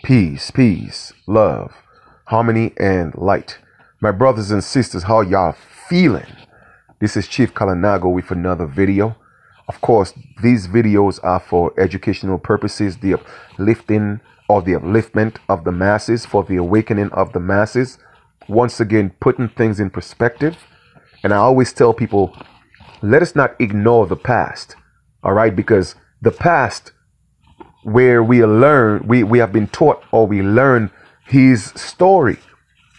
Peace, love, harmony, and light. My brothers and sisters, how y'all feeling? This is Chief Kalanago with another video. Of course, these videos are for educational purposes, the uplifting or the upliftment of the masses, for the awakening of the masses. Once again, putting things in perspective. And I always tell people, let us not ignore the past, all right? Because the past, where we have been taught or we learn his story,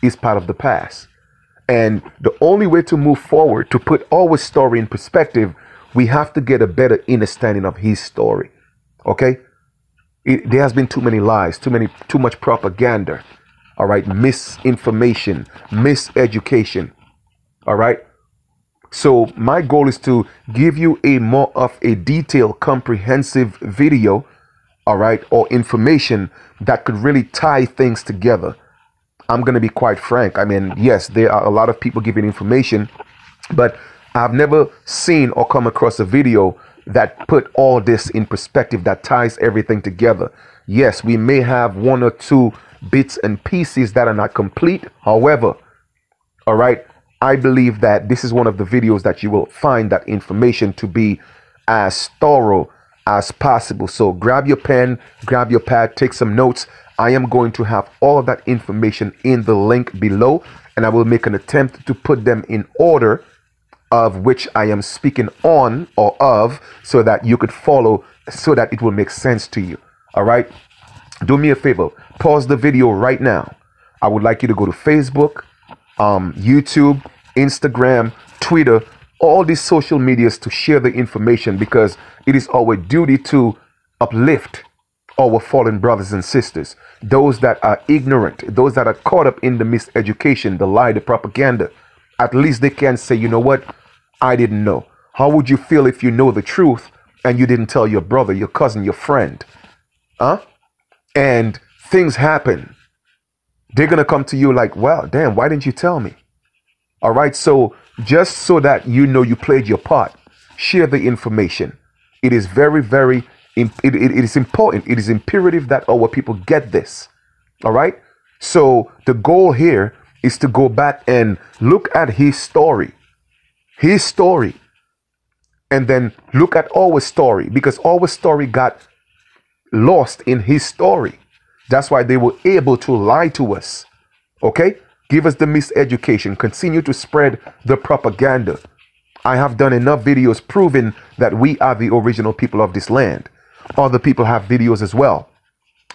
is part of the past. And the only way to move forward, to put our story in perspective, we have to get a better understanding of his story. Okay? There has been too many lies, too much propaganda. All right? Misinformation, miseducation. All right? So my goal is to give you a more of a detailed, comprehensive video, all right, or information that could really tie things together. I'm going to be quite frank. I mean, yes, there are a lot of people giving information, but I've never seen or come across a video that put all this in perspective, that ties everything together. Yes, we may have one or two bits and pieces that are not complete. However, all right, I believe that this is one of the videos that you will find that information to be as thorough as possible. So grab your pen, grab your pad, take some notes. I am going to have all of that information in the link below, and I will make an attempt to put them in order of which I am speaking on or of, so that you could follow, so that it will make sense to you. All right, do me a favor, pause the video right now. I would like you to go to Facebook, YouTube, Instagram, Twitter, all these social medias, to share the information, because it is our duty to uplift our fallen brothers and sisters, those that are ignorant, those that are caught up in the miseducation, the lie, the propaganda. At least they can say, you know what, I didn't know. How would you feel if you know the truth and you didn't tell your brother, your cousin, your friend? And things happen. They're gonna come to you like, well, damn, why didn't you tell me? All right, so just so that you know you played your part, share the information. It is very, very, it is important. It is imperative that our people get this. All right, so the goal here is to go back and look at his story, and then look at our story, because our story got lost in his story. That's why they were able to lie to us. Okay? Give us the miseducation. Continue to spread the propaganda. I have done enough videos proving that we are the original people of this land. Other people have videos as well.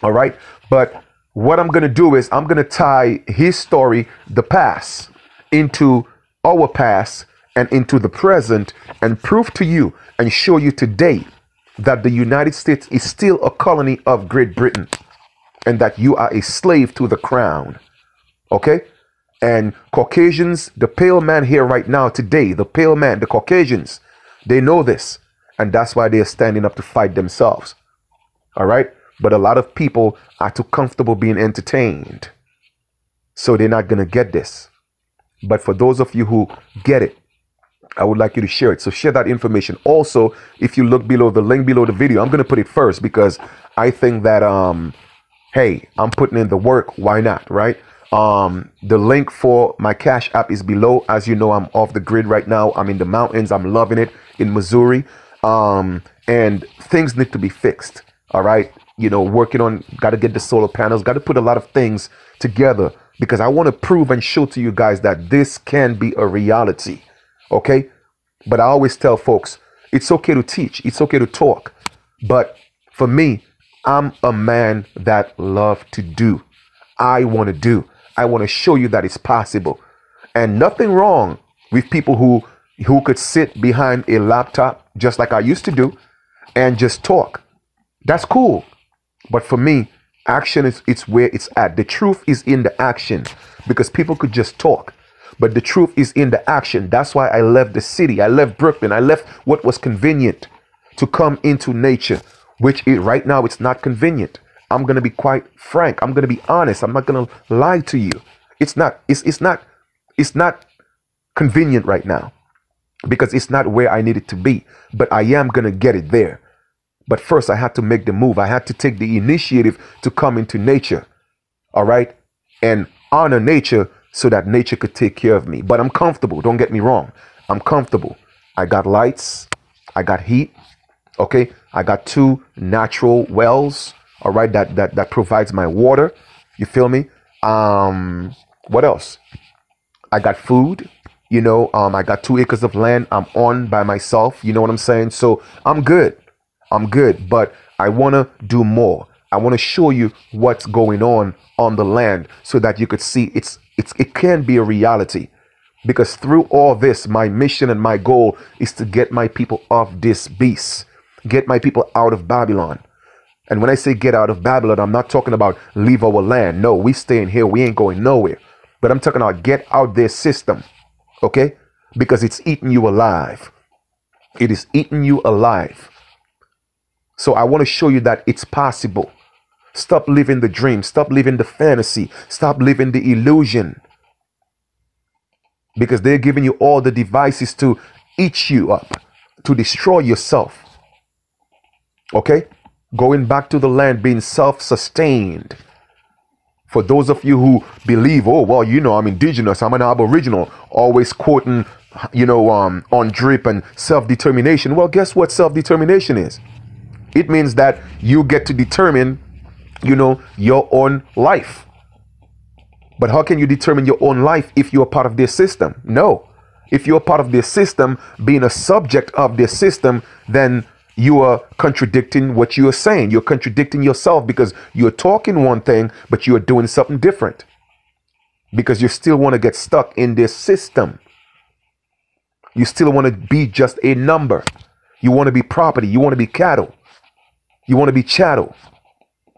All right? But what I'm going to do is I'm going to tie his story, the past, into our past and into the present, and prove to you and show you today that the United States is still a colony of Great Britain, and that you are a slave to the crown. Okay? And Caucasians, the pale man here right now today, the pale man, the Caucasians, they know this. And that's why they are standing up to fight themselves. All right? But a lot of people are too comfortable being entertained, so they're not going to get this. But for those of you who get it, I would like you to share it. So share that information. Also, if you look below, the link below the video, I'm going to put it first, because I think that, hey, I'm putting in the work. Why not? Right? The link for my Cash App is below. As you know, I'm off the grid right now. I'm in the mountains. I'm loving it in Missouri. And things need to be fixed. All right. You know, working on, got to get the solar panels, got to put a lot of things together, because I want to prove and show to you guys that this can be a reality. Okay. But I always tell folks, it's okay to teach. It's okay to talk. But for me, I'm a man that love to do. I want to do. I want to show you that it's possible. And nothing wrong with people who could sit behind a laptop, just like I used to do, and just talk. That's cool. But for me, action it's where it's at. The truth is in the action, because people could just talk, but the truth is in the action. That's why I left the city. I left Brooklyn. I left what was convenient to come into nature, which right now it's not convenient. I'm going to be quite frank. I'm going to be honest. I'm not going to lie to you. It's not convenient right now, because it's not where I need it to be, but I am going to get it there. But first, I had to make the move. I had to take the initiative to come into nature, all right, and honor nature so that nature could take care of me. But I'm comfortable. Don't get me wrong. I'm comfortable. I got lights. I got heat. Okay. I got 2 natural wells, all right, that provides my water. You feel me? What else? I got food. You know, I got 2 acres of land I'm on by myself. You know what I'm saying? So I'm good. I'm good, but I want to do more. I want to show you what's going on the land so that you could see it can be a reality. Because through all this, my mission and my goal is to get my people off this beast, get my people out of Babylon. And when I say get out of Babylon, I'm not talking about leave our land. No, we staying here. We ain't going nowhere. But I'm talking about get out their system, okay? Because it's eating you alive. It is eating you alive. So I want to show you that it's possible. Stop living the dream. Stop living the fantasy. Stop living the illusion. Because they're giving you all the devices to eat you up, to destroy yourself. Okay? Going back to the land, being self-sustained. For those of you who believe, oh, well, you know, I'm indigenous, I'm an aboriginal, always quoting, you know, on drip and self-determination. Well, guess what self-determination is? It means that you get to determine, you know, your own life. But how can you determine your own life if you're part of their system? No. If you're part of their system, being a subject of their system, then you are contradicting what you are saying. You're contradicting yourself because you're talking one thing, but you're doing something different. Because you still want to get stuck in their system. You still want to be just a number. You want to be property. You want to be cattle. You want to be chattel.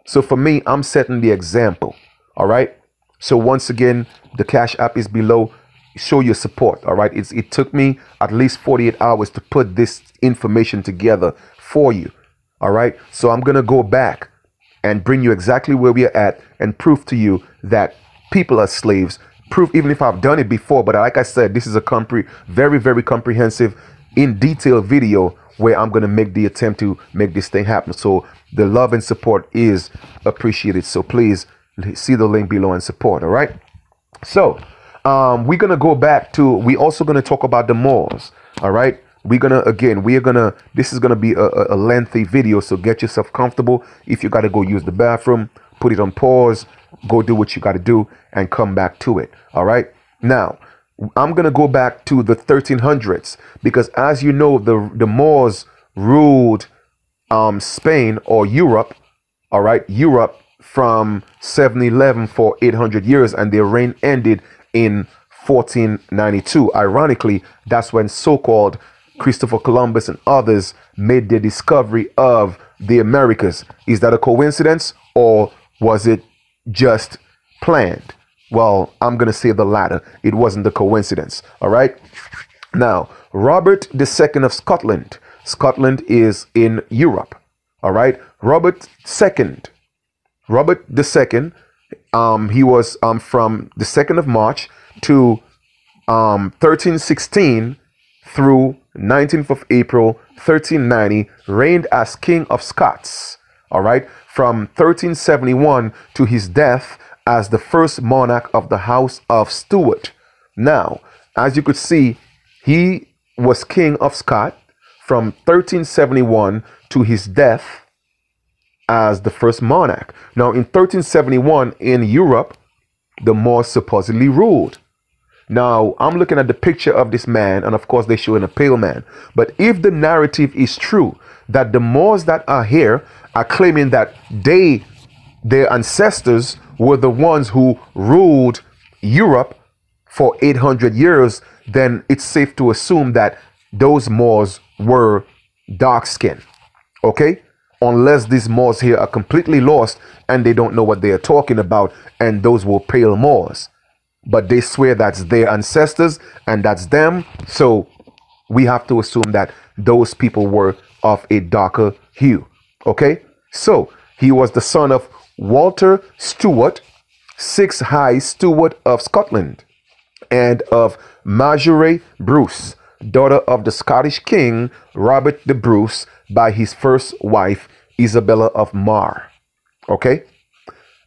So for me, I'm setting the example. All right. So once again, the Cash App is below. Show your support. All right. It took me at least 48 hours to put this information together for you. All right. So I'm going to go back and bring you exactly where we are at and prove to you that people are slaves. Proof, even if I've done it before. But like I said, this is a very, very comprehensive, in detail video where I'm going to make the attempt to make this thing happen. So the love and support is appreciated. So please see the link below and support. All right. So we're going to go back to, we also going to talk about the Moors. All right. We're going to, this is going to be a lengthy video. So get yourself comfortable. If you got to go use the bathroom, put it on pause, go do what you got to do and come back to it. All right. Now, I'm going to go back to the 1300s because, as you know, the Moors ruled Spain or Europe, all right, Europe from 711 for 800 years, and their reign ended in 1492. Ironically, that's when so-called Christopher Columbus and others made their discovery of the Americas. Is that a coincidence or was it just planned? Well, I'm going to say the latter. It wasn't a coincidence. All right. Now, Robert II of Scotland. Scotland is in Europe. All right. Robert II. He was from the 2nd of March to 1316 through 19th of April 1390, reigned as King of Scots. All right. From 1371 to his death as the first monarch of the House of Stuart. Now, as you could see, he was King of Scots from 1371 to his death as the first monarch. Now, in 1371 in Europe, the Moors supposedly ruled. Now, I'm looking at the picture of this man, and of course, they're showing a pale man. But if the narrative is true, that the Moors that are here are claiming that their ancestors were the ones who ruled Europe for 800 years, then it's safe to assume that those Moors were dark-skinned. Okay? Unless these Moors here are completely lost and they don't know what they are talking about, and those were pale Moors. But they swear that's their ancestors and that's them. So we have to assume that those people were of a darker hue. Okay? So he was the son of Walter Stewart, 6th High Steward of Scotland, and of Marjorie Bruce, daughter of the Scottish king Robert the Bruce by his first wife Isabella of Mar. Okay?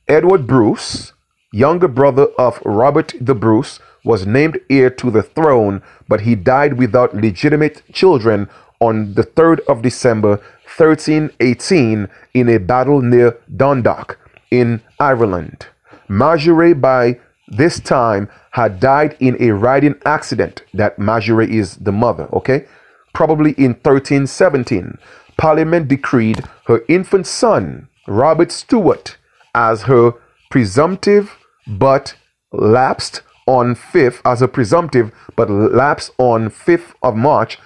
Edward Bruce, younger brother of Robert the Bruce, was named heir to the throne, but he died without legitimate children on the 3rd of December 1318 in a battle near Dundalk in Ireland. Marjorie by this time had died in a riding accident. That Marjorie is the mother, okay? Probably in 1317. Parliament decreed her infant son, Robert Stuart, as her presumptive but lapsed on 5th of March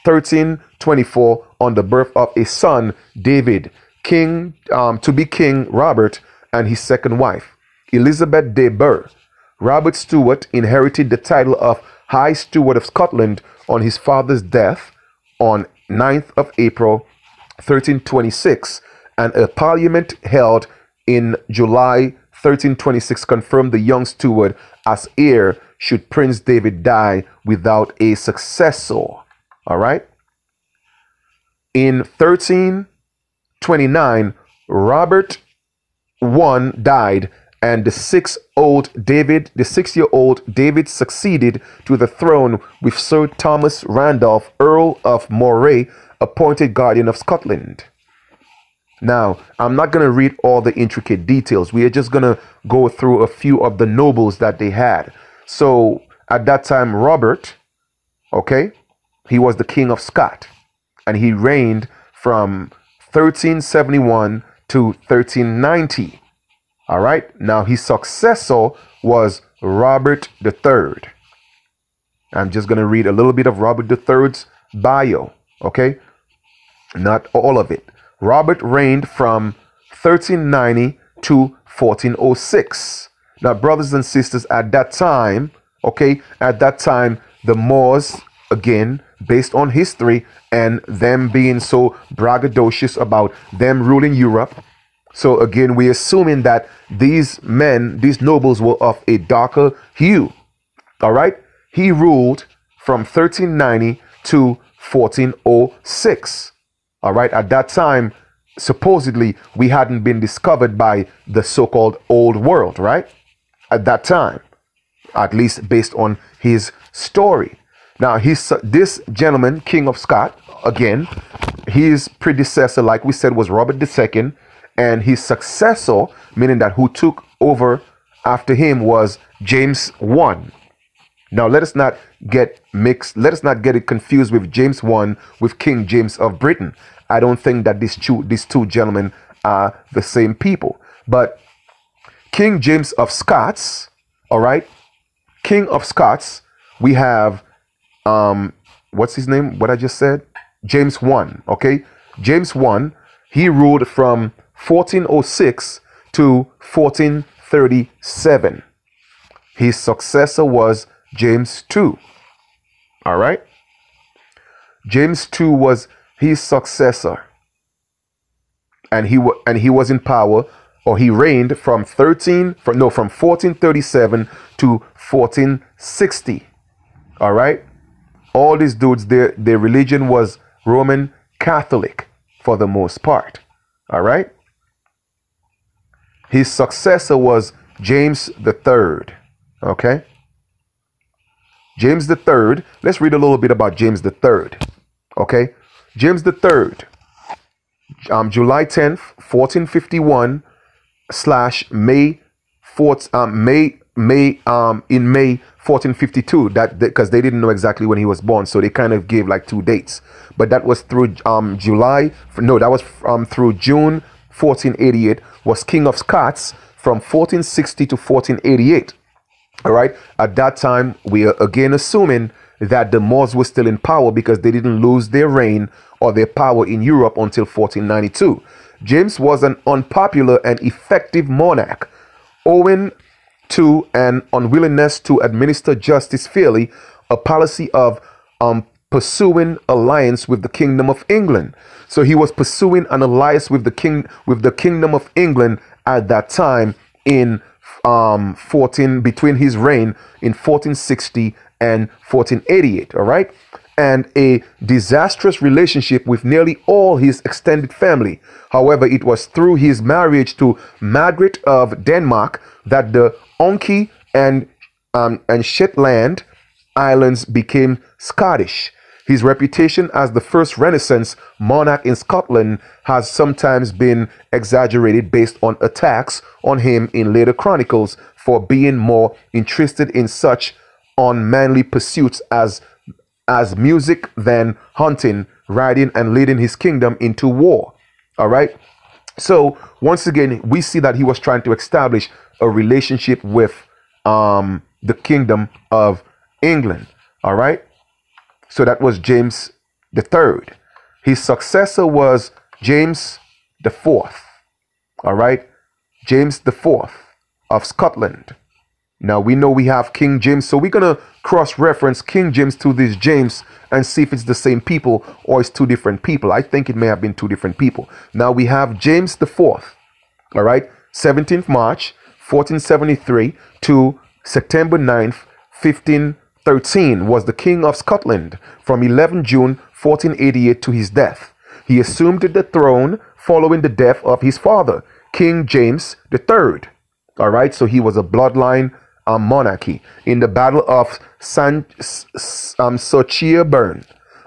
1324 on the birth of a son, David, to be King Robert and his second wife, Elizabeth de Burgh. Robert Stuart inherited the title of High Steward of Scotland on his father's death on 9th of April 1326, and a parliament held in July 1326 confirmed the young steward as heir should Prince David die without a successor. All right. In 1329, Robert I died, and the 6-year-old David succeeded to the throne with Sir Thomas Randolph, Earl of Moray, appointed Guardian of Scotland. Now, I'm not going to read all the intricate details. We are just going to go through a few of the nobles that they had. So, at that time, Robert, okay, he was the King of Scott, and he reigned from 1371 to 1390. All right. Now, his successor was Robert III. I'm just going to read a little bit of Robert III's bio. Okay. Not all of it. Robert reigned from 1390 to 1406. Now, brothers and sisters, at that time, okay, the Moors, again, based on history and them being so braggadocious about them ruling Europe. So again, we're assuming that these nobles were of a darker hue. All right. He ruled from 1390 to 1406. All right. At that time, supposedly, we hadn't been discovered by the so-called old world, right? At that time, at least based on his story. Now, this gentleman, King of Scott, again, his predecessor, like we said, was Robert II. And his successor, meaning that who took over after him, was James I. Now, let us not get it confused with James I with King James of Britain. I don't think that these two gentlemen are the same people. But King James of Scots, all right, King of Scots, we have, what's his name? What I just said? James I, okay? James I, he ruled from 1406 to 1437. His successor was James II. All right. James II was his successor, and he was in power, or he reigned from 1437 to 1460. All right. All these dudes, their religion was Roman Catholic for the most part. All right. His successor was James III. Okay. James III. Let's read a little bit about James III. Okay. James III. July 10th, 1451 / May 4th, May 1452. That because they didn't know exactly when he was born, so they kind of gave like 2 dates. But that was through through June 1488, was King of Scots from 1460 to 1488. All right. At that time, we are again assuming that the Moors were still in power because they didn't lose their reign or their power in Europe until 1492. James was an unpopular and effective monarch, owing to an unwillingness to administer justice fairly, a policy of pursuing alliance with the Kingdom of England. So he was pursuing an alliance with the Kingdom of England at that time in between his reign in 1460 and 1488. All right. and a disastrous relationship with nearly all his extended family. However, it was through his marriage to Margaret of Denmark that the Onki and Shetland Islands became Scottish. His reputation as the first Renaissance monarch in Scotland has sometimes been exaggerated based on attacks on him in later chronicles for being more interested in such unmanly pursuits as music than hunting, riding, and leading his kingdom into war. All right. So once again, we see that he was trying to establish a relationship with the kingdom of England. All right. So that was James the Third. His successor was James the Fourth. All right. James the Fourth of Scotland. Now we know we have King James, so we're gonna cross-reference King James to this James and see if it's the same people or it's two different people. I think it may have been two different people. Now we have James the Fourth. All right, 17th March 1473 to September 9th 1513 was the King of Scotland from 11 June 1488 to his death. He assumed the throne following the death of his father, King James the Third. All right, so he was a bloodline monarchy. In the Battle of Sochierburn,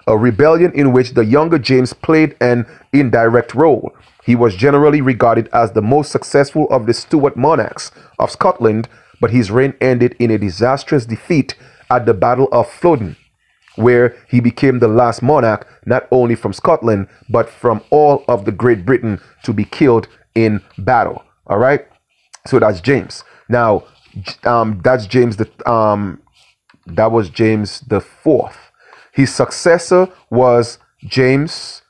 a rebellion in which the younger James played an indirect role, he was generally regarded as the most successful of the Stuart monarchs of Scotland, but his reign ended in a disastrous defeat at the Battle of Flodden, where he became the last monarch not only from Scotland but from all of the Great Britain to be killed in battle. All right, so that's James. Now that's James that was James the Fourth. His successor was James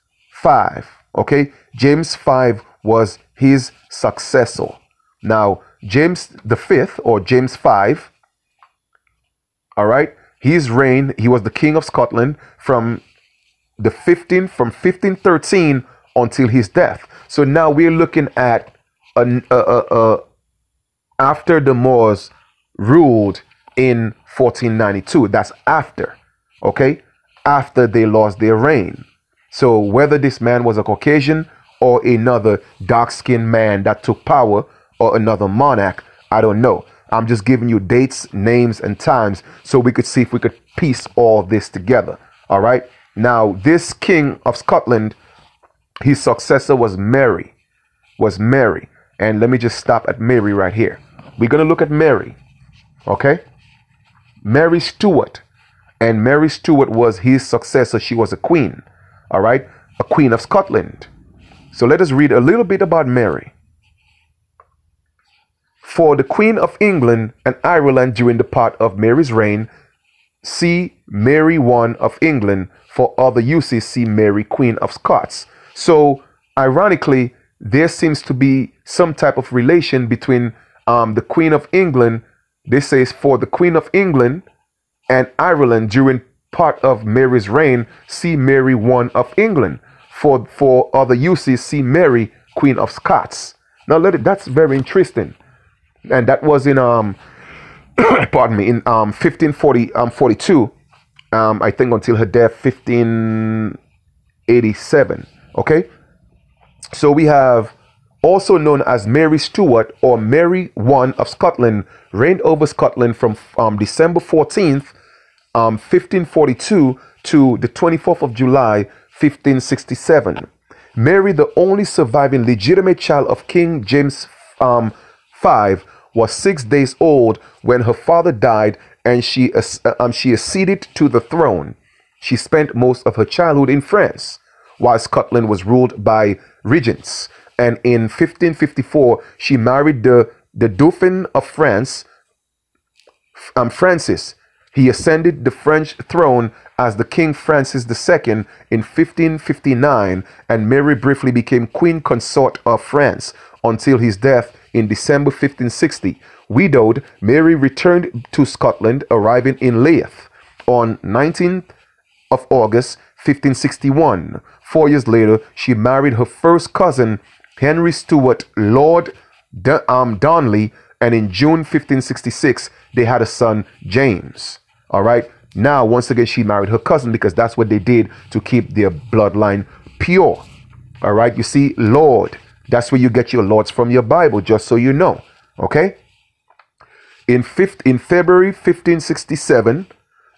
V. Okay, James V was his successor. Now James the Fifth or James V, all right, his reign, he was the King of Scotland from 1513 until his death. So now we're looking at after the Moors ruled in 1492. That's after, okay, after they lost their reign. So whether this man was a Caucasian or another dark-skinned man that took power or another monarch, I don't know. I'm just giving you dates, names, and times so we could see if we could piece all this together. All right. Now, this King of Scotland, his successor was Mary. And let me just stop at Mary right here. We're going to look at Mary. Okay. Mary Stuart. And Mary Stuart was his successor. She was a queen. All right. A queen of Scotland. So let us read a little bit about Mary. For the Queen of England and Ireland during the part of Mary's reign, see Mary I of England. For other uses, see Mary Queen of Scots. So, ironically, there seems to be some type of relation between the Queen of England. This says for the Queen of England and Ireland during part of Mary's reign, see Mary I of England. For other uses, see Mary Queen of Scots. Now, that's very interesting. And that was in pardon me, in 1542, I think until her death 1587. Okay, so we have also known as Mary Stuart or Mary I of Scotland, reigned over Scotland from December 14th 1542 to the 24th of July 1567. Mary, the only surviving legitimate child of King James V, was 6 days old when her father died, and she acceded to the throne. She spent most of her childhood in France, while Scotland was ruled by regents. And in 1554, she married the Dauphin of France, Francis. He ascended the French throne as the King Francis II in 1559, and Mary briefly became Queen Consort of France until his death in December 1560. Widowed, Mary returned to Scotland, arriving in Leith on 19th of August 1561. 4 years later, she married her first cousin, Henry Stuart, Lord Darnley, and in June 1566, they had a son, James. All right, Now, once again, she married her cousin because that's what they did to keep their bloodline pure. All right. You see, Lord, that's where you get your lords from your Bible, just so you know. Okay. In February 1567,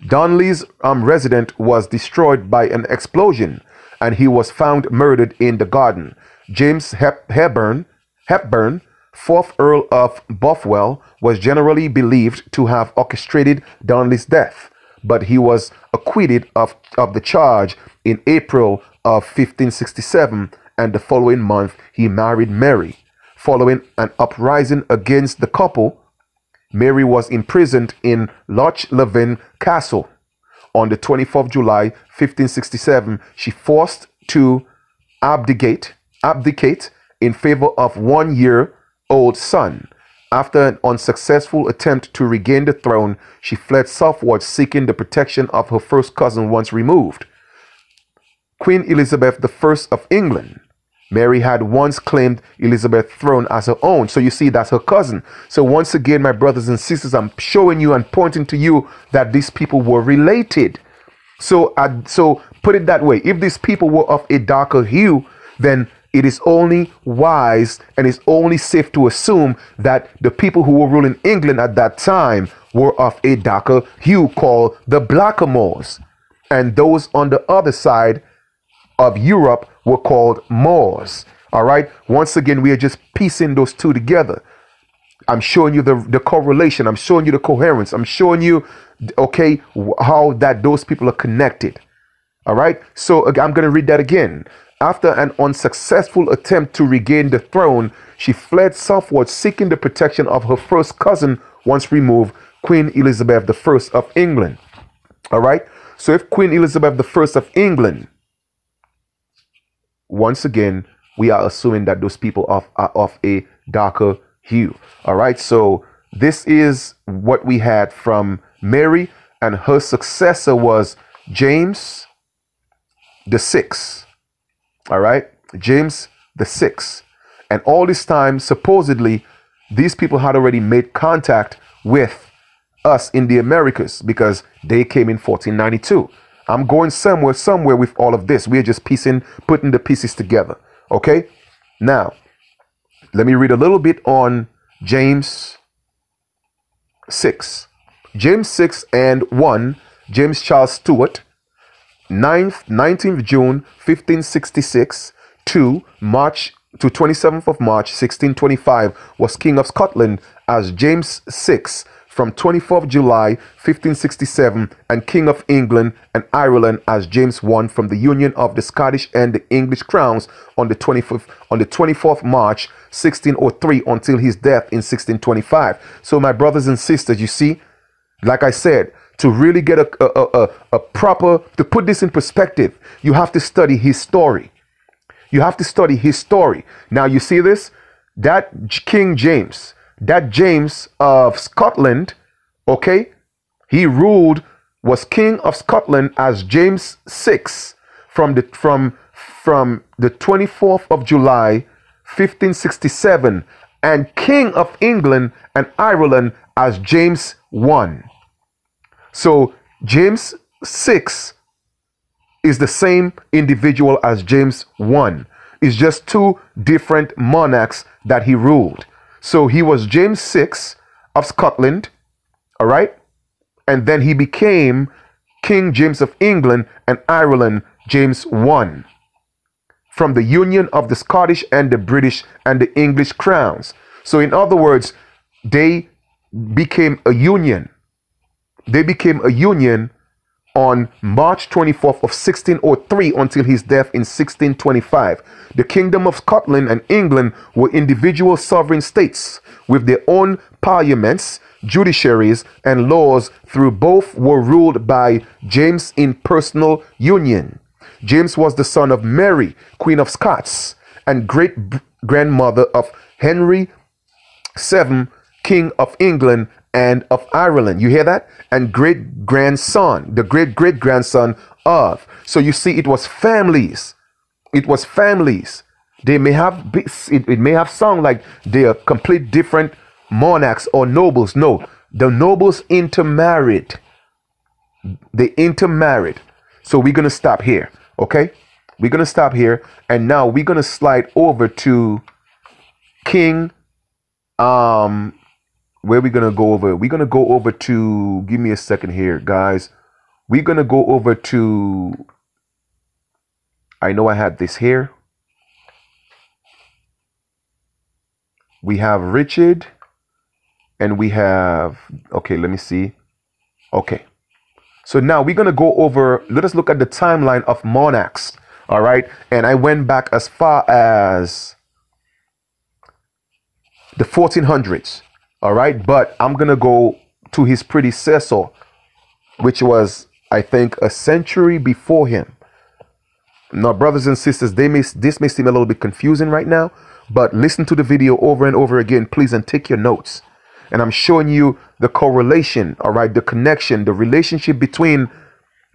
Darnley's residence was destroyed by an explosion, and he was found murdered in the garden. James Hepburn, 4th Earl of Bothwell, was generally believed to have orchestrated Darnley's death, but he was acquitted of the charge in April of 1567, and the following month he married Mary. Following an uprising against the couple, Mary was imprisoned in Loch Leven Castle. On the 24th of July, 1567, she forced to abdicate in favor of 1-year-old son. After an unsuccessful attempt to regain the throne, she fled southward, seeking the protection of her first cousin once removed, Queen Elizabeth I of England. Mary had once claimed Elizabeth's throne as her own. So you see, that's her cousin. So once again, my brothers and sisters, I'm showing you and pointing to you that these people were related. So put it that way. If these people were of a darker hue, then it is only wise and it's only safe to assume that the people who were ruling England at that time were of a darker hue, called the Blackamoors. And those on the other side of Europe were called Moors. All right. Once again, we are just piecing those two together. I'm showing you the correlation. I'm showing you the coherence. I'm showing you, okay, how that those people are connected. All right. So I'm going to read that again. After an unsuccessful attempt to regain the throne, she fled southward, seeking the protection of her first cousin once removed, Queen Elizabeth I of England. All right. So if Queen Elizabeth I of England, once again, we are assuming that those people are of a darker hue. All right. So this is what we had from Mary, and her successor was James VI. All right. James VI. And all this time, supposedly, these people had already made contact with us in the Americas because they came in 1492. I'm going somewhere with all of this. We're just putting the pieces together. Okay. Now, let me read a little bit on James 6. James 6 and 1. James Charles Stewart, 19th June 1566 to 27th of March 1625, was King of Scotland as James VI from 24th July 1567, and King of England and Ireland as James I from the union of the Scottish and the English crowns on the 24th March 1603 until his death in 1625. So my brothers and sisters, you see, like I said, to really get a proper, to put this in perspective, you have to study his story. You have to study his story. Now you see this, that King James, that James of Scotland, okay, he ruled, was King of Scotland as James VI from the 24th of July 1567, and King of England and Ireland as James I. So James VI is the same individual as James I. It's just two different monarchs that he ruled. So he was James VI of Scotland, all right? And then he became King James of England and Ireland, James I, from the union of the Scottish and the British and the English crowns. So in other words, they became a union. They became a union on March 24th of 1603 until his death in 1625. The Kingdom of Scotland and England were individual sovereign states with their own parliaments, judiciaries, and laws. Through both were ruled by James in personal union. James was the son of Mary, Queen of Scots, and great-grandmother of Henry VII, King of England and of Ireland. You hear that? And great-grandson, the great-great-grandson of. So you see, it was families. It was families. They may have, it may have sound like they are complete different monarchs or nobles. No, the nobles intermarried. They intermarried. So we're going to stop here. Okay. We're going to stop here. And now we're going to slide over to King. Where we going to go over? We're going to go over to, give me a second here, guys. We're going to go over to, I know I had this here. We have Richard and we have, okay, let me see. Okay. So now we're going to go over, let us look at the timeline of monarchs. All right. And I went back as far as the 1400s. All right. But I'm going to go to his predecessor, which was, I think, a century before him. Now, brothers and sisters, this may seem a little bit confusing right now, but listen to the video over and over again, please, and take your notes. And I'm showing you the correlation, all right, the connection, the relationship between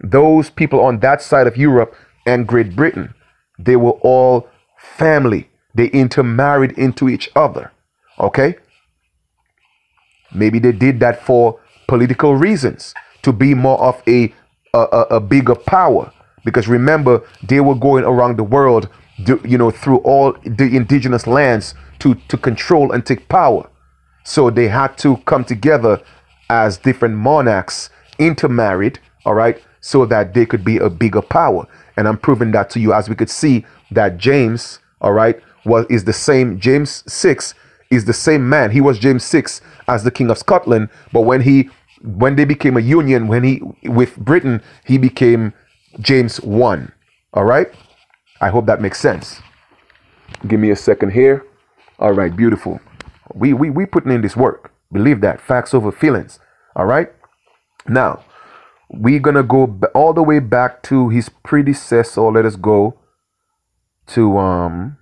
those people on that side of Europe and Great Britain. They were all family. They intermarried into each other, okay? Maybe they did that for political reasons, to be more of a bigger power. Because remember, they were going around the world, through all the indigenous lands to control and take power. So they had to come together as different monarchs, intermarried, all right, so that they could be a bigger power. And I'm proving that to you, as we could see that James, all right, is the same. James 6 is the same man. He was James 6 as the King of Scotland. But when they became a union, with Britain, he became James 1. All right. I hope that makes sense. Give me a second here. All right. Beautiful. We putting in this work. Believe that. Facts over feelings. All right. Now, we're going to go all the way back to his predecessor. Let us go to, all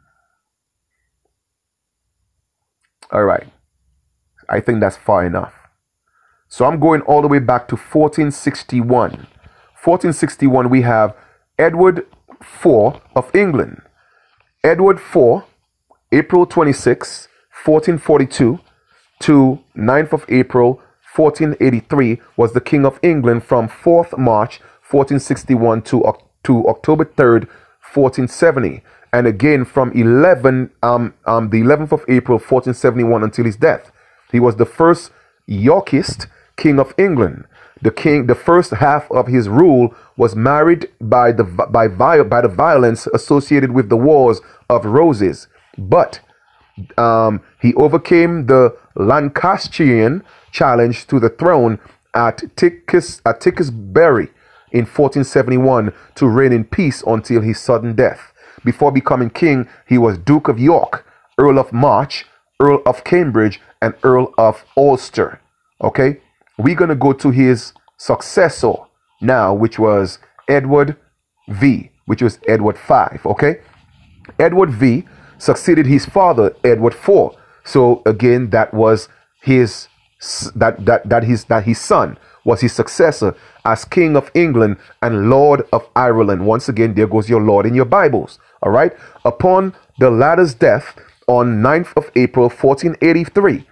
right. I think that's far enough. So I'm going all the way back to 1461. 1461, we have Edward IV of England. Edward IV, April 26, 1442 to 9th of April, 1483, was the King of England from 4th March, 1461 to October 3rd, 1470. And again from the 11th of April, 1471 until his death. He was the first Yorkist King of England. The first half of his rule was marred by the violence associated with the Wars of Roses, but he overcame the Lancastrian challenge to the throne at Tewkesbury in 1471 to reign in peace until his sudden death. Before becoming king, he was Duke of York, Earl of March, Earl of Cambridge, and Earl of Ulster. Okay, we're going to go to his successor now, which was Edward V, which was Edward V. Okay, Edward V succeeded his father, Edward IV. So again, that was his his son was his successor as King of England and Lord of Ireland. Once again, there goes your Lord in your Bibles. All right. Upon the latter's death on 9th of April, 1483,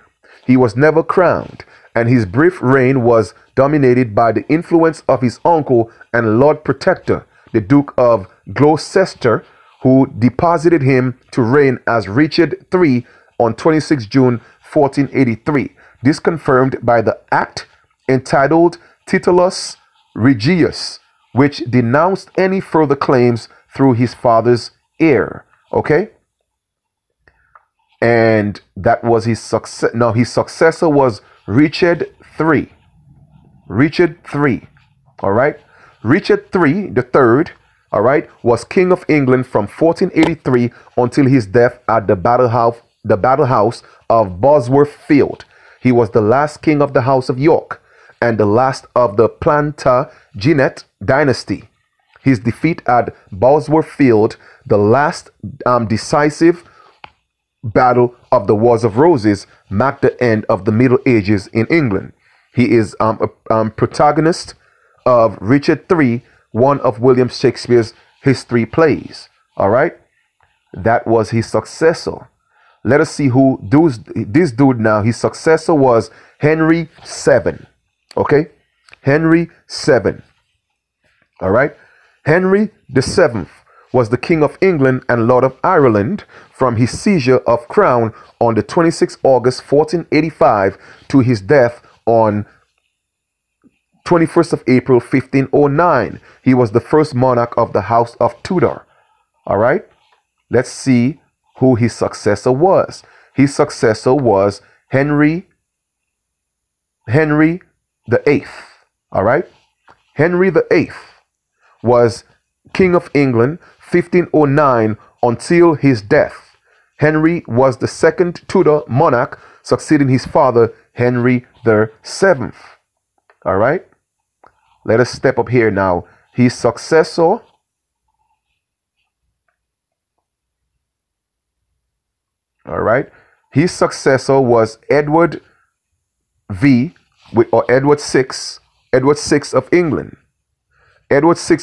he was never crowned, and his brief reign was dominated by the influence of his uncle and Lord Protector, the Duke of Gloucester, who deposited him to reign as Richard III on 26 June 1483. This confirmed by the act entitled Titulus Regius, which denounced any further claims through his father's heir. Okay? And that was his success. Now, his successor was Richard III. Richard III. All right? Richard III, the third, all right, was King of England from 1483 until his death at the battle house of Bosworth Field. He was the last king of the House of York and the last of the Plantagenet dynasty. His defeat at Bosworth Field, the last decisive battle of the Wars of Roses, marked the end of the Middle Ages in England. He is a protagonist of Richard III, one of William Shakespeare's history plays. All right, that was his successor. Let us see who this dude now. His successor was Henry VII. Okay, Henry VII. All right. Henry VII was the King of England and Lord of Ireland from his seizure of crown on the 26th August 1485 to his death on 21st of April 1509. He was the first monarch of the House of Tudor. All right. Let's see who his successor was. His successor was Henry VIII. All right. Henry VIII was King of England 1509 until his death. Henry was the second Tudor monarch, succeeding his father Henry VII. All right. Let us step up here now. His successor was Edward VI of England. Edward VI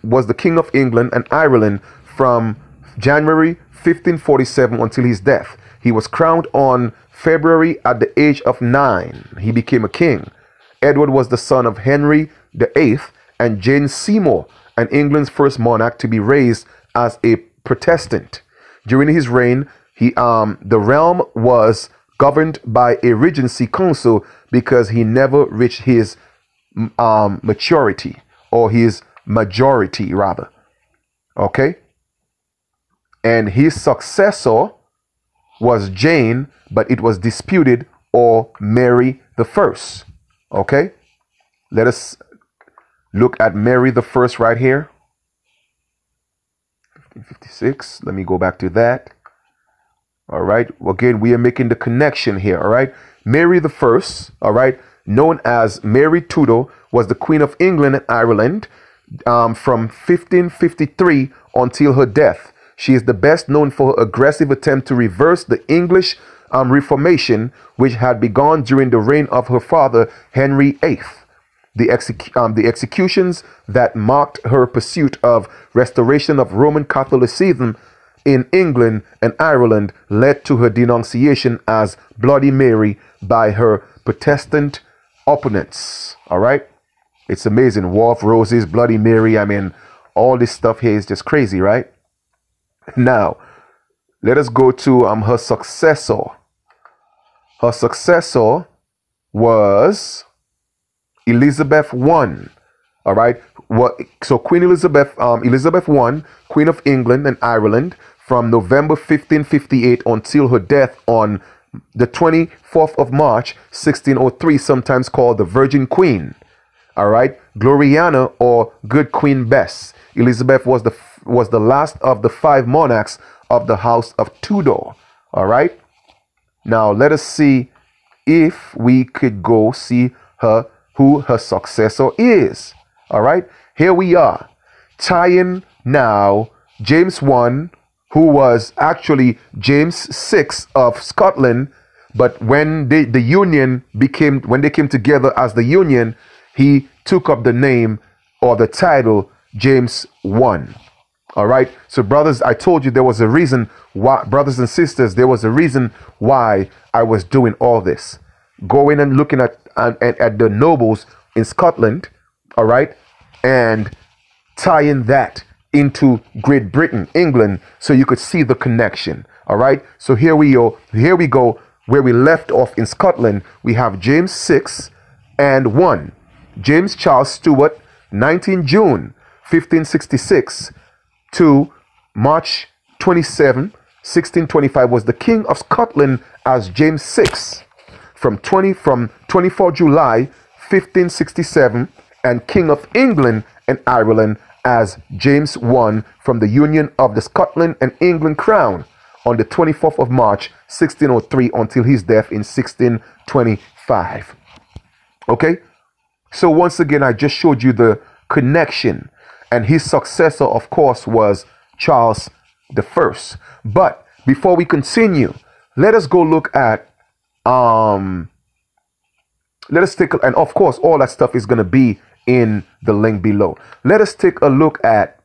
was the King of England and Ireland from January 1547 until his death. He was crowned on February at the age of 9. He became a king. Edward was the son of Henry VIII and Jane Seymour, and England's first monarch to be raised as a Protestant. During his reign, the realm was governed by a regency council because he never reached his maturity, or his majority rather. Okay. And his successor was Jane, but it was disputed, or Mary the First. Okay. Let us look at Mary the First right here. 1556. Let me go back to that. All right. Again, we are making the connection here. All right. Mary the First, all right, known as Mary Tudor, was the Queen of England and Ireland from 1553 until her death. She is the best known for her aggressive attempt to reverse the English Reformation, which had begun during the reign of her father, Henry VIII. The executions that marked her pursuit of restoration of Roman Catholicism in England and Ireland led to her denunciation as Bloody Mary by her Protestant opponents. All right. It's amazing. War of Roses, Bloody Mary. I mean, all this stuff here is just crazy, right? Now, let us go to her successor. Her successor was Elizabeth I. All right. So Queen Elizabeth I, Queen of England and Ireland from November 1558 until her death on the 24th of March 1603, sometimes called the Virgin Queen. All right. Gloriana, or Good Queen Bess. Elizabeth was the last of the 5 monarchs of the House of Tudor. All right. Now let us see if we could go see who her successor is. All right. Here we are, tying now James I, who was actually James VI of Scotland, but when they came together as the Union, he took up the name or the title James I. All right. So brothers, I told you there was a reason why, brothers and sisters, there was a reason why I was doing all this, going and looking at the nobles in Scotland. All right. And tying that into Great Britain, England, so you could see the connection. All right. So here we go where we left off in Scotland. We have James VI and 1. James Charles Stuart, 19 June 1566 to March 27, 1625, was the King of Scotland as James VI. From 24 July 1567, and King of England and Ireland as James I from the union of the Scotland and England crown on the 24th of March 1603 until his death in 1625. Okay, so once again, I just showed you the connection, and his successor, of course, was Charles I. But before we continue, let us go look at let us take, and of course all that stuff is going to be in the link below. Let us take a look at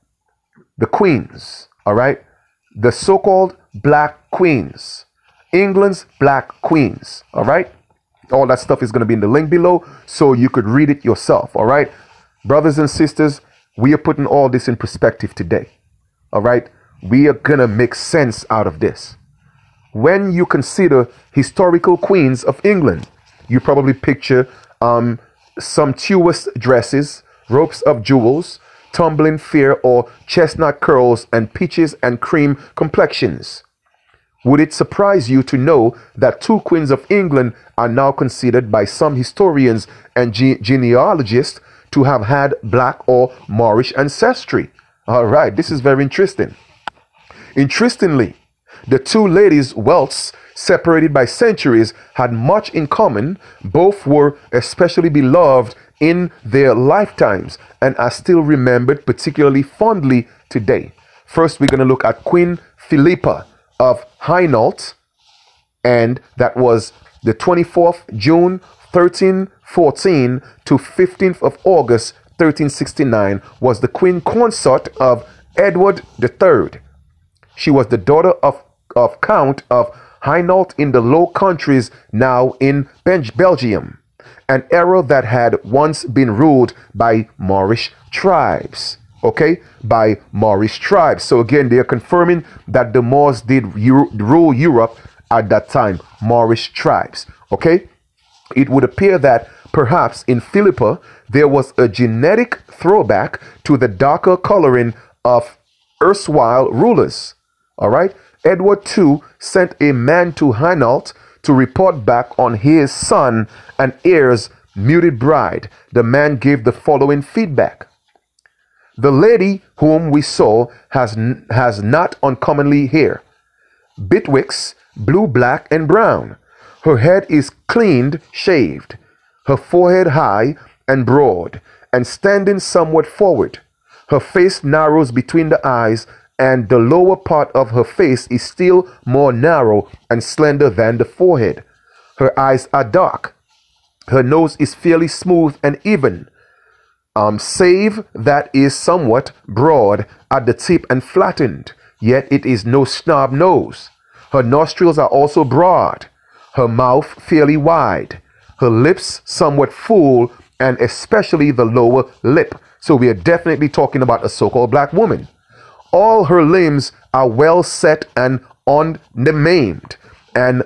the queens. All right, the so-called black queens, England's black queens. All right, All that stuff is going to be in the link below so you could read it yourself. All right, brothers and sisters, we are putting all this in perspective today. All right, we are going to make sense out of this. When you consider historical queens of England, you probably picture sumptuous dresses, ropes of jewels, tumbling fair or chestnut curls, and peaches and cream complexions. Would it surprise you to know that two queens of England are now considered by some historians and genealogists to have had black or Moorish ancestry? All right, this is very interesting. Interestingly, the two ladies' wealths, separated by centuries, had much in common. Both were especially beloved in their lifetimes and are still remembered particularly fondly today. First, we're going to look at Queen Philippa of Hainault, and that was the 24th June 1314 to 15th of August 1369, was the queen consort of Edward III. She was the daughter of Count of Hainault in the Low Countries, now in Belgium, an area that had once been ruled by Moorish tribes. Okay, by Moorish tribes. So again, they are confirming that the Moors did rule Europe at that time, Moorish tribes. Okay, it would appear that perhaps in Philippa there was a genetic throwback to the darker coloring of erstwhile rulers. All right, Edward II sent a man to Hainault to report back on his son and heir's muted bride. The man gave the following feedback: the lady whom we saw has not uncommonly hair, bitwicks, blue, black, and brown. Her head is cleaned, shaved, her forehead high and broad, and standing somewhat forward. Her face narrows between the eyes, and the lower part of her face is still more narrow and slender than the forehead. Her eyes are dark. Her nose is fairly smooth and even, save that is somewhat broad at the tip and flattened, yet it is no snub nose. Her nostrils are also broad, her mouth fairly wide, her lips somewhat full, and especially the lower lip. So we are definitely talking about a so-called black woman. All her limbs are well set and unmaimed, and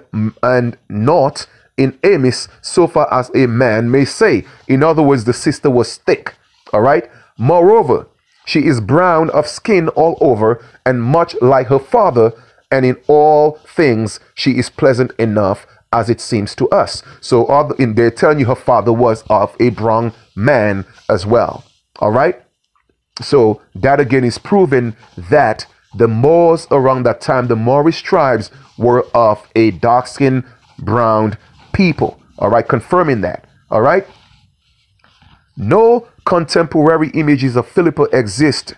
not in amiss so far as a man may say. In other words, the sister was thick. All right. Moreover, she is brown of skin all over and much like her father, and in all things she is pleasant enough, as it seems to us. So they're telling you her father was of a brown man as well. All right. So that again is proving that the Moors around that time, the Moorish tribes, were of a dark-skinned, brown people. All right, confirming that. All right. No contemporary images of Philippa exist.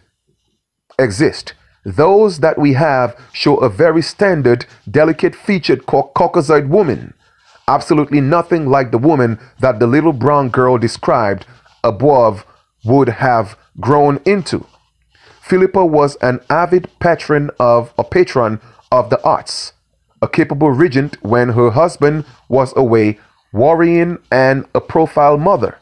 Those that we have show a very standard, delicate-featured Caucasoid woman. Absolutely nothing like the woman that the little brown girl described above would have grown into. Philippa was an avid patron of the arts, a capable regent when her husband was away worrying, and a profile mother.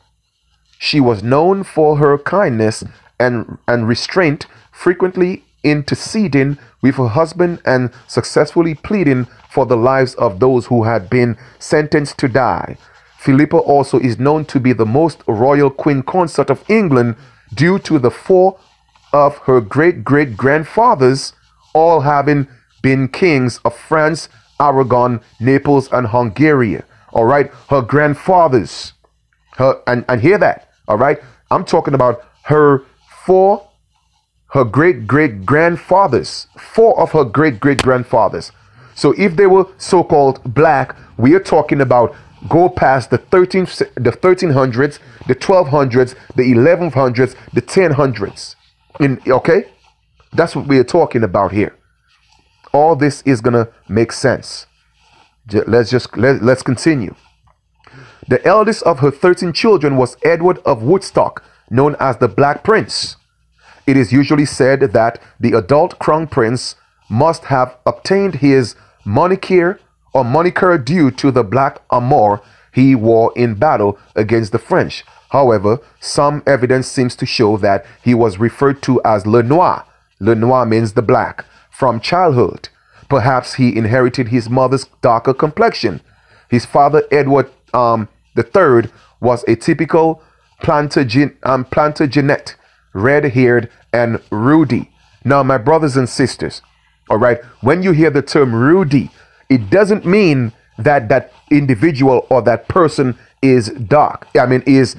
She was known for her kindness and restraint, frequently interceding with her husband and successfully pleading for the lives of those who had been sentenced to die. Philippa also is known to be the most royal queen consort of England due to the 4 of her great-great-grandfathers all having been kings of France, Aragon, Naples, and Hungary. All right, her grandfathers. And hear that. All right, I'm talking about her great-great-grandfathers. 4 of her great-great-grandfathers. So if they were so-called black, we are talking about go past the 1300s, the 1200s, the 1100s, the 1000s. Okay, that's what we are talking about here. All this is gonna make sense. Let's continue. The eldest of her 13 children was Edward of Woodstock, known as the Black Prince. It is usually said that the adult crown prince must have obtained his moniker due to the black amour he wore in battle against the French. However, some evidence seems to show that he was referred to as Le Noir. Le Noir means the black from childhood. Perhaps he inherited his mother's darker complexion. His father, Edward III, was a typical Plantagenet, red-haired and ruddy. Now, my brothers and sisters, all right, when you hear the term ruddy, it doesn't mean that that individual or that person is dark. I mean, is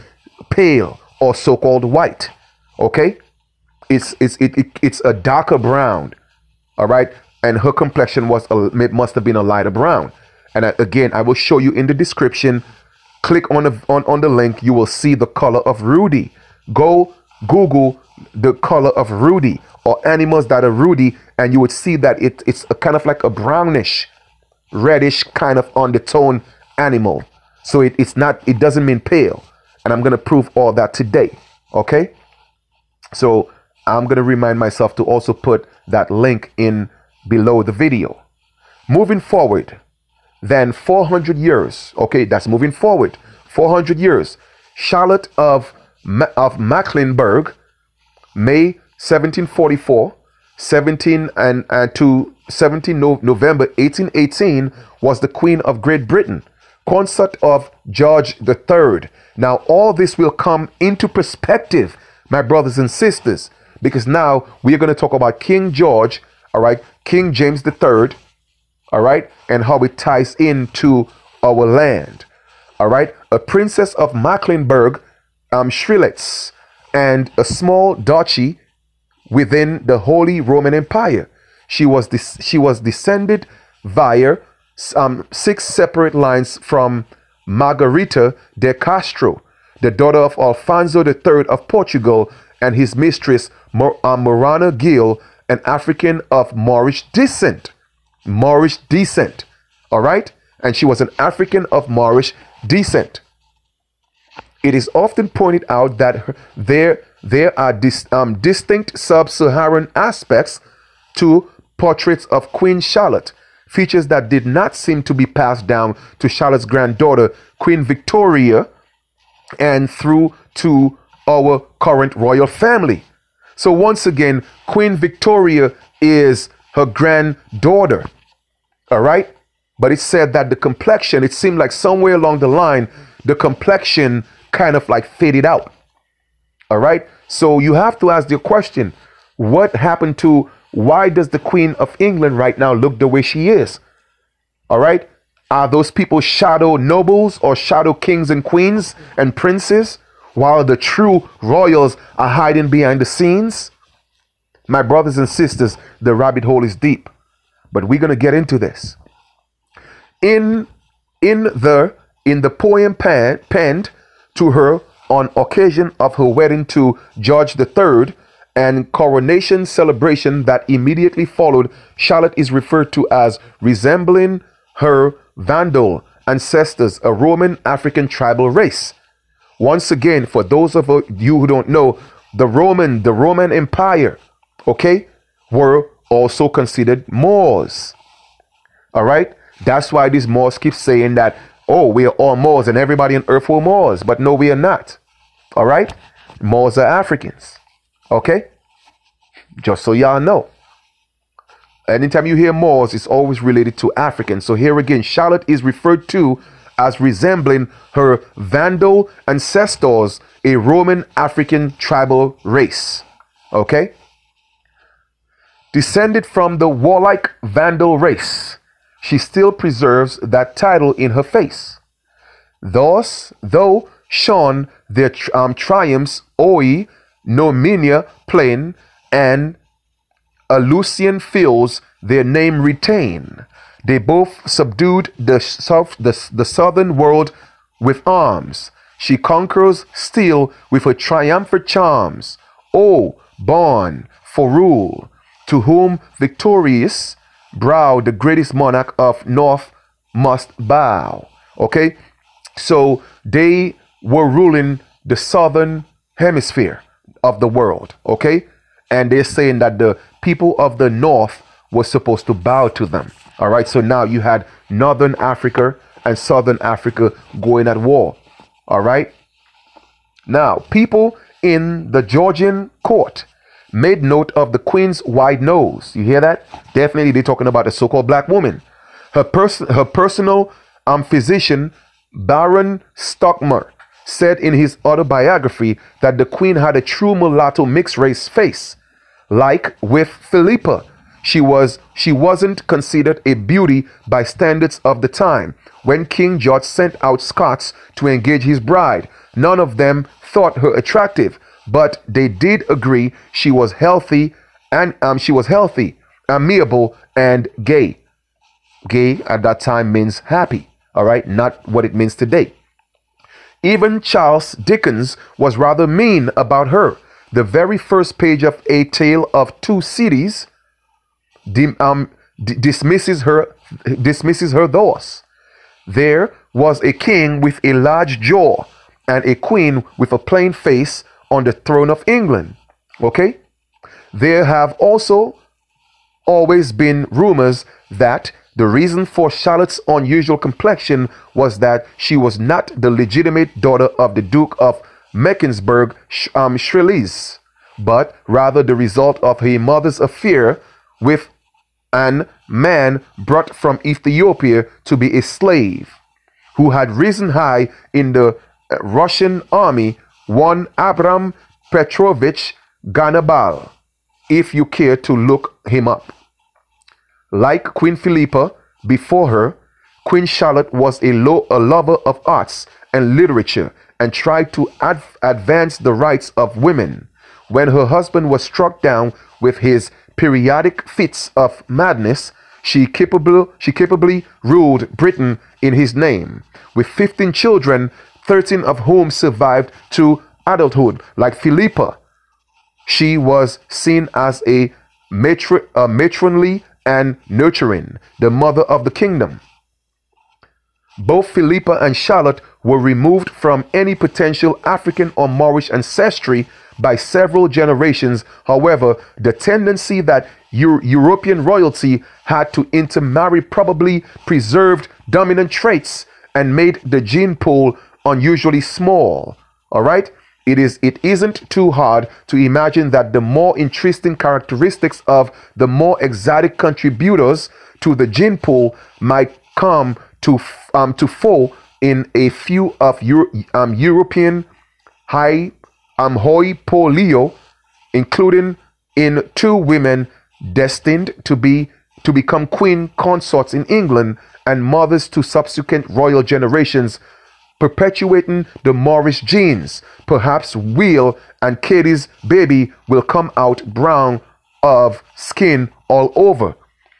pale or so-called white. Okay, it's a darker brown. All right, and her complexion must have been a lighter brown. And again, I will show you in the description. Click on the link. You will see the color of Rudy. Go Google the color of Rudy or animals that are Rudy, and you would see that it's a kind of like a brownish, reddish kind of undertone animal. So it doesn't mean pale. And I'm going to prove all that today. Okay. So I'm going to remind myself to also put that link in below the video. Moving forward, then 400 years. Okay, that's moving forward. 400 years. Charlotte of Mecklenburg, May 1744, 17 November 1818, was the Queen of Great Britain, consort of George III. Now, all this will come into perspective, my brothers and sisters, because now we are going to talk about King George, all right, King James III, all right, and how it ties into our land, all right. A princess of Mecklenburg, Strelitz, and a small duchy within the Holy Roman Empire. She was descended via 6 separate lines from Margarita de Castro, the daughter of Alfonso III of Portugal, and his mistress Morana Gil, an African of Moorish descent. All right, and she was an African of Moorish descent. It is often pointed out that there are distinct sub-Saharan aspects to portraits of Queen Charlotte, features that did not seem to be passed down to Charlotte's granddaughter, Queen Victoria, and through to our current royal family. So once again, Queen Victoria is her granddaughter, all right? But it said that the complexion, it seemed like somewhere along the line, the complexion kind of like faded out, all right? So you have to ask the question, what happened to, why does the Queen of England right now look the way she is? All right? Are those people shadow nobles or shadow kings and queens and princes, while the true royals are hiding behind the scenes? My brothers and sisters, the rabbit hole is deep, but we're going to get into this. In the poem penned to her on occasion of her wedding to George III and coronation celebration that immediately followed, Charlotte is referred to as resembling her Vandal ancestors, a Roman African tribal race. Once again, for those of you who don't know, the Roman Empire, okay, were also considered Moors. All right, that's why these Moors keep saying that, oh, we are all Moors and everybody on earth were Moors, but no, we are not. All right, Moors are Africans. Okay, just so y'all know. Anytime you hear Moors, it's always related to Africans. So here again, Charlotte is referred to as resembling her Vandal ancestors, a Roman African tribal race. Okay, descended from the warlike Vandal race, she still preserves that title in her face. Thus, though shone their triumphs o'er Nominia plain and Alusian fields, their name retain. They both subdued the southern world with arms. She conquers still with her triumphant charms. O born for rule, to whom victorious brow the greatest monarch of North must bow. Okay, so they were ruling the southern hemisphere of the world. Okay, and they're saying that the people of the north were supposed to bow to them. All right, so now you had northern Africa and Southern Africa going at war. All right. Now, people in the Georgian court made note of the queen's wide nose. You hear that? Definitely, they're talking about a so-called black woman. Her personal physician, Baron Stockmar, said in his autobiography that the queen had a true mulatto mixed race face. Like with Philippa, she wasn't considered a beauty by standards of the time. When King George sent out Scots to engage his bride, none of them thought her attractive, but they did agree she was healthy, amiable, and gay. Gay at that time means happy, all right, not what it means today. Even Charles Dickens was rather mean about her. The very first page of A Tale of Two Cities dismisses her thus. There was a king with a large jaw and a queen with a plain face on the throne of England. Okay? There have also always been rumors that the reason for Charlotte's unusual complexion was that she was not the legitimate daughter of the Duke of Mecklenburg-Strelitz, but rather the result of her mother's affair with an man brought from Ethiopia to be a slave, who had risen high in the Russian army, one Abram Petrovich Ganabal, if you care to look him up. Like Queen Philippa before her, Queen Charlotte was a lover of arts and literature and tried to advance the rights of women. When her husband was struck down with his periodic fits of madness, she capably ruled Britain in his name. With 15 children, 13 of whom survived to adulthood. Like Philippa, she was seen as a matronly and nurturing, the mother of the kingdom. Both Philippa and Charlotte were removed from any potential African or Moorish ancestry by several generations. However, the tendency that European royalty had to intermarry probably preserved dominant traits and made the gene pool unusually small. All right? It isn't too hard to imagine that the more interesting characteristics of the more exotic contributors to the gene pool might come to fall in a few of European hoi pollio, including in two women destined to become queen consorts in England and mothers to subsequent royal generations, perpetuating the Moorish genes. Perhaps Will and Katie's baby will come out brown of skin all over.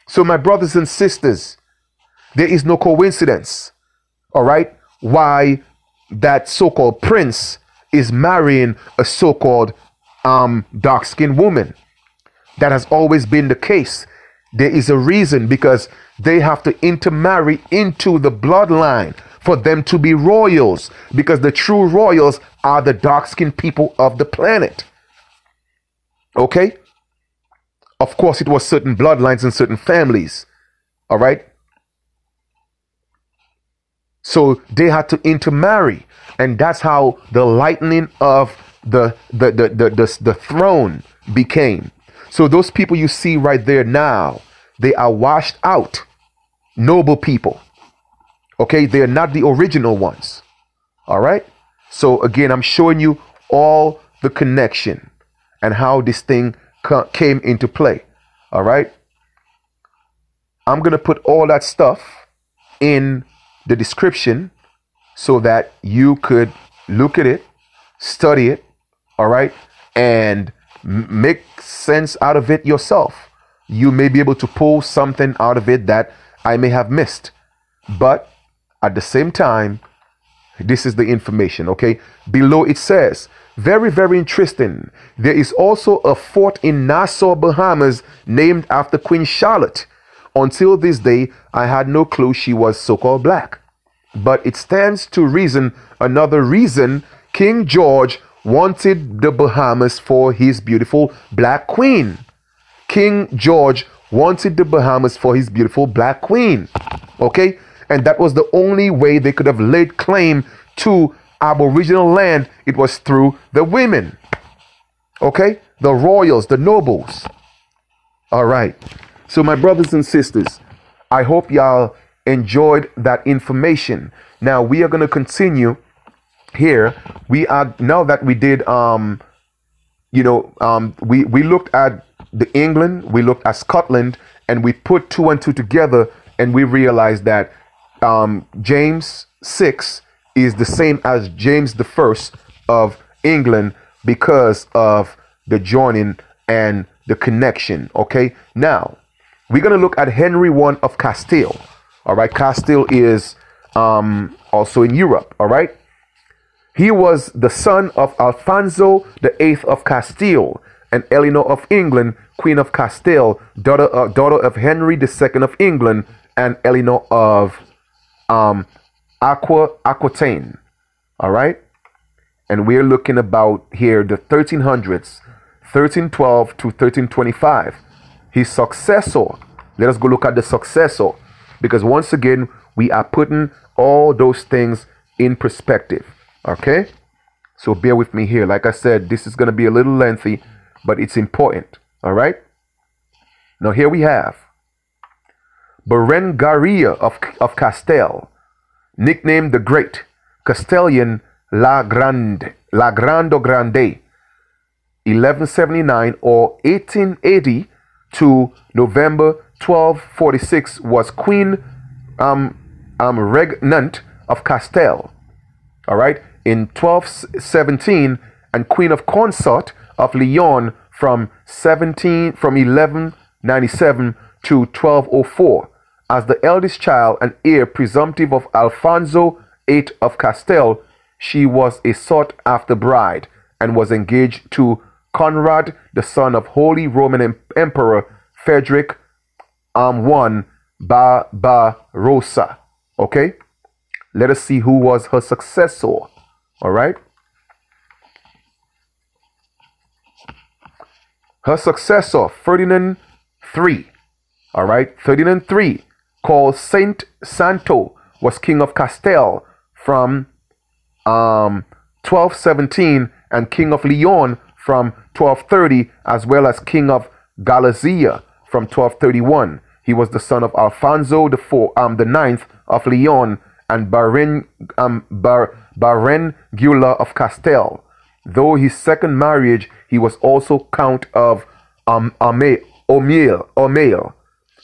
So my brothers and sisters, there is no coincidence, all right, why that so-called prince is marrying a so-called dark-skinned woman. That has always been the case. There is a reason, because they have to intermarry into the bloodline for them to be royals, because the true royals are the dark-skinned people of the planet. Okay? Of course, it was certain bloodlines and certain families. All right? So they had to intermarry, and that's how the lightning of the throne became. So those people you see right there now, they are washed out noble people. Okay, they're not the original ones. All right. So again, I'm showing you all the connection and how this thing came into play. All right. I'm going to put all that stuff in the description so that you could look at it, study it. All right. And make sense out of it yourself. You may be able to pull something out of it that I may have missed. But at the same time, this is the information, okay? Below it says, very, very interesting. There is also a fort in Nassau, Bahamas, named after Queen Charlotte. Until this day, I had no clue she was so-called black. But it stands to reason, another reason, King George wanted the Bahamas for his beautiful black queen. King George wanted the Bahamas for his beautiful black queen. Okay? And that was the only way they could have laid claim to Aboriginal land. It was through the women. Okay? The royals, the nobles. All right. So my brothers and sisters, I hope y'all enjoyed that information. Now we are going to continue here. We are, now that we did we looked at the England, we looked at Scotland, and we put two and two together, and we realized that James 6 is the same as James the First of England because of the joining and the connection. Okay, now we're going to look at Henry I of Castile. All right, Castile is also in Europe. All right, he was the son of Alfonso VIII of Castile and Eleanor of England, Queen of Castile, daughter of Henry II of England and Eleanor of Aquitaine. All right, and we're looking about here the 1300s, 1312 to 1325. His successor. Let us go look at the successor, because once again we are putting all those things in perspective. Okay, so bear with me here. Like I said, this is going to be a little lengthy, but it's important. All right, now here we have Berengaria of Castile, nicknamed the Great, Castilian La Grande, 1179 or 1880 to November 1246, was Queen Regnant of Castile. All right, in 1217, and Queen of Consort of Leon from 1197 to 1204. As the eldest child and heir presumptive of Alfonso VIII of Castile, she was a sought-after bride and was engaged to Conrad, the son of Holy Roman Emperor Frederick I Barbarossa. Okay, let us see who was her successor. All right, her successor, Ferdinand III. All right, Ferdinand III, called Saint Santo, was king of Castile from 1217 and king of Leon from 1230, as well as king of Galicia from 1231. He was the son of Alfonso the Ninth of Leon and Barengula of Castile. Though his second marriage, he was also count of Omeil.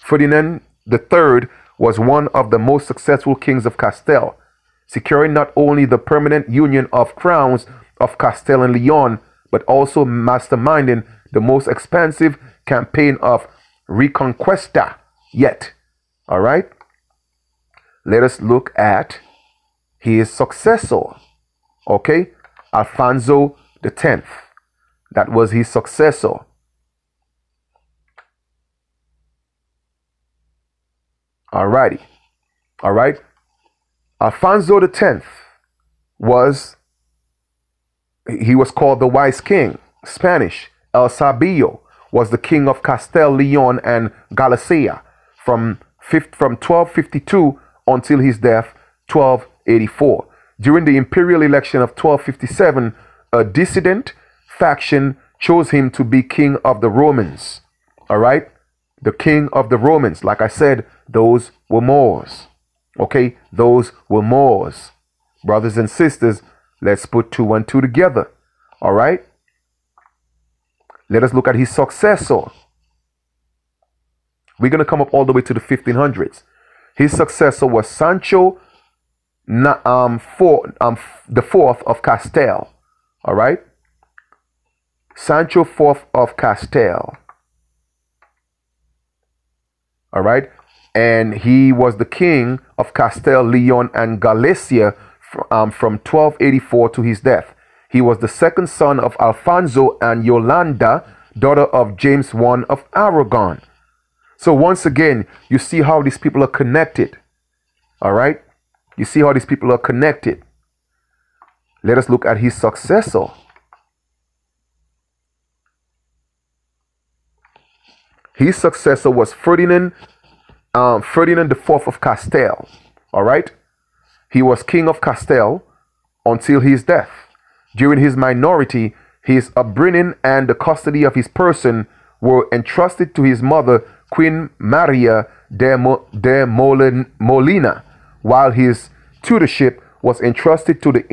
Ferdinand III was one of the most successful kings of Castile, securing not only the permanent union of crowns of Castile and Leon, but also masterminding the most expansive campaign of Reconquista yet. All right, let us look at his successor. Okay, Alfonso X. That was his successor. Alrighty. All right. Alfonso X was called the Wise King. Spanish. El Sabio was the king of Castile, Leon, and Galicia from 1252 until his death, 1284. During the imperial election of 1257, a dissident faction chose him to be king of the Romans. All right, the king of the Romans. Like I said, those were Moors. Okay, those were Moors. Brothers and sisters, let's put two and two together. All right, let us look at his successor. We're going to come up all the way to the 1500s. His successor was Sancho the Fourth of Castile. All right, Sancho IV of Castile. All right, and he was the king of Castile, Leon, and Galicia from 1284 to his death. He was the second son of Alfonso and Yolanda, daughter of James I of Aragon. So once again, you see how these people are connected. All right, you see how these people are connected. Let us look at his successor. His successor was Ferdinand IV of Castile. All right. He was king of Castile until his death. During his minority, his upbringing and the custody of his person were entrusted to his mother, Queen Maria de Molina, while his tutorship was entrusted to the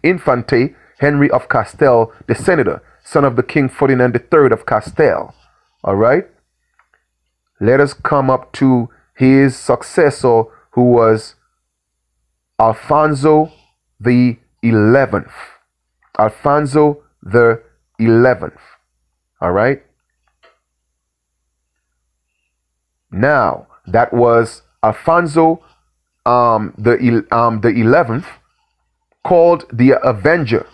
Infante Henry of Castile, the senator, son of the King Ferdinand III of Castile. All right. Let us come up to his successor, who was Alfonso the 11th. Alfonso the 11th. All right. Now, that was Alfonso the 11th, called the Avenger.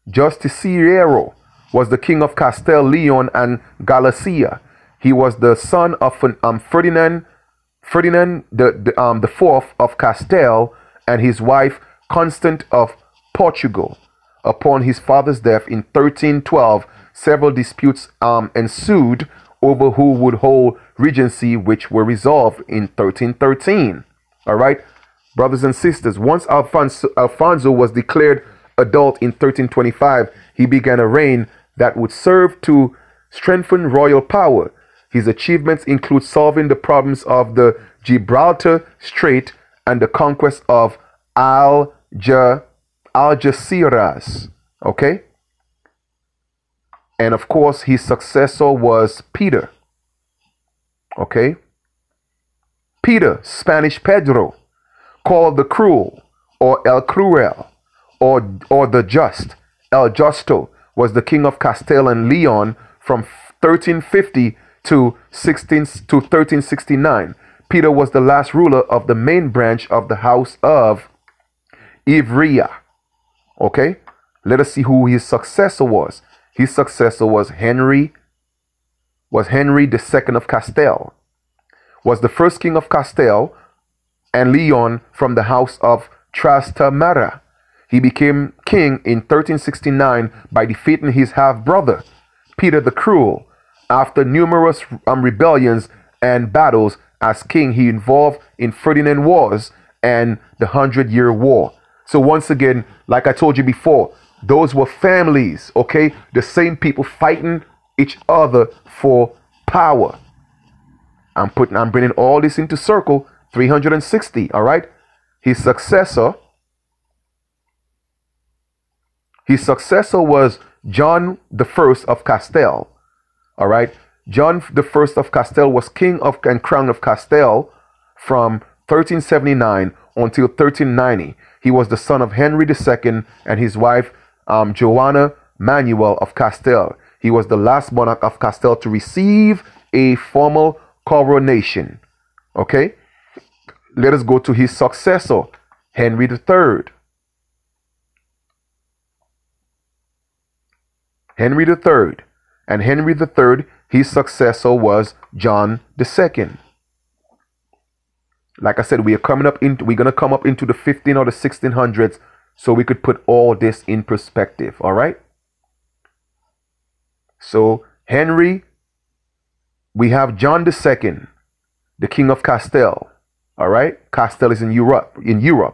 Justiciero was the king of Castile, Leon, and Galicia. He was the son of Ferdinand the fourth of Castile and his wife Constant of Portugal. Upon his father's death in 1312, several disputes ensued over who would hold regency, which were resolved in 1313. All right, brothers and sisters, once Alfonso was declared adult in 1325, he began a reign that would serve to strengthen royal power. His achievements include solving the problems of the Gibraltar Strait and the conquest of Algeciras. Okay? And of course, his successor was Peter. Okay? Peter, Spanish Pedro, called the Cruel or El Cruel or the Just, El Justo, was the king of Castile and Leon from 1350 to 1369. Peter was the last ruler of the main branch of the house of Ivrea. Okay? Let us see who his successor was. His successor was Henry II of Castile. Was the first king of Castile and Leon from the house of Trastamara. He became king in 1369 by defeating his half-brother, Peter the Cruel. After numerous rebellions and battles as king, he involved in Ferdinand Wars and the 100-Year War. So once again, like I told you before, those were families, okay? The same people fighting each other for power. I'm bringing all this into circle 360, all right? His successor was John I of Castile. All right. John I of Castile was king of and crown of Castile from 1379 until 1390. He was the son of Henry II and his wife Joanna Manuel of Castile. He was the last monarch of Castile to receive a formal coronation. Okay. Let us go to his successor, Henry III. Henry III. And Henry III, his successor was John II. Like I said, we're going to come up into the 15 or the 1600s so we could put all this in perspective, all right? So, Henry, we have John II, the king of Castile, all right? Castile is in Europe,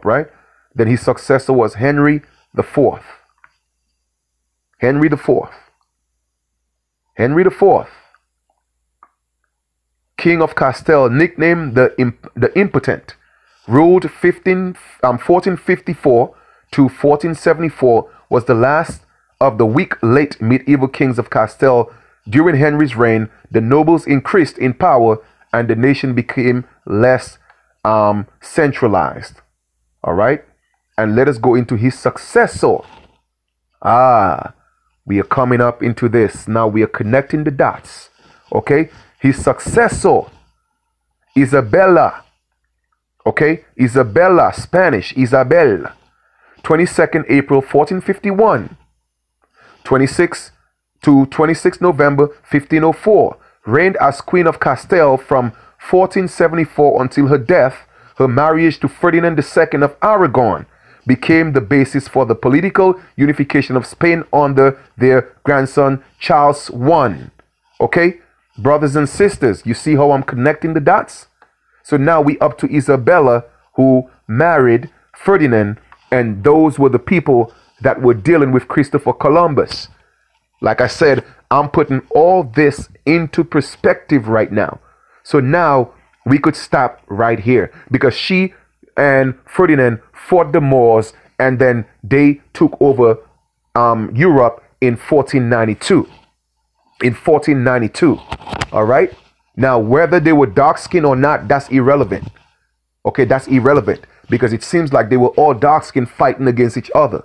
right? Then his successor was Henry IV. Henry IV. Henry IV, king of Castile, nicknamed the Impotent, ruled 1454 to 1474, was the last of the weak late medieval kings of Castile. During Henry's reign, the nobles increased in power and the nation became less centralized. All right? And let us go into his successor. We are coming up into this. Now we are connecting the dots. Okay? His successor, Isabella. Okay? Isabella, Spanish, Isabel. 22nd April 1451. 26 November 1504. Reigned as Queen of Castile from 1474 until her death. Her marriage to Ferdinand II of Aragon became the basis for the political unification of Spain under their grandson Charles I. Okay, brothers and sisters, you see how I'm connecting the dots? So now we up to Isabella who married Ferdinand, and those were the people that were dealing with Christopher Columbus. Like I said, I'm putting all this into perspective right now. So now we could stop right here, because she and Ferdinand fought the Moors, and then they took over Europe in 1492. In 1492. All right. Now, whether they were dark skinned or not, that's irrelevant. Okay, that's irrelevant, because it seems like they were all dark skinned fighting against each other.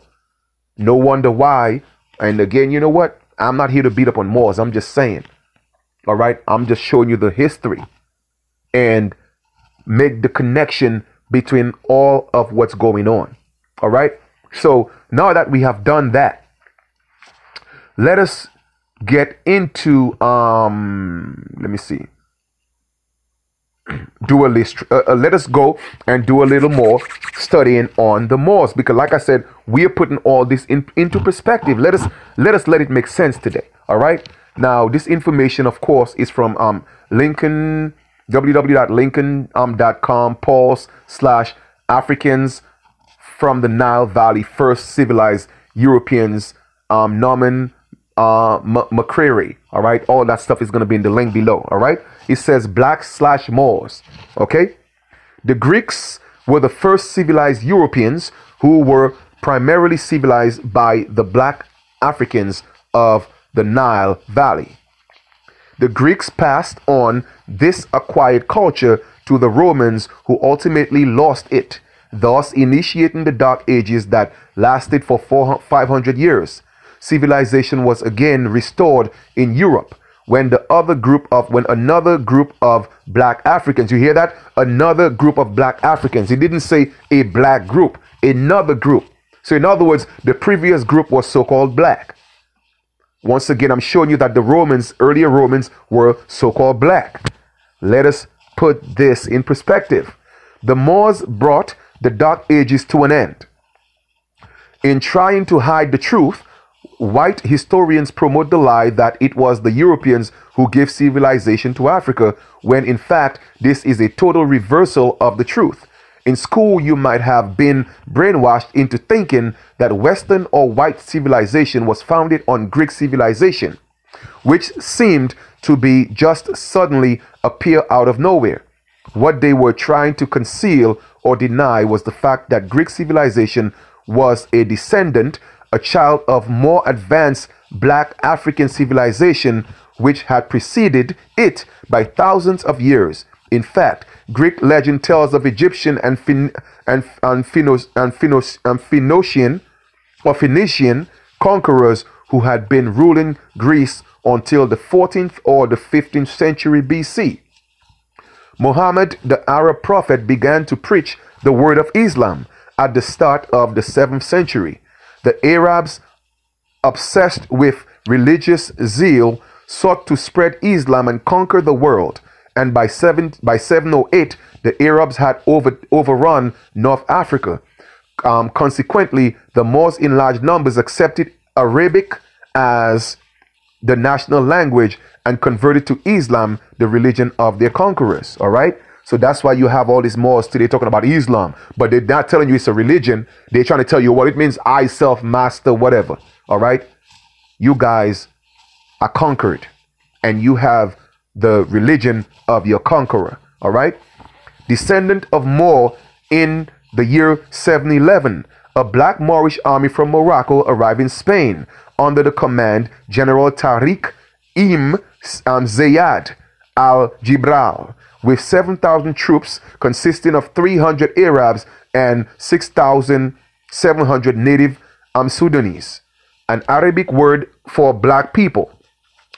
No wonder why. And again, you know what? I'm not here to beat up on Moors. I'm just saying. All right. I'm just showing you the history and make the connection between all of what's going on. All right. So now that we have done that, let us get into let me see, do a list. Let us go and do a little more studying on the Moors, because like I said, we are putting all this into perspective. Let us let it make sense today. All right. Now, this information, of course, is from Lincoln, www.lincoln.com, /Africans from the Nile Valley, first civilized Europeans, Norman McCreary. All right, all that stuff is going to be in the link below. All right, it says black/Moors. Okay, the Greeks were the first civilized Europeans who were primarily civilized by the black Africans of the Nile Valley. The Greeks passed on this acquired culture to the Romans, who ultimately lost it, thus initiating the Dark Ages that lasted for 500 years. Civilization was again restored in Europe when another group of black Africans, you hear that? Another group of black Africans. It didn't say a black group, another group. So in other words, the previous group was so-called black. Once again, I'm showing you that the Romans, earlier Romans, were so-called black. Let us put this in perspective. The Moors brought the Dark Ages to an end. In trying to hide the truth, white historians promote the lie that it was the Europeans who gave civilization to Africa, when in fact this is a total reversal of the truth. In school, you might have been brainwashed into thinking that Western or white civilization was founded on Greek civilization, which seemed to be just suddenly appear out of nowhere. What they were trying to conceal or deny was the fact that Greek civilization was a descendant, a child of more advanced black African civilization, which had preceded it by thousands of years. In fact, Greek legend tells of Egyptian and Phoenician conquerors who had been ruling Greece until the 14th or the 15th century BC. Muhammad, the Arab prophet, began to preach the word of Islam at the start of the 7th century. The Arabs, obsessed with religious zeal, sought to spread Islam and conquer the world. And by 708, the Arabs had overrun North Africa. Consequently, the Moors in large numbers accepted Arabic as the national language and converted to Islam, the religion of their conquerors. All right. So that's why you have all these Moors today talking about Islam, but they're not telling you it's a religion. They're trying to tell you what it means. I, self, master, whatever. All right. You guys are conquered, and you have the religion of your conqueror. All right. Descendant of Moor, in the year 711, a black Moorish army from Morocco arrived in Spain under the command General Tariq Ibn Zayed al-Jibral, with 7,000 troops consisting of 300 Arabs and 6,700 native Sudanese, an Arabic word for black people.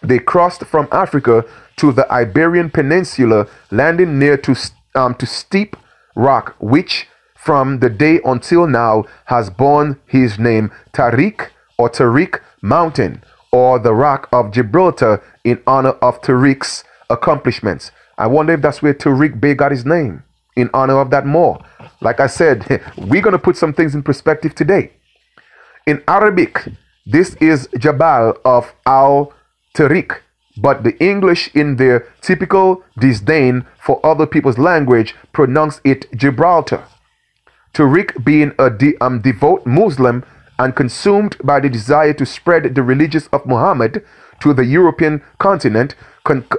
They crossed from Africa to the Iberian Peninsula, landing near to Steep Rock, which from the day until now has borne his name, Tariq or Tariq Mountain, or the Rock of Gibraltar, in honor of Tariq's accomplishments. I wonder if that's where Tariq Bey got his name, in honor of that Moor. Like I said, we're going to put some things in perspective today. In Arabic, this is Jabal of al-Tariq, but the English, in their typical disdain for other people's language, pronounce it Gibraltar. Tariq, being a devout Muslim and consumed by the desire to spread the religions of Muhammad to the European continent,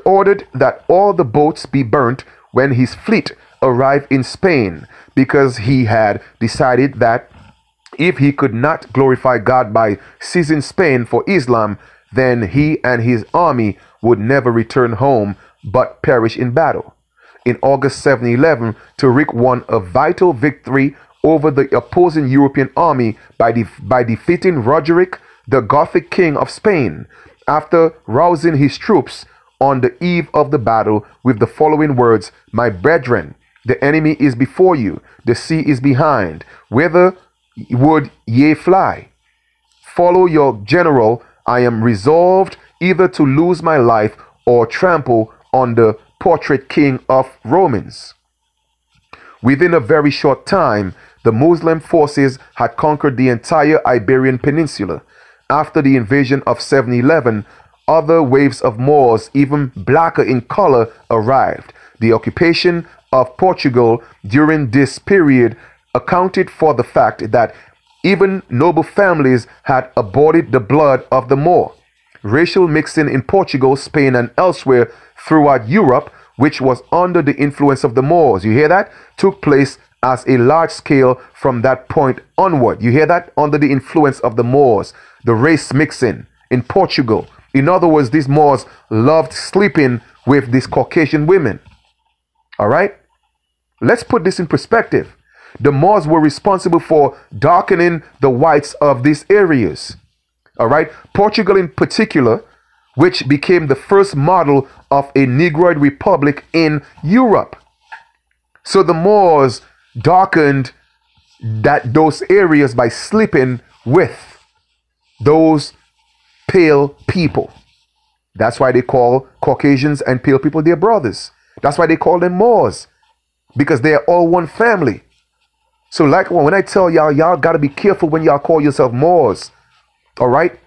ordered that all the boats be burnt when his fleet arrived in Spain, because he had decided that if he could not glorify God by seizing Spain for Islam, then he and his army would never return home but perish in battle. In August 711, Tariq won a vital victory over the opposing European army by defeating Roderick, the Gothic king of Spain, after rousing his troops on the eve of the battle with the following words: "My brethren, the enemy is before you, the sea is behind. Whither would ye fly? Follow your general. I am resolved either to lose my life or trample on the portrait king of Romans." Within a very short time, the Muslim forces had conquered the entire Iberian Peninsula. After the invasion of 711, other waves of Moors, even blacker in color, arrived. The occupation of Portugal during this period accounted for the fact that even noble families had abhorred the blood of the Moor. Racial mixing in Portugal, Spain, and elsewhere throughout Europe, which was under the influence of the Moors, you hear that, took place as a large scale from that point onward. You hear that? Under the influence of the Moors, the race mixing in Portugal. In other words, these Moors loved sleeping with these Caucasian women. All right? Let's put this in perspective. The Moors were responsible for darkening the whites of these areas. All right? Portugal in particular, which became the first model of a Negroid republic in Europe. So the Moors darkened those areas by sleeping with those pale people. That's why they call Caucasians and pale people their brothers. That's why they call them Moors, because they are all one family. So like when I tell y'all got to be careful when y'all call yourself Moors. All right?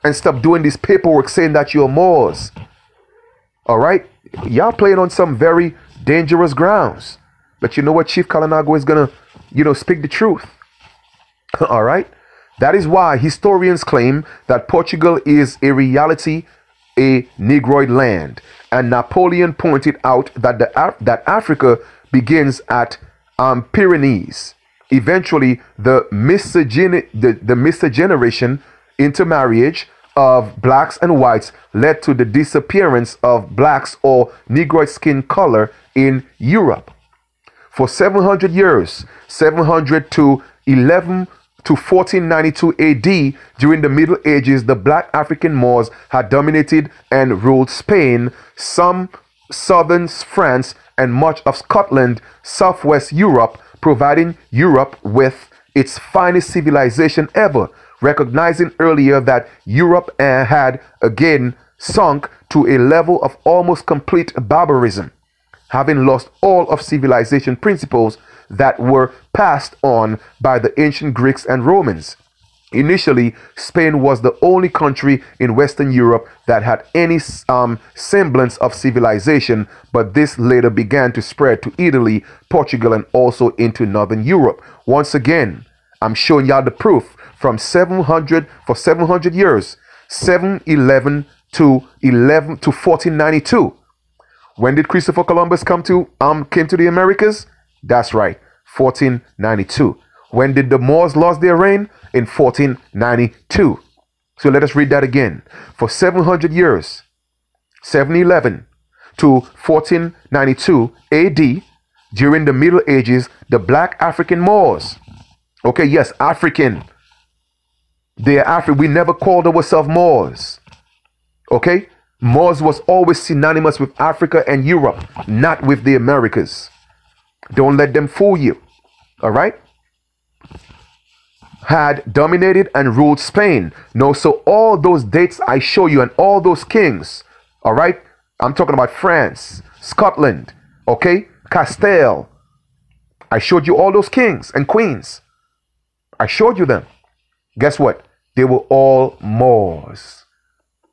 And stop doing this paperwork saying that you're Moors. All right? Y'all playing on some very dangerous grounds. But you know what? Chief Kalinago is going to, speak the truth. All right? That is why historians claim that Portugal is a reality, a Negroid land. And Napoleon pointed out that that Africa begins at Pyrenees. Eventually, the miscegenation, intermarriage of blacks and whites, led to the disappearance of blacks or Negroid skin color in Europe. For 700 years, 700 to 1492 AD, during the Middle Ages, the black African Moors had dominated and ruled Spain, some southern France, and much of Scotland, southwest Europe, providing Europe with its finest civilization ever, recognizing earlier that Europe had again sunk to a level of almost complete barbarism, having lost all of civilization principles that were passed on by the ancient Greeks and Romans. Initially, Spain was the only country in Western Europe that had any semblance of civilization, but this later began to spread to Italy, Portugal, and also into Northern Europe. Once again, I'm showing y'all the proof from 700 years, 711 to 1492. When did Christopher Columbus came to the Americas? That's right, 1492. When did the Moors lose their reign? In 1492. So let us read that again. For 700 years, 711 to 1492 AD, during the Middle Ages, the black African Moors. Okay, yes, African. They are African. We never called ourselves Moors. Okay? Moors was always synonymous with Africa and Europe, not with the Americas. Don't let them fool you. All right? Had dominated and ruled Spain. No, so all those dates I show you and all those kings, all right? I'm talking about France, Scotland, okay? Castile. I showed you all those kings and queens. I showed you them. Guess what? They were all Moors.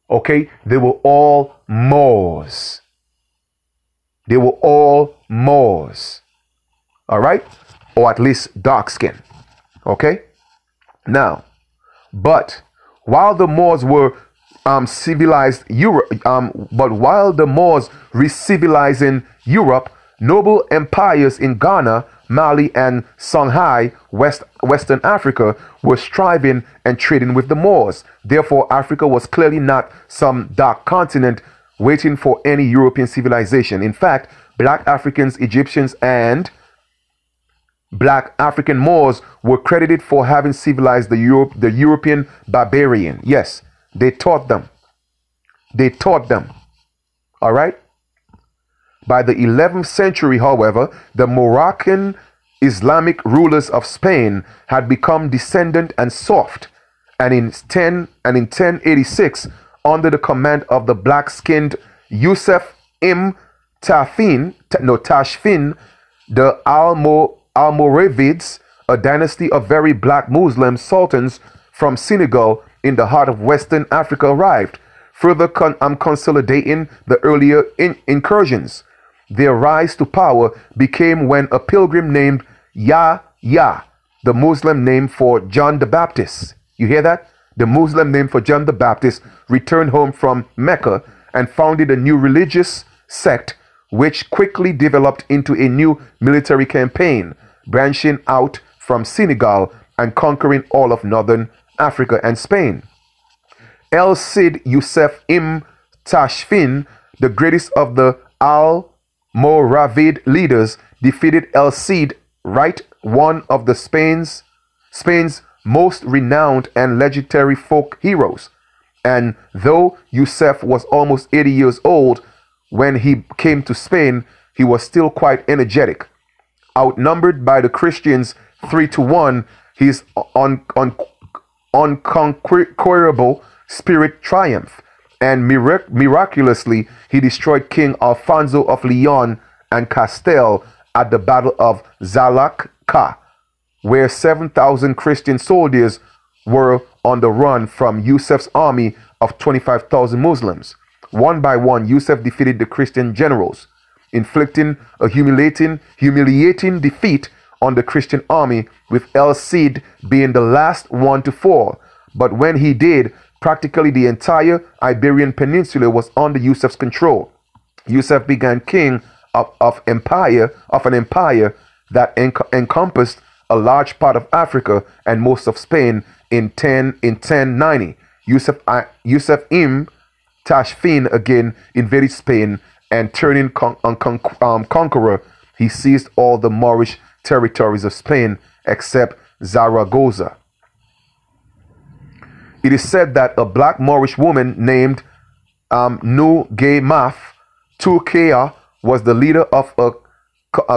Okay? They were all Moors. They were all Moors. All right? or at least dark skin. Okay? Now, but while the Moors were civilized Europe, but while the Moors re-civilizing Europe, noble empires in Ghana, Mali, and Songhai, Western Africa, were striving and trading with the Moors. Therefore, Africa was clearly not some dark continent waiting for any European civilization. In fact, black Africans, Egyptians, and black African Moors were credited for having civilized the European barbarian. Yes, they taught them. They taught them. All right? By the 11th century, however, the Moroccan Islamic rulers of Spain had become descendant and soft, and in 1086, under the command of the black-skinned Yusuf ibn Tashfin, the Almoravids, a dynasty of very black Muslim sultans from Senegal in the heart of Western Africa, arrived, further consolidating the earlier incursions. Their rise to power became when a pilgrim named Yahya, the Muslim name for John the Baptist, you hear that? The Muslim name for John the Baptist, returned home from Mecca and founded a new religious sect, which quickly developed into a new military campaign, branching out from Senegal and conquering all of northern Africa and Spain. El Cid Yusuf ibn Tashfin, the greatest of the Almoravid leaders, defeated El Cid, right, one of the Spain's most renowned and legendary folk heroes. And though Yusuf was almost 80 years old when he came to Spain, he was still quite energetic. Outnumbered by the Christians 3-1, his unconquerable spirit triumphed, and miraculously he destroyed King Alfonso of Leon and Castile at the Battle of Zalaka, where 7,000 Christian soldiers were on the run from Yusuf's army of 25,000 Muslims. One by one, Yusuf defeated the Christian generals, inflicting a humiliating defeat on the Christian army, with El Cid being the last one to fall. But when he did, practically the entire Iberian Peninsula was under Yusuf's control. Yusuf began king of an empire that encompassed a large part of Africa and most of Spain in 1090. Yusuf ibn Tashfin again invaded Spain, and turning conqueror, he seized all the Moorish territories of Spain except Zaragoza. It is said that a black Moorish woman named Nugaymaf Turkea was the leader of a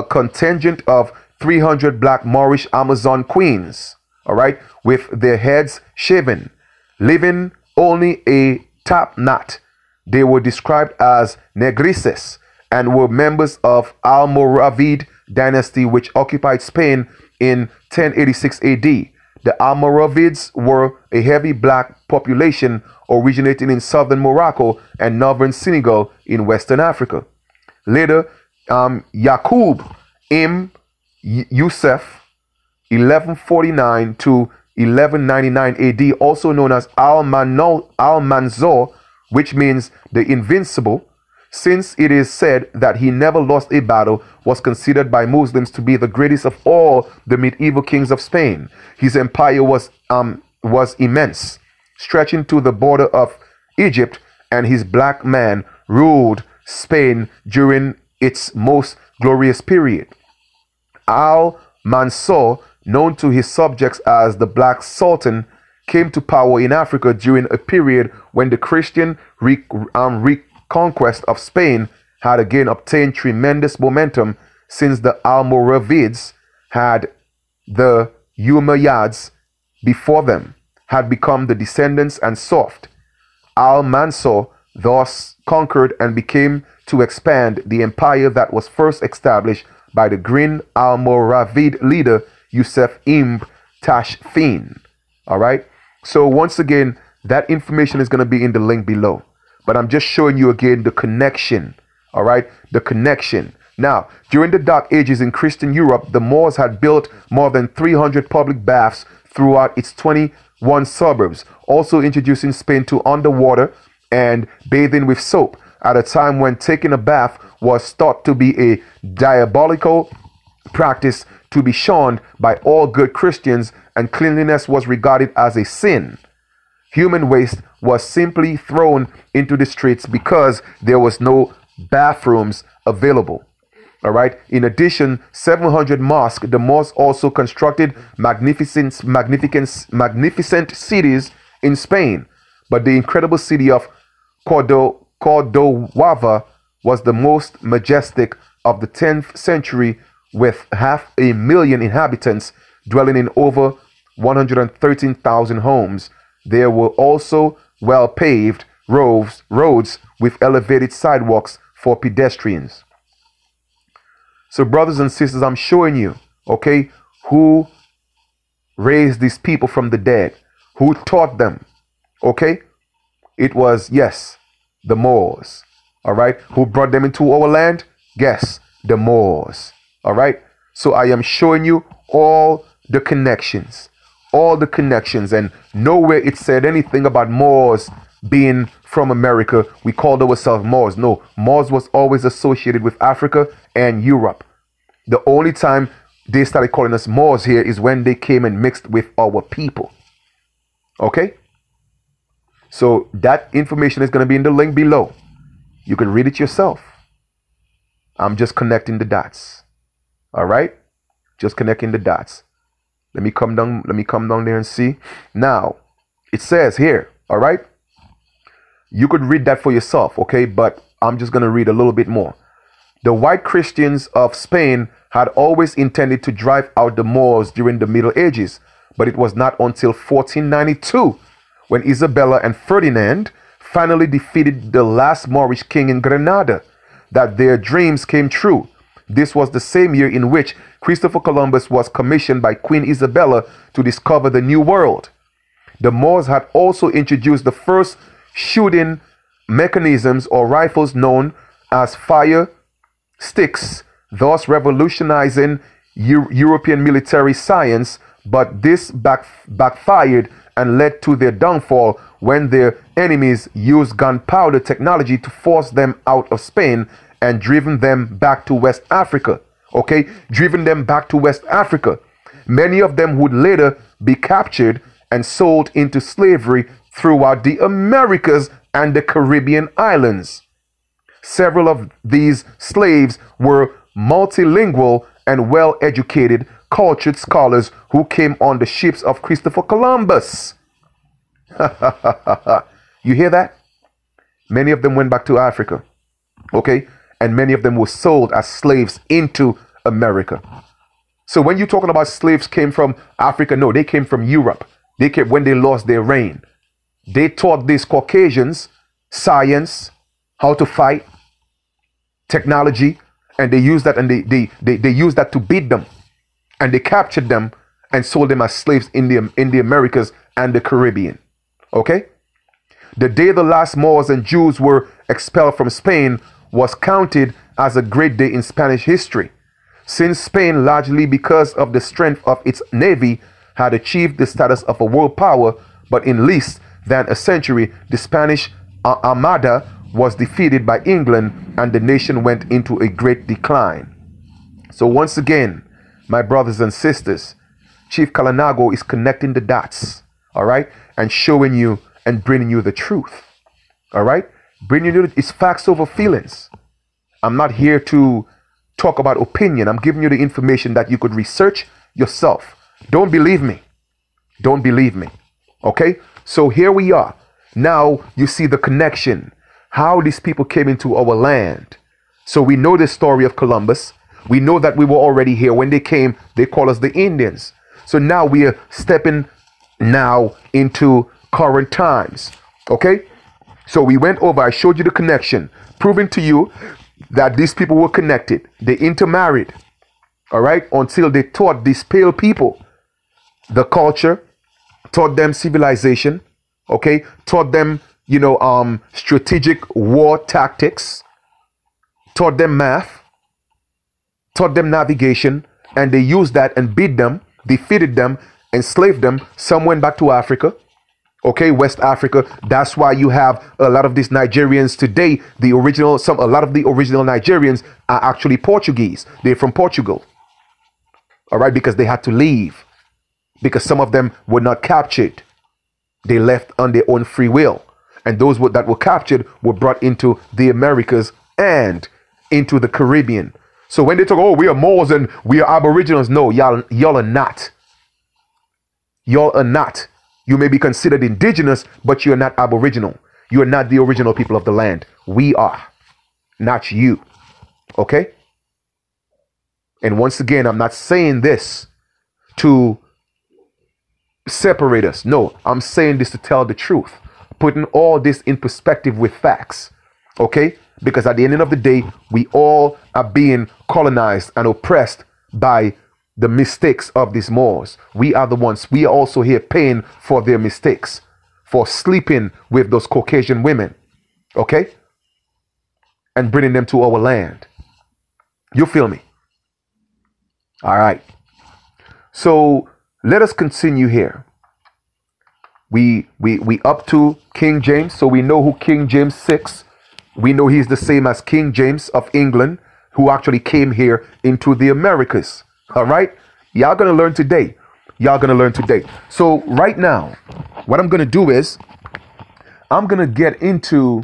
contingent of 300 black Moorish Amazon queens, all right, with their heads shaven, living only a top knot. They were described as negrises and were members of Almoravid dynasty, which occupied Spain in 1086 AD. The Almoravids were a heavy black population originating in southern Morocco and northern Senegal in Western Africa. Later, Yaqub ibn Yusuf, 1149 to 1199 AD, also known as Al-Manzor, which means the invincible, since it is said that he never lost a battle, was considered by Muslims to be the greatest of all the medieval kings of Spain. His empire was immense, stretching to the border of Egypt, and his black man ruled Spain during its most glorious period. Al-Mansur, known to his subjects as the Black Sultan, came to power in Africa during a period when the Christian reconquest of Spain had again obtained tremendous momentum, since the Almoravids had the Umayyads before them had become the descendants and soft. Al-Mansur thus conquered and became to expand the empire that was first established by the Green Almoravid leader Yusuf ibn Tashfin. All right. So once again, that information is going to be in the link below. But I'm just showing you again the connection. All right. The connection. Now, during the Dark Ages in Christian Europe, the Moors had built more than 300 public baths throughout its 21 suburbs, also introducing Spain to underwater and bathing with soap at a time when taking a bath was thought to be a diabolical practice to be shunned by all good Christians, and cleanliness was regarded as a sin. Human waste was simply thrown into the streets because there was no bathrooms available. All right. In addition, 700 mosques. The Moors also constructed magnificent cities in Spain, but the incredible city of Cordova was the most majestic of the 10th century, with 500,000 inhabitants dwelling in over 113,000 homes. There were also well-paved roads with elevated sidewalks for pedestrians. So, brothers and sisters, I'm showing you, okay, who raised these people from the dead, who taught them, okay? It was, yes, the Moors, all right? Who brought them into our land? Yes, the Moors, all right? So I am showing you all the connections, and nowhere it said anything about Moors being from America. We called ourselves Moors. No, Moors was always associated with Africa and Europe. The only time they started calling us Moors here is when they came and mixed with our people. Okay? So that information is going to be in the link below. You can read it yourself. I'm just connecting the dots. All right? Just connecting the dots. Let me come down there and see. Now, it says here, all right? You could read that for yourself, okay? But I'm just going to read a little bit more. The white Christians of Spain had always intended to drive out the Moors during the Middle Ages, but it was not until 1492 when Isabella and Ferdinand finally defeated the last Moorish king in Granada that their dreams came true. This was the same year in which Christopher Columbus was commissioned by Queen Isabella to discover the New World. The Moors had also introduced the first shooting mechanisms or rifles known as fire sticks, thus revolutionizing European military science, but this backfired and led to their downfall when their enemies used gunpowder technology to force them out of Spain and driven them back to West Africa. Okay, driven them back to West Africa. Many of them would later be captured and sold into slavery throughout the Americas and the Caribbean islands. Several of these slaves were multilingual and well-educated, cultured scholars who came on the ships of Christopher Columbus. You hear that? Many of them went back to Africa. Okay? And many of them were sold as slaves into America. So when you're talking about slaves came from Africa, no, they came from Europe. They came when they lost their reign. They taught these Caucasians science, how to fight, technology, and they used that, and they used that to beat them, and they captured them and sold them as slaves in the Americas and the Caribbean. Okay? The day the last Moors and Jews were expelled from Spain was counted as a great day in Spanish history, since Spain, largely because of the strength of its navy, had achieved the status of a world power. But in less than a century, the Spanish Armada was defeated by England and the nation went into a great decline. So once again, my brothers and sisters, Chief Kalinago is connecting the dots, all right, and showing you and bringing you the truth, all right, bringing you it's facts over feelings. I'm not here to talk about opinion. I'm giving you the information that you could research yourself. Don't believe me. Don't believe me. Okay? So here we are. Now you see the connection. How these people came into our land. So we know the story of Columbus. We know that we were already here. When they came, they called us the Indians. So now we are stepping now into current times. Okay? So we went over, I showed you the connection, proving to you that these people were connected. They intermarried, all right, until they taught these pale people the culture, taught them civilization, okay, taught them, strategic war tactics, taught them math, taught them navigation, and they used that and beat them, defeated them, enslaved them. Some went back to Africa. Okay, West Africa. That's why you have a lot of these Nigerians today. A lot of the original Nigerians are actually Portuguese. They're from Portugal. All right, because they had to leave, because some of them were not captured. They left on their own free will, and those that were captured were brought into the Americas and into the Caribbean. So when they talk, oh, we are Moors and we are Aboriginals, no, y'all are not. Y'all are not. You may be considered indigenous, but you're not Aboriginal. You're not the original people of the land. We are, not you. Okay? And once again, I'm not saying this to separate us. No, I'm saying this to tell the truth. Putting all this in perspective with facts. Okay? Because at the end of the day, we all are being colonized and oppressed by the mistakes of these Moors. We are the ones. We are also here paying for their mistakes, for sleeping with those Caucasian women, okay, and bringing them to our land. You feel me? All right. So let us continue here. We up to King James, so we know who King James VI. We know he's the same as King James of England, who actually came here into the Americas. All right, y'all gonna learn today. Y'all gonna learn today. So right now, what I'm gonna do is I'm gonna get into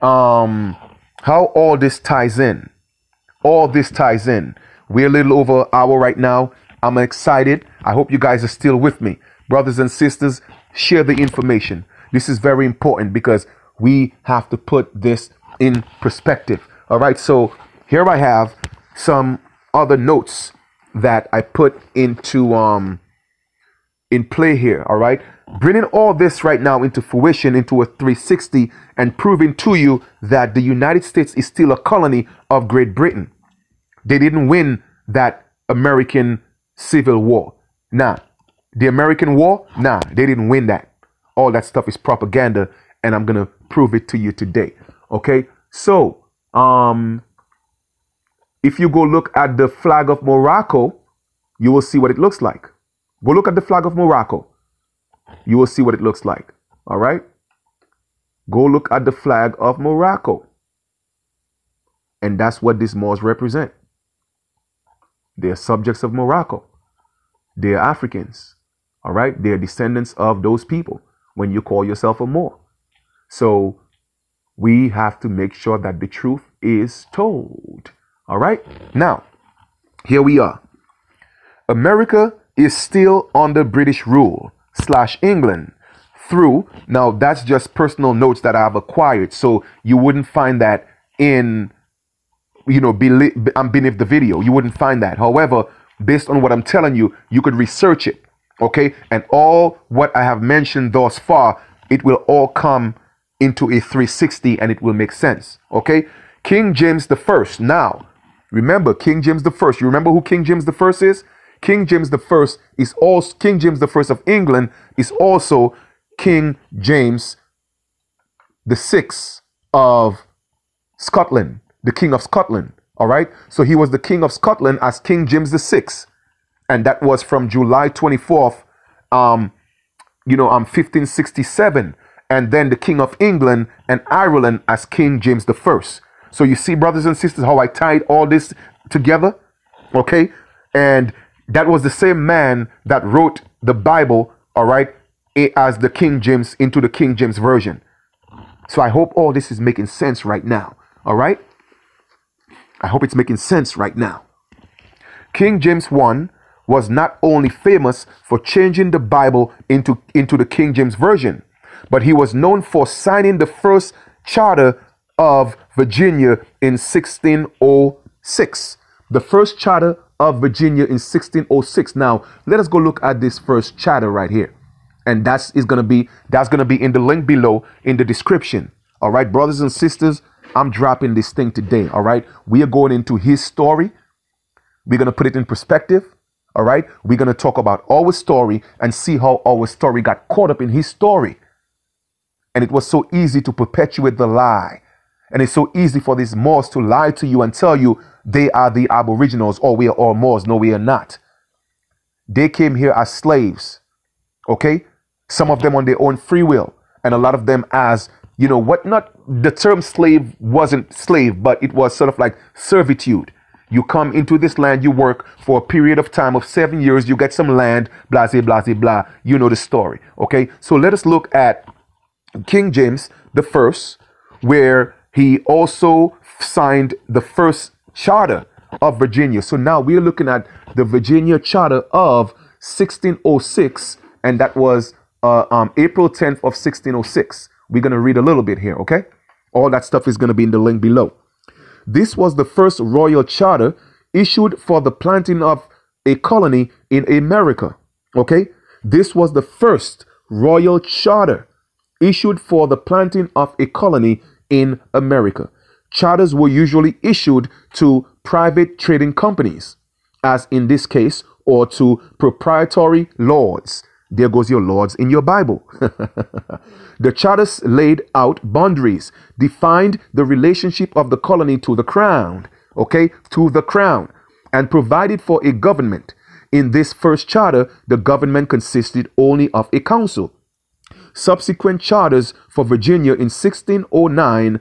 how all this ties in. All this ties in. We're a little over an hour right now. I'm excited. I hope you guys are still with me, brothers and sisters. Share the information. This is very important because we have to put this in perspective. All right. So here I have some other notes that I put into in play here. All right, bringing all this right now into fruition, into a 360, and proving to you that the United States is still a colony of Great Britain. They didn't win that American Civil War. Nah, the American War, nah, they didn't win that. All that stuff is propaganda, and I'm gonna prove it to you today. Okay, so if you go look at the flag of Morocco, you will see what it looks like. Go look at the flag of Morocco. You will see what it looks like. All right? Go look at the flag of Morocco. And that's what these Moors represent. They're subjects of Morocco. They're Africans. All right? They're descendants of those people when you call yourself a Moor. So we have to make sure that the truth is told. All right. Now, here we are. America is still under British rule / England through. Now, that's just personal notes that I've acquired. So you wouldn't find that in, beneath the video. You wouldn't find that. However, based on what I'm telling you, you could research it. OK, and all what I have mentioned thus far, it will all come into a 360 and it will make sense. OK, King James I. Now, remember King James I. You remember who King James I is? King James I is also King James I of England is also King James VI of Scotland, the King of Scotland. All right. So he was the King of Scotland as King James VI. And that was from July 24th, 1567. And then the King of England and Ireland as King James I. So you see, brothers and sisters, how I tied all this together. Okay. And that was the same man that wrote the Bible, all right, as the King James, into the King James Version. So I hope all this is making sense right now. All right. I hope it's making sense right now. King James I was not only famous for changing the Bible into the King James Version, but he was known for signing the first charter of Virginia in 1606. The first charter of Virginia in 1606. Now, let us go look at this first charter right here. And that's going to be in the link below in the description. All right, brothers and sisters, I'm dropping this thing today. All right, we are going into his story. We're going to put it in perspective. All right, we're going to talk about our story and see how our story got caught up in his story. And it was so easy to perpetuate the lie. And it's so easy for these Moors to lie to you and tell you they are the Aboriginals, or we are all Moors. No, we are not. They came here as slaves, okay? Some of them on their own free will, and a lot of them as, you know, what not, the term slave wasn't slave, but it was sort of like servitude. You come into this land, you work for a period of time of 7 years, you get some land, blah, blah, blah, blah. You know the story, okay? So let us look at King James the First, where he also signed the first charter of Virginia. So now we're looking at the Virginia Charter of 1606, and that was April 10th of 1606. We're going to read a little bit here, okay? All that stuff is going to be in the link below. This was the first royal charter issued for the planting of a colony in America, okay? This was the first royal charter issued for the planting of a colony in America. Charters were usually issued to private trading companies, as in this case, or to proprietary lords. There goes your lords in your Bible. The charters laid out boundaries, defined the relationship of the colony to the crown, okay, to the crown, and provided for a government. In this first charter, the government consisted only of a council. Subsequent charters for Virginia in 1609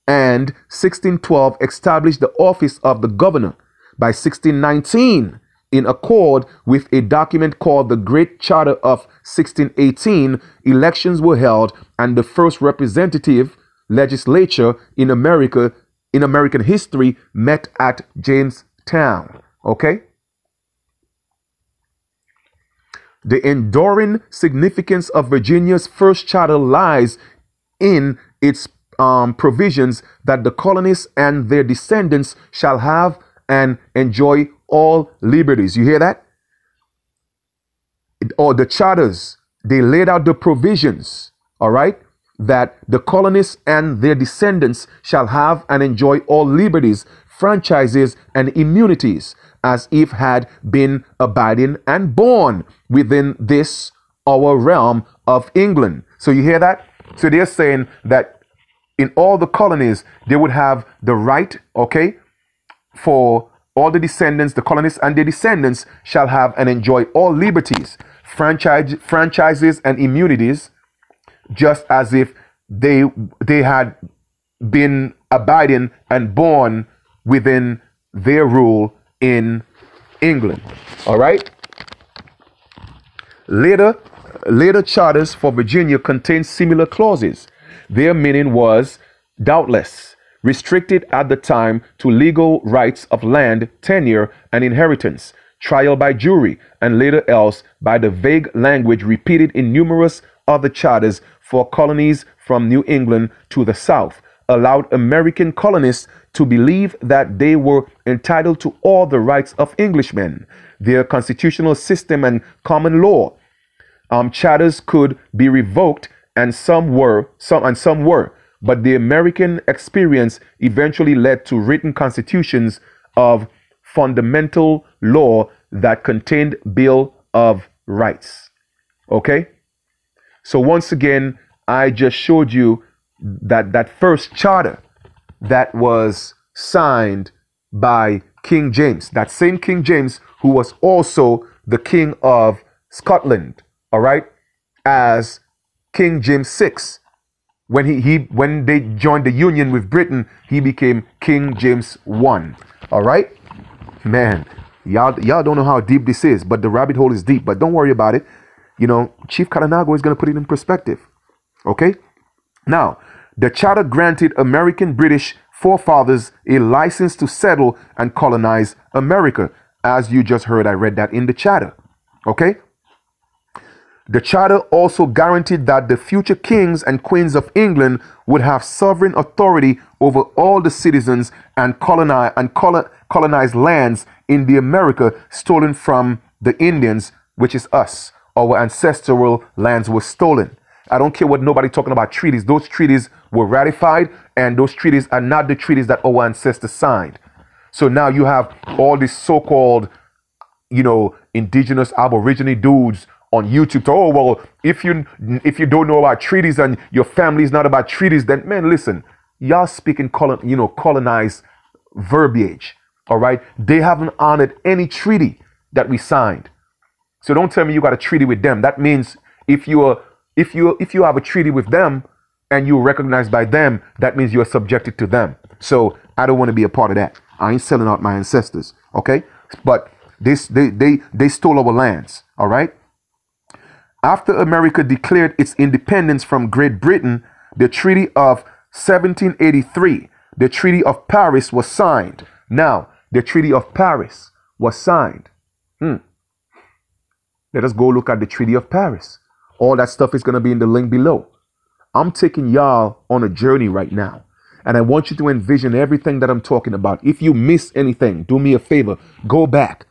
and 1612 established the office of the governor. By 1619, in accord with a document called the Great Charter of 1618, elections were held, and the first representative legislature in American history met at Jamestown. Okay? The enduring significance of Virginia's first charter lies in its provisions that the colonists and their descendants shall have and enjoy all liberties. You hear that? Or the charters, they laid out the provisions, all right, that the colonists and their descendants shall have and enjoy all liberties, franchises, and immunities, as if had been abiding and born within this our realm of England. So you hear that? So they're saying that in all the colonies, they would have the right, okay, for all the descendants, the colonists and their descendants shall have and enjoy all liberties, franchises, and immunities, just as if they had been abiding and born within their rule in England. All right. Later charters for Virginia contained similar clauses. Their meaning was doubtless restricted at the time to legal rights of land, tenure, and inheritance, trial by jury, and later else by the vague language repeated in numerous other charters for colonies from New England to the South, allowed American colonists to believe that they were entitled to all the rights of Englishmen. Their constitutional system and common law charters could be revoked, and some were, but the American experience eventually led to written constitutions of fundamental law that contained Bill of Rights. Okay? So once again, I just showed you that first charter that was signed by King James, that same King James who was also the King of Scotland, all right, as King James VI. When they joined the union with Britain, he became King James I. All right, man, y'all don't know how deep this is, but the rabbit hole is deep. But don't worry about it. You know, Chief Kalinago is going to put it in perspective. Okay, now the charter granted American British forefathers a license to settle and colonize America, as you just heard. I read that in the charter. Okay. The charter also guaranteed that the future kings and queens of England would have sovereign authority over all the citizens and colonized lands in the America stolen from the Indians, which is us. Our ancestral lands were stolen. I don't care what nobody talking about treaties. Those treaties were ratified, and those treaties are not the treaties that our ancestors signed. So now you have all these so-called, you know, indigenous Aborigine dudes on YouTube. Oh, well, if you don't know about treaties and your family is not about treaties, then man, listen, y'all speaking colonized verbiage. All right. They haven't honored any treaty that we signed. So don't tell me you got a treaty with them. That means if you have a treaty with them and you're recognized by them, that means you're subjected to them. So I don't want to be a part of that. I ain't selling out my ancestors. Okay. But they stole our lands. All right. After America declared its independence from Great Britain, the Treaty of 1783, the Treaty of Paris was signed. Now, the Treaty of Paris was signed. Let us go look at the Treaty of Paris. All that stuff is going to be in the link below. I'm taking y'all on a journey right now. And I want you to envision everything that I'm talking about. If you miss anything, do me a favor. Go back.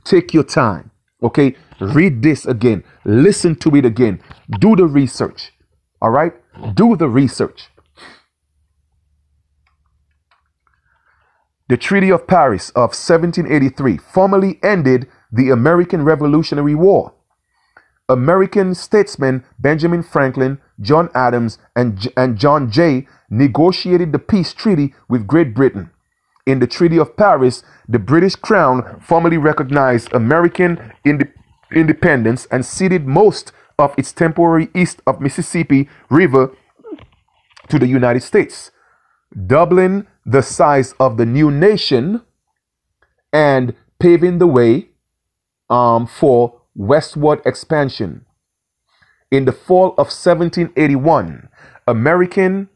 Take your time. Okay? Read this again. Listen to it again. Do the research. All right? Do the research. The Treaty of Paris of 1783 formally ended the American Revolutionary War. American statesmen Benjamin Franklin, John Adams, and John Jay negotiated the peace treaty with Great Britain. In the Treaty of Paris, the British Crown formally recognized American independence and ceded most of its territory east of Mississippi River to the United States, doubling the size of the new nation and paving the way for westward expansion. In the fall of 1781, American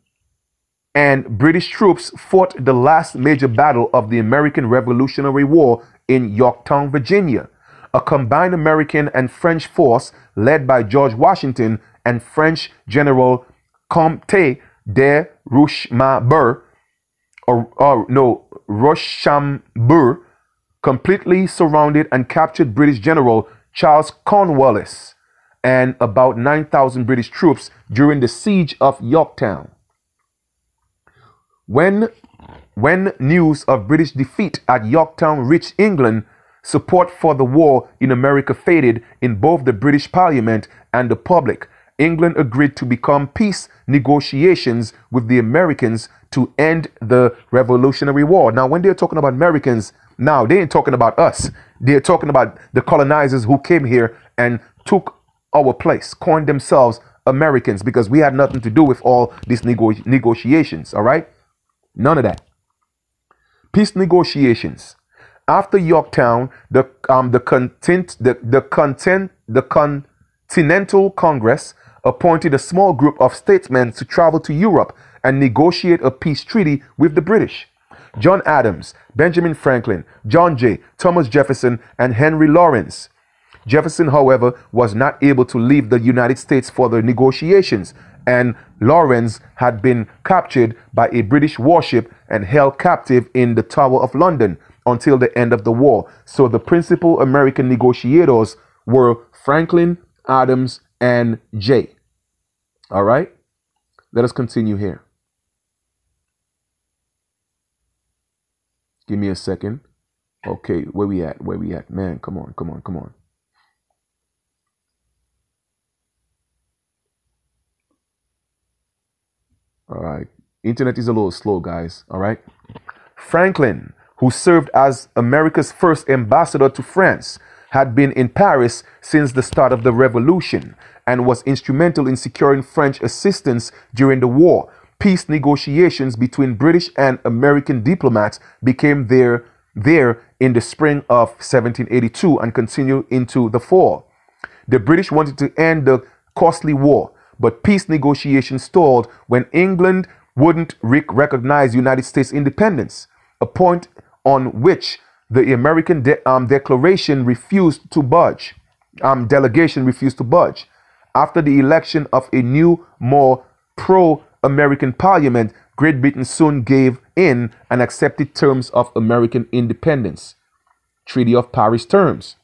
and British troops fought the last major battle of the American Revolutionary War in Yorktown, Virginia. A combined American and French force led by George Washington and French General Comte de Rochambeau completely surrounded and captured British General Charles Cornwallis and about 9,000 British troops during the siege of Yorktown. When news of British defeat at Yorktown reached England, support for the war in America faded in both the British Parliament and the public. England agreed to become peace negotiations with the Americans to end the Revolutionary War. Now, when they're talking about Americans, now they ain't talking about us. They're talking about the colonizers who came here and took our place, coined themselves Americans, because we had nothing to do with all these negotiations. All right. None of that. Peace negotiations. After Yorktown, the Continental Congress appointed a small group of statesmen to travel to Europe and negotiate a peace treaty with the British. John Adams, Benjamin Franklin, John Jay, Thomas Jefferson, and Henry Lawrence. Jefferson, however, was not able to leave the United States for the negotiations, and Lawrence had been captured by a British warship and held captive in the Tower of London until the end of the war. So the principal American negotiators were Franklin, Adams, and Jay. All right, let us continue here. Give me a second. Okay, where we at? Where we at? Man, come on, come on, come on. All right. Internet is a little slow, guys. All right. Franklin, who served as America's first ambassador to France, had been in Paris since the start of the Revolution and was instrumental in securing French assistance during the war. Peace negotiations between British and American diplomats became there in the spring of 1782 and continued into the fall. The British wanted to end the costly war, but peace negotiations stalled when England wouldn't recognize United States independence, a point on which the American delegation refused to budge. After the election of a new, more pro-American parliament, Great Britain soon gave in and accepted terms of American independence. Treaty of Paris terms.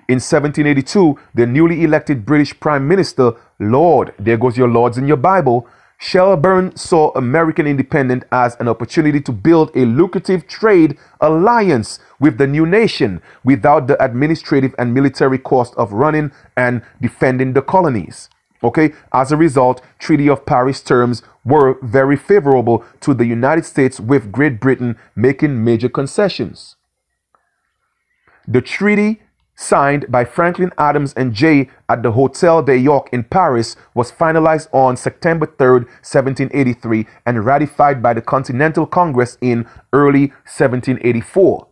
In 1782, the newly elected British Prime Minister, Lord, there goes your lords in your Bible, Shelburne, saw American independence as an opportunity to build a lucrative trade alliance with the new nation without the administrative and military cost of running and defending the colonies. Okay, as a result, Treaty of Paris terms were very favorable to the United States, with Great Britain making major concessions. The treaty, signed by Franklin Adams and Jay at the Hotel de York in Paris, was finalized on September 3rd, 1783, and ratified by the Continental Congress in early 1784.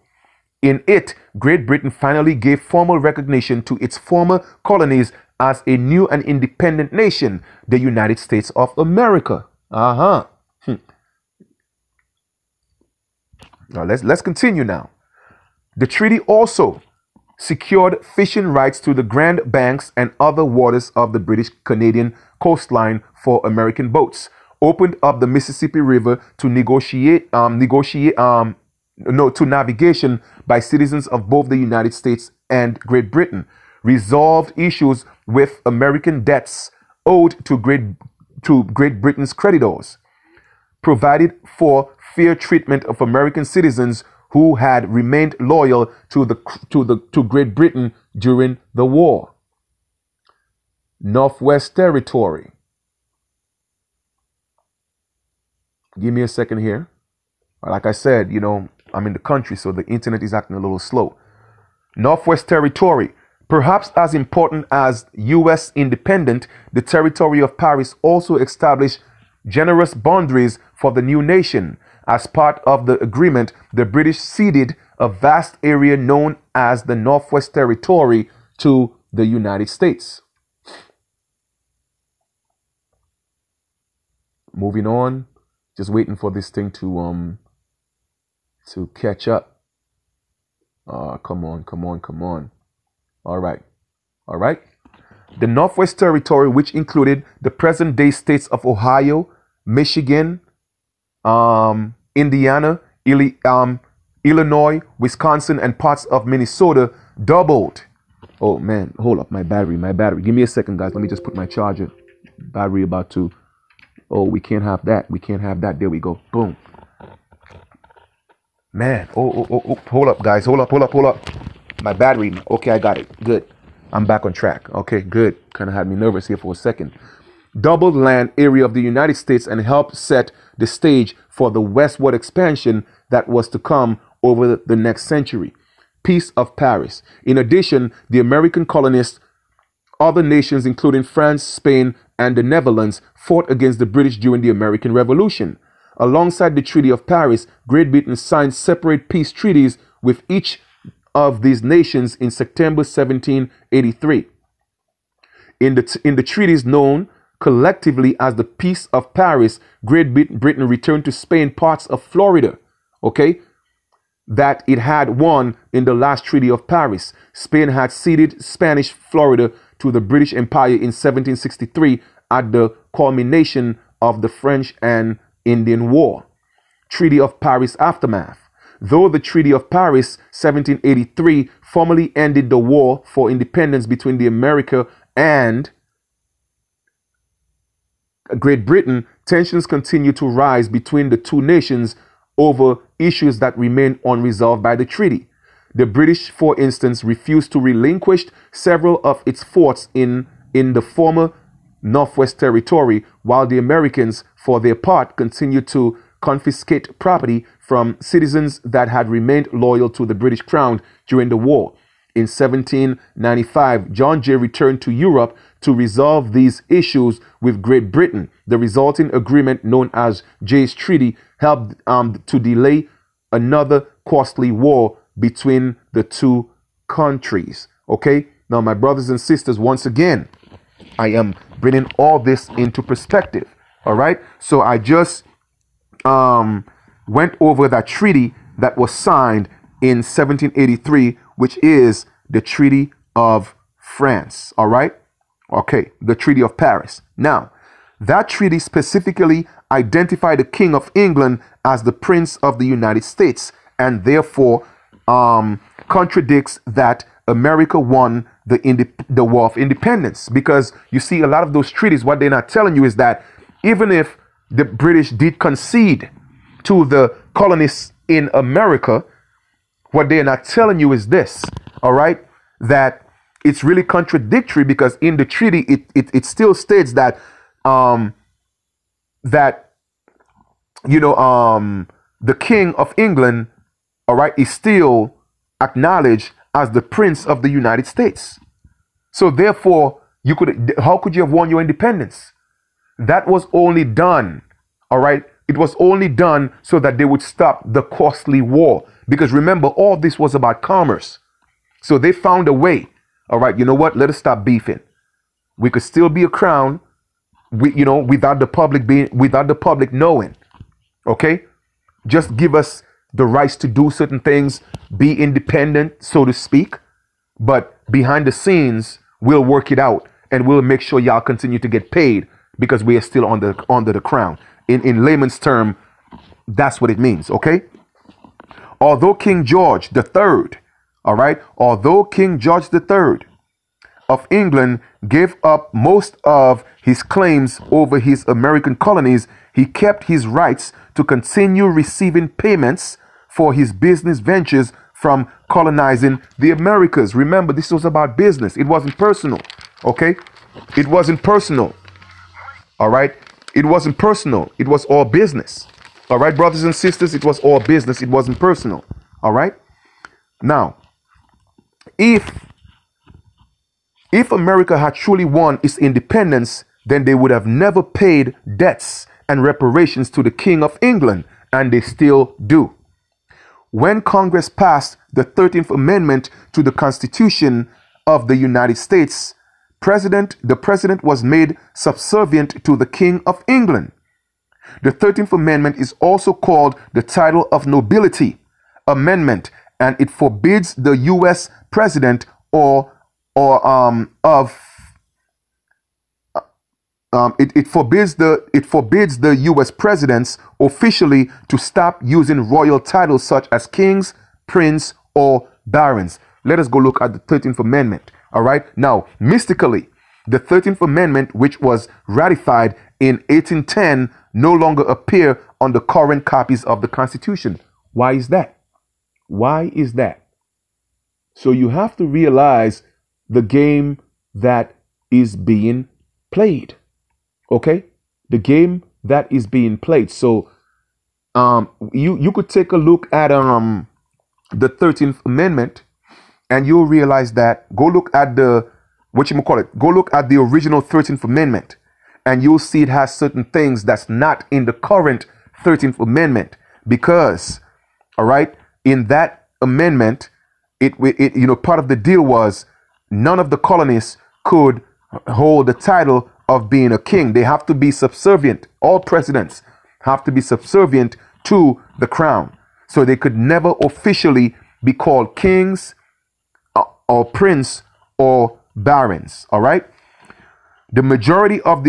In it, Great Britain finally gave formal recognition to its former colonies as a new and independent nation, the United States of America. Now let's continue now. The treaty also secured fishing rights to the Grand Banks and other waters of the British Canadian coastline for American boats, opened up the Mississippi River to navigation by citizens of both the United States and Great Britain, resolved issues with American debts owed to Great Britain's creditors, provided for fair treatment of American citizens who had remained loyal to Great Britain during the war. Northwest Territory. Give me a second here. Like I said, I'm in the country, so the internet is acting a little slow. Northwest Territory. Perhaps as important as U.S. independence, the territory of Paris also established generous boundaries for the new nation. As part of the agreement, the British ceded a vast area known as the Northwest Territory to the United States. Moving on, just waiting for this thing to catch up. Come on. All right. The Northwest Territory, which included the present-day states of Ohio, Michigan, Indiana, Illinois, Wisconsin, and parts of Minnesota, doubled. Oh man, hold up, my battery. Give me a second, guys. Let me just put my charger. Battery about to. Oh, we can't have that. There we go. Boom. Man. Oh. Hold up, guys. Hold up. My battery. Okay, I got it. Good. I'm back on track. Okay, good. Kind of had me nervous here for a second. Doubled land area of the United States and helped set the stage for the westward expansion that was to come over the next century. Peace of Paris. In addition, the American colonists, other nations including France, Spain, and the Netherlands, fought against the British during the American Revolution. Alongside the Treaty of Paris, Great Britain signed separate peace treaties with each of these nations in September 1783. In the treaties known collectively as the Peace of Paris, Great Britain returned to Spain parts of Florida, that it had won in the last Treaty of Paris. Spain had ceded Spanish Florida to the British Empire in 1763 at the culmination of the French and Indian War. Treaty of Paris aftermath. Though the Treaty of Paris 1783 formally ended the war for independence between the America and Great Britain, tensions continue to rise between the two nations over issues that remain unresolved by the treaty. The British, for instance, refused to relinquish several of its forts in the former Northwest Territory, while the Americans, for their part, continued to confiscate property from citizens that had remained loyal to the British Crown during the war. In 1795, John Jay returned to Europe to resolve these issues with Great Britain. The resulting agreement, known as Jay's Treaty, helped to delay another costly war between the two countries. Okay, now my brothers and sisters, once again, I am bringing all this into perspective. All right, so I just went over that treaty that was signed in 1783, which is the Treaty of France. All right. Okay, the Treaty of Paris. Now, that treaty specifically identified the King of England as the Prince of the United States, and therefore contradicts that America won the War of Independence. Because you see, a lot of those treaties, what they're not telling you is that even if the British did concede to the colonists in America, what they're not telling you is this, all right, that it's really contradictory, because in the treaty it still states that that the King of England, all right, is still acknowledged as the Prince of the United States. So therefore, how could you have won your independence? That was only done, all right, it was only done so that they would stop the costly war. Because remember, all this was about commerce. So they found a way. All right, you know what? Let us stop beefing. We could still be a crown, without the public knowing. Okay, just give us the rights to do certain things, be independent, so to speak. But behind the scenes, we'll work it out, and we'll make sure y'all continue to get paid because we are still under the crown. In layman's term, that's what it means. Okay. Although King George III, all right, although King George III of England gave up most of his claims over his American colonies, he kept his rights to continue receiving payments for his business ventures from colonizing the Americas. Remember, this was about business. It wasn't personal. Okay, it wasn't personal. All right, it wasn't personal. It was all business. All right, brothers and sisters, it was all business. It wasn't personal. All right. Now, if America had truly won its independence, then they would have never paid debts and reparations to the King of England, and they still do. When Congress passed the 13th Amendment to the Constitution of the United States, the president was made subservient to the King of England. The 13th Amendment is also called the Title of Nobility Amendment, and it forbids the U.S. president it forbids the U.S. presidents officially to stop using royal titles such as kings, prince, or barons. Let us go look at the 13th Amendment. All right. Now, mystically, the 13th Amendment, which was ratified in 1810, no longer appear on the current copies of the Constitution. Why is that? Why is that? So you have to realize the game that is being played. Okay? The game that is being played. So you could take a look at the 13th Amendment, and you'll realize that. Go look at go look at the original 13th Amendment, and you'll see it has certain things that's not in the current 13th Amendment. Because, all right, in that amendment, part of the deal was none of the colonists could hold the title of being a king. They have to be subservient. All presidents have to be subservient to the crown. So they could never officially be called kings or prince or barons. All right. The majority of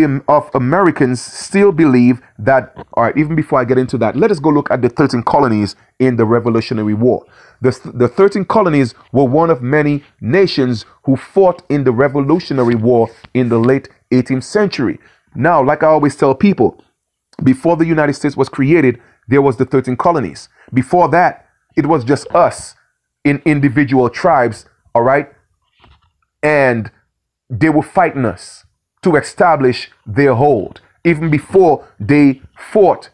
Americans still believe that. All right. Even before I get into that, let us go look at the 13 colonies in the Revolutionary War. The 13 colonies were one of many nations who fought in the Revolutionary War in the late 18th century. Now, like I always tell people, before the United States was created, there was the 13 colonies. Before that, it was just us in individual tribes. All right. And they were fighting us to establish their hold. Even before they fought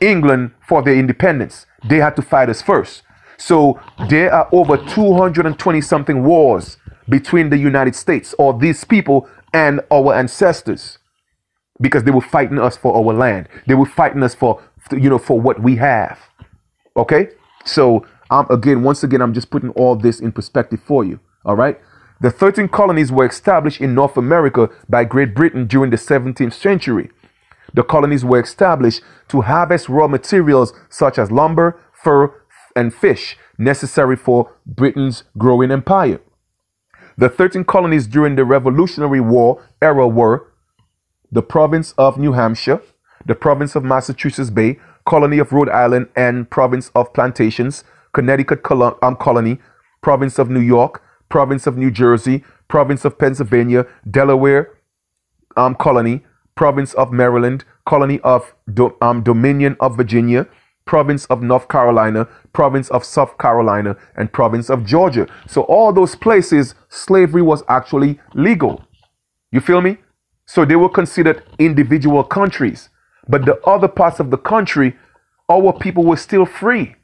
England for their independence, they had to fight us first. So there are over 220 something wars between the United States, or these people, and our ancestors, because they were fighting us for our land. They were fighting us for what we have. Okay. So once again, I'm just putting all this in perspective for you. All right. The 13 colonies were established in North America by Great Britain during the 17th century. The colonies were established to harvest raw materials such as lumber, fur, and fish necessary for Britain's growing empire. The 13 colonies during the Revolutionary War era were the province of New Hampshire, the province of Massachusetts Bay, colony of Rhode Island and province of Plantations, Connecticut colony, province of New York, province of New Jersey, province of Pennsylvania, Delaware colony, province of Maryland, colony of Dominion of Virginia, province of North Carolina, province of South Carolina, and province of Georgia. So all those places, slavery was actually legal. You feel me? So they were considered individual countries. But the other parts of the country, our people were still free.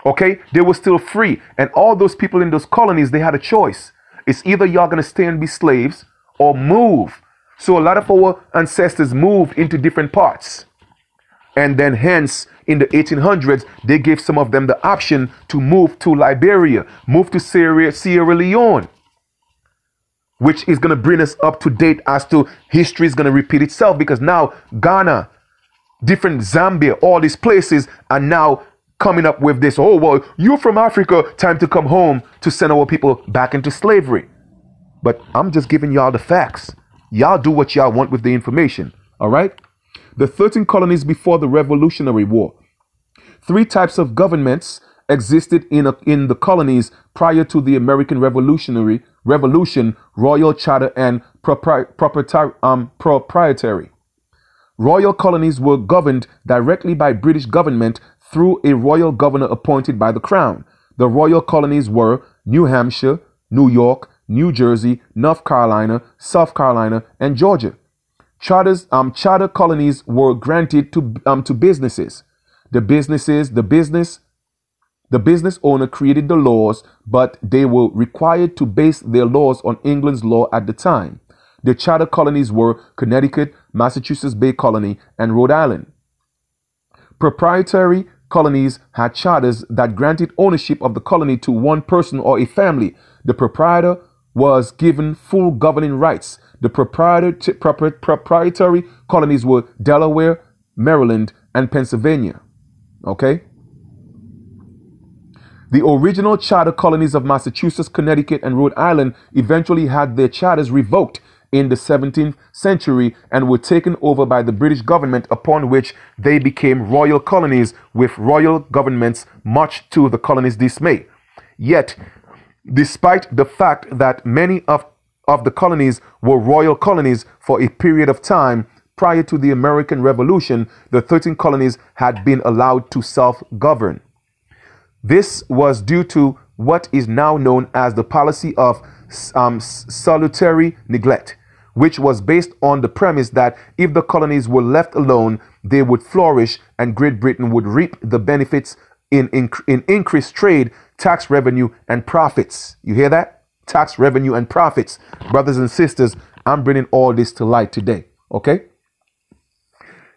Okay? They were still free. And all those people in those colonies, they had a choice. It's either y'all going to stay and be slaves or move. So a lot of our ancestors moved into different parts. And then hence, in the 1800s, they gave some of them the option to move to Liberia, move to Sierra Leone, which is going to bring us up to date as to history is going to repeat itself, because now Ghana, different Zambia, all these places are now coming up with this, oh, well, you're from Africa, time to come home to send our people back into slavery. But I'm just giving y'all the facts. Y'all do what y'all want with the information, all right? The 13 colonies before the Revolutionary War. 3 types of governments existed in the colonies prior to the American Revolution: royal, charter, and proprietary. Royal colonies were governed directly by British government through a royal governor appointed by the crown. The royal colonies were New Hampshire, New York, New Jersey, North Carolina, South Carolina, and Georgia. Charter colonies were granted to businesses. The business owner created the laws, but they were required to base their laws on England's law at the time. The charter colonies were Connecticut, Massachusetts Bay Colony, and Rhode Island. Proprietary colonies had charters that granted ownership of the colony to one person or a family. The proprietor was given full governing rights. The proprietary colonies were Delaware, Maryland, and Pennsylvania. Okay? The original charter colonies of Massachusetts, Connecticut, and Rhode Island eventually had their charters revoked in the 17th century and were taken over by the British government, upon which they became royal colonies with royal governments, much to the colonies' dismay. Yet, despite the fact that many of the colonies were royal colonies for a period of time prior to the American Revolution, the 13 colonies had been allowed to self-govern. This was due to what is now known as the policy of salutary neglect, which was based on the premise that if the colonies were left alone, they would flourish and Great Britain would reap the benefits in increased trade, tax revenue, and profits. You hear that? Tax revenue and profits. Brothers and sisters, I'm bringing all this to light today. Okay?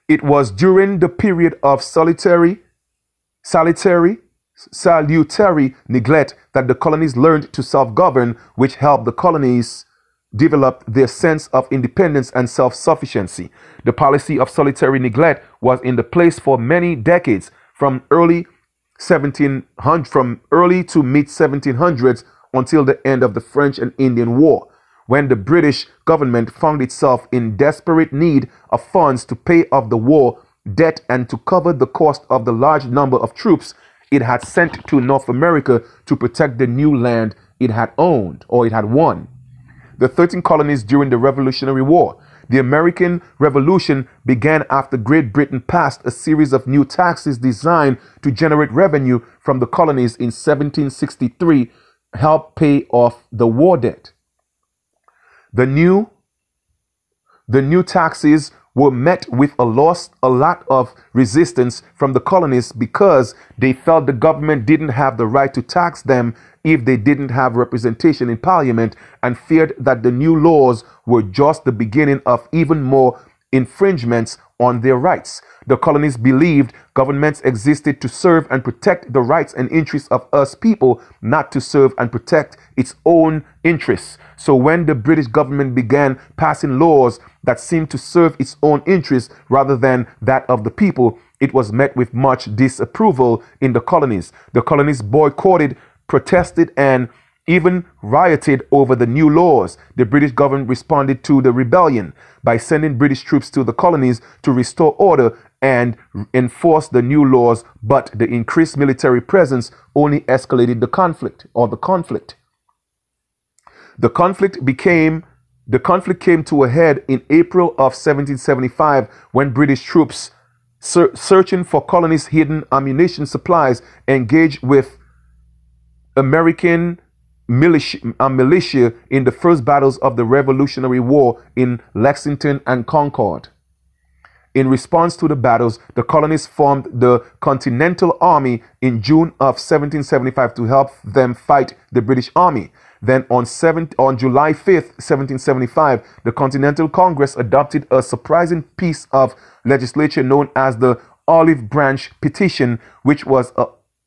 It was during the period of salutary neglect that the colonies learned to self-govern, which helped the colonies develop their sense of independence and self-sufficiency. The policy of salutary neglect was in the place for many decades, from early to mid 1700s until the end of the French and Indian War, when the British government found itself in desperate need of funds to pay off the war debt and to cover the cost of the large number of troops it had sent to North America to protect the new land it had owned or it had won. The 13 colonies during the Revolutionary War. The American Revolution began after Great Britain passed a series of new taxes designed to generate revenue from the colonies in 1763, help pay off the war debt. The new taxes were met with a lot of resistance from the colonists because they felt the government didn't have the right to tax them if they didn't have representation in Parliament, and feared that the new laws were just the beginning of even more infringements on their rights. The colonies believed governments existed to serve and protect the rights and interests of us people, not to serve and protect its own interests. So when the British government began passing laws that seemed to serve its own interests rather than that of the people, it was met with much disapproval in the colonies. The colonies boycotted, protested, and even rioted over the new laws. The British government responded to the rebellion by sending British troops to the colonies to restore order and enforce the new laws, but the increased military presence only escalated the conflict. The conflict came to a head in April of 1775 when British troops searching for colonists' hidden ammunition supplies, engaged with American militia in the first battles of the Revolutionary War in Lexington and Concord. In response to the battles, the colonists formed the Continental Army in June of 1775 to help them fight the British Army. Then on July 5th, 1775, the Continental Congress adopted a surprising piece of legislation known as the Olive Branch Petition, which was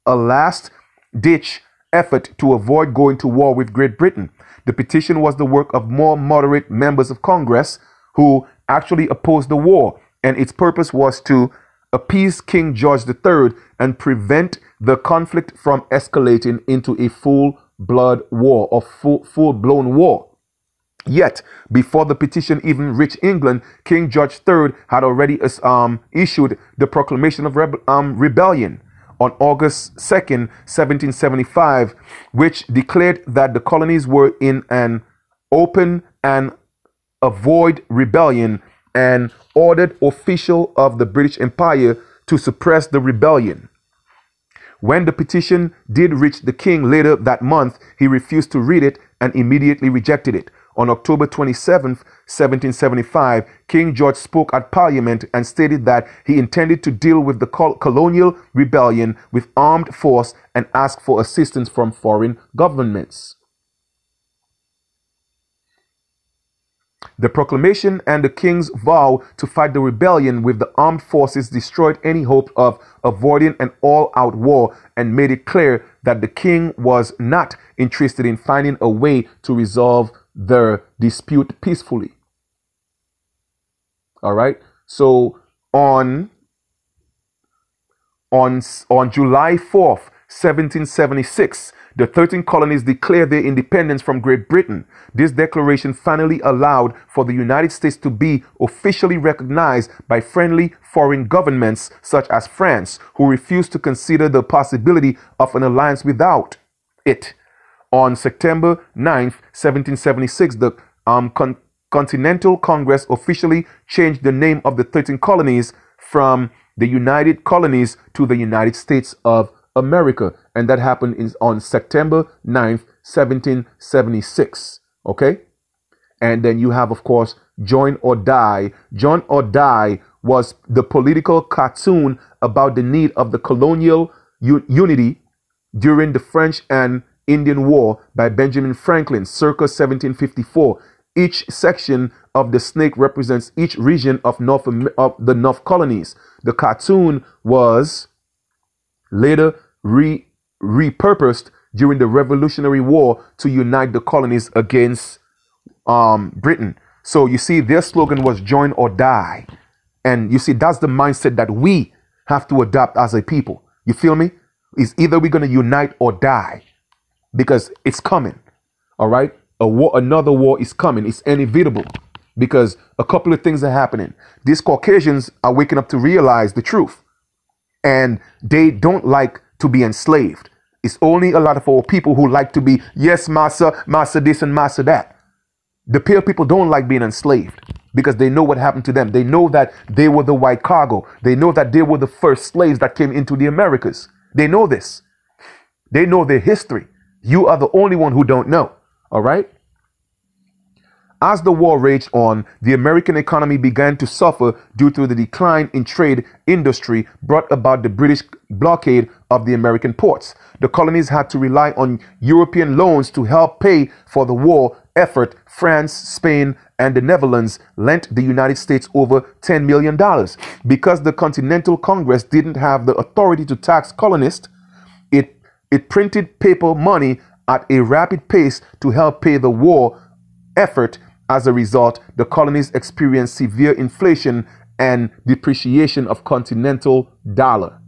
a last-ditch effort to avoid going to war with Great Britain. The petition was the work of more moderate members of Congress who actually opposed the war, and its purpose was to appease King George III and prevent the conflict from escalating into a full-blown war. Yet, before the petition even reached England, King George III had already issued the Proclamation of Rebellion on August 2nd, 1775, which declared that the colonies were in an open and avoid rebellion, and ordered officials of the British Empire to suppress the rebellion. When the petition did reach the king later that month, he refused to read it and immediately rejected it. On October 27th, 1775, King George spoke at Parliament and stated that he intended to deal with the colonial rebellion with armed force and ask for assistance from foreign governments. The proclamation and the king's vow to fight the rebellion with the armed forces destroyed any hope of avoiding an all-out war and made it clear that the king was not interested in finding a way to resolve the dispute peacefully. All right. So on July 4th, 1776, the 13 colonies declared their independence from Great Britain. This declaration finally allowed for the United States to be officially recognized by friendly foreign governments such as France, who refused to consider the possibility of an alliance without it. On September 9th, 1776, the Continental Congress officially changed the name of the 13 colonies from the United Colonies to the United States of America, and that happened on September 9th, 1776. Okay, and then you have, of course, Join or Die. Join or Die was the political cartoon about the need of the colonial unity during the French and Indian War by Benjamin Franklin, circa 1754. Each section of the snake represents each region of the North colonies. The cartoon was later repurposed during the Revolutionary War to unite the colonies against Britain. So you see, their slogan was Join or Die. And you see, that's the mindset that we have to adopt as a people. You feel me? It's either we're going to unite or die, because it's coming. All right? Another war is coming. It's inevitable, because a couple of things are happening. These Caucasians are waking up to realize the truth, and they don't like to be enslaved. It's only a lot of our people who like to be, yes, massa, massa this and massa that. The pale people don't like being enslaved because they know what happened to them. They know that they were the white cargo. They know that they were the first slaves that came into the Americas. They know this. They know their history. You are the only one who don't know. All right? As the war raged on, the American economy began to suffer due to the decline in trade industry brought about the British blockade of the American ports. The colonies had to rely on European loans to help pay for the war effort. France, Spain, and the Netherlands lent the United States over $10 million. Because the Continental Congress didn't have the authority to tax colonists, it printed paper money at a rapid pace to help pay the war effort. As a result, the colonies experienced severe inflation and depreciation of continental dollar.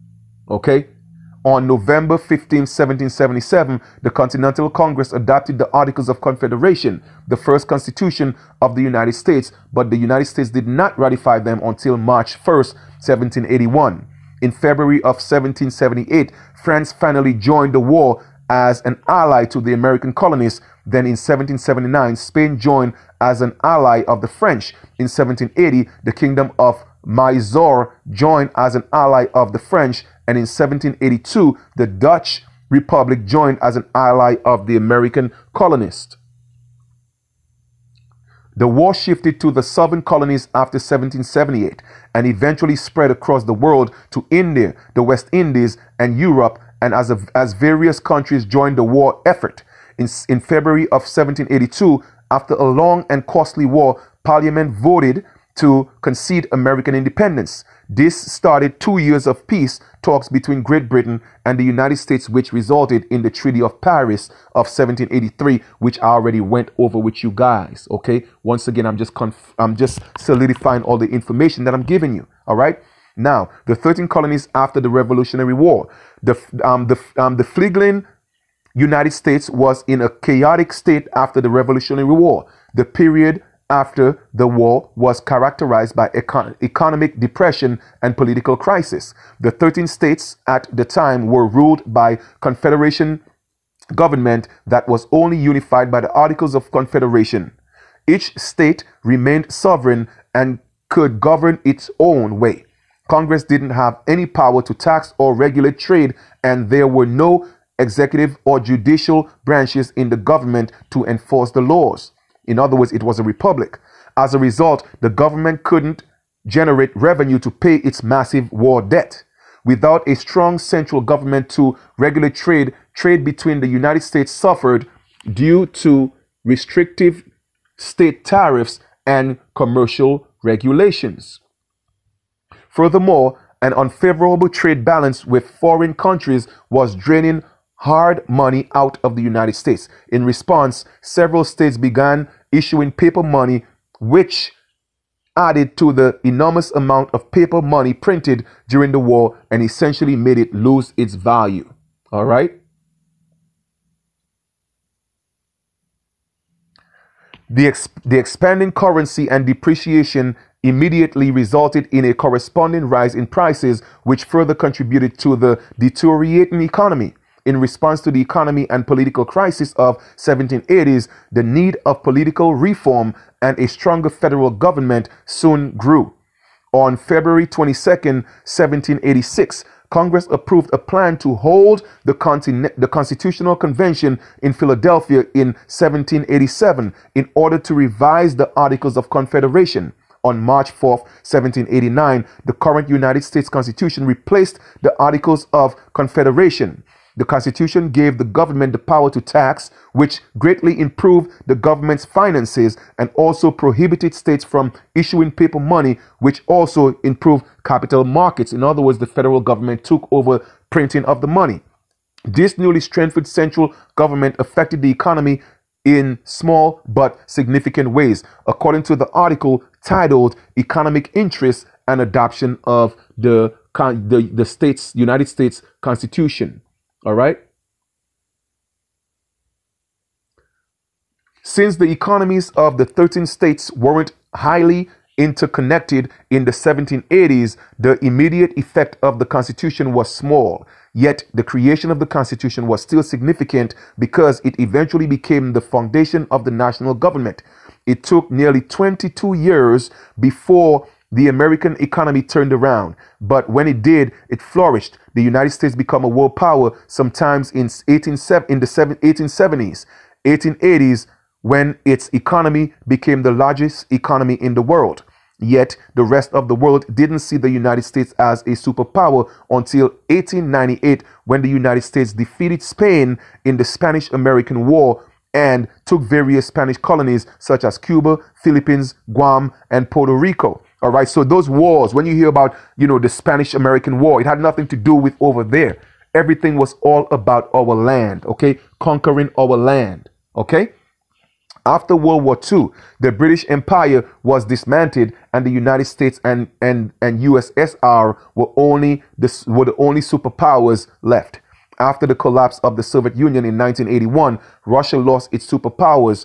Okay? On November 15, 1777, the Continental Congress adopted the Articles of Confederation, the first constitution of the United States, but the United States did not ratify them until March 1st, 1781. In February of 1778, France finally joined the war as an ally to the American colonists. Then in 1779, Spain joined as an ally of the French. In 1780, the Kingdom of Mysore joined as an ally of the French. And in 1782, the Dutch Republic joined as an ally of the American colonists. The war shifted to the southern colonies after 1778 and eventually spread across the world to India, the West Indies, and Europe, and as various countries joined the war effort. In February of 1782, after a long and costly war, Parliament voted to concede American independence. This started 2 years of peace talks between Great Britain and the United States, which resulted in the Treaty of Paris of 1783, which I already went over with you guys. Okay, once again, I'm just solidifying all the information that I'm giving you. All right. Now, the 13 colonies after the Revolutionary War, the fledgling United States was in a chaotic state after the Revolutionary War. The period after the war was characterized by economic depression and political crisis. The 13 states at the time were ruled by Confederation government that was only unified by the Articles of Confederation. Each state remained sovereign and could govern its own way. Congress didn't have any power to tax or regulate trade, and there were no executive or judicial branches in the government to enforce the laws. In other words, it was a republic. As a result, the government couldn't generate revenue to pay its massive war debt. Without a strong central government to regulate trade, trade between the United States suffered due to restrictive state tariffs and commercial regulations. Furthermore, an unfavorable trade balance with foreign countries was draining hard money out of the United States. In response, several states began issuing paper money, which added to the enormous amount of paper money printed during the war and essentially made it lose its value. All right. The expanding currency and depreciation immediately resulted in a corresponding rise in prices, which further contributed to the deteriorating economy. In response to the economy and political crisis of 1780s, the need of political reform and a stronger federal government soon grew. On February 22nd, 1786, Congress approved a plan to hold the Constitutional Convention in Philadelphia in 1787 in order to revise the Articles of Confederation. On March 4th, 1789, the current United States Constitution replaced the Articles of Confederation. The Constitution gave the government the power to tax, which greatly improved the government's finances, and also prohibited states from issuing paper money, which also improved capital markets. In other words, the federal government took over printing of the money. This newly strengthened central government affected the economy in small but significant ways, according to the article titled Economic Interests and Adoption of the United States Constitution. All right. Since the economies of the 13 states weren't highly interconnected in the 1780s, the immediate effect of the Constitution was small. Yet the creation of the Constitution was still significant because it eventually became the foundation of the national government. It took nearly 22 years before the American economy turned around, but when it did, it flourished. The United States became a world power sometimes in the 1870s, 1880s, when its economy became the largest economy in the world. Yet the rest of the world didn't see the United States as a superpower until 1898, when the United States defeated Spain in the Spanish-American War and took various Spanish colonies such as Cuba, Philippines, Guam, and Puerto Rico. All right, so those wars, when you hear about, the Spanish-American War, it had nothing to do with over there. Everything was all about our land, okay? Conquering our land, okay? After World War II, the British Empire was dismantled, and the United States and USSR were the only superpowers left. After the collapse of the Soviet Union in 1981, Russia lost its superpowers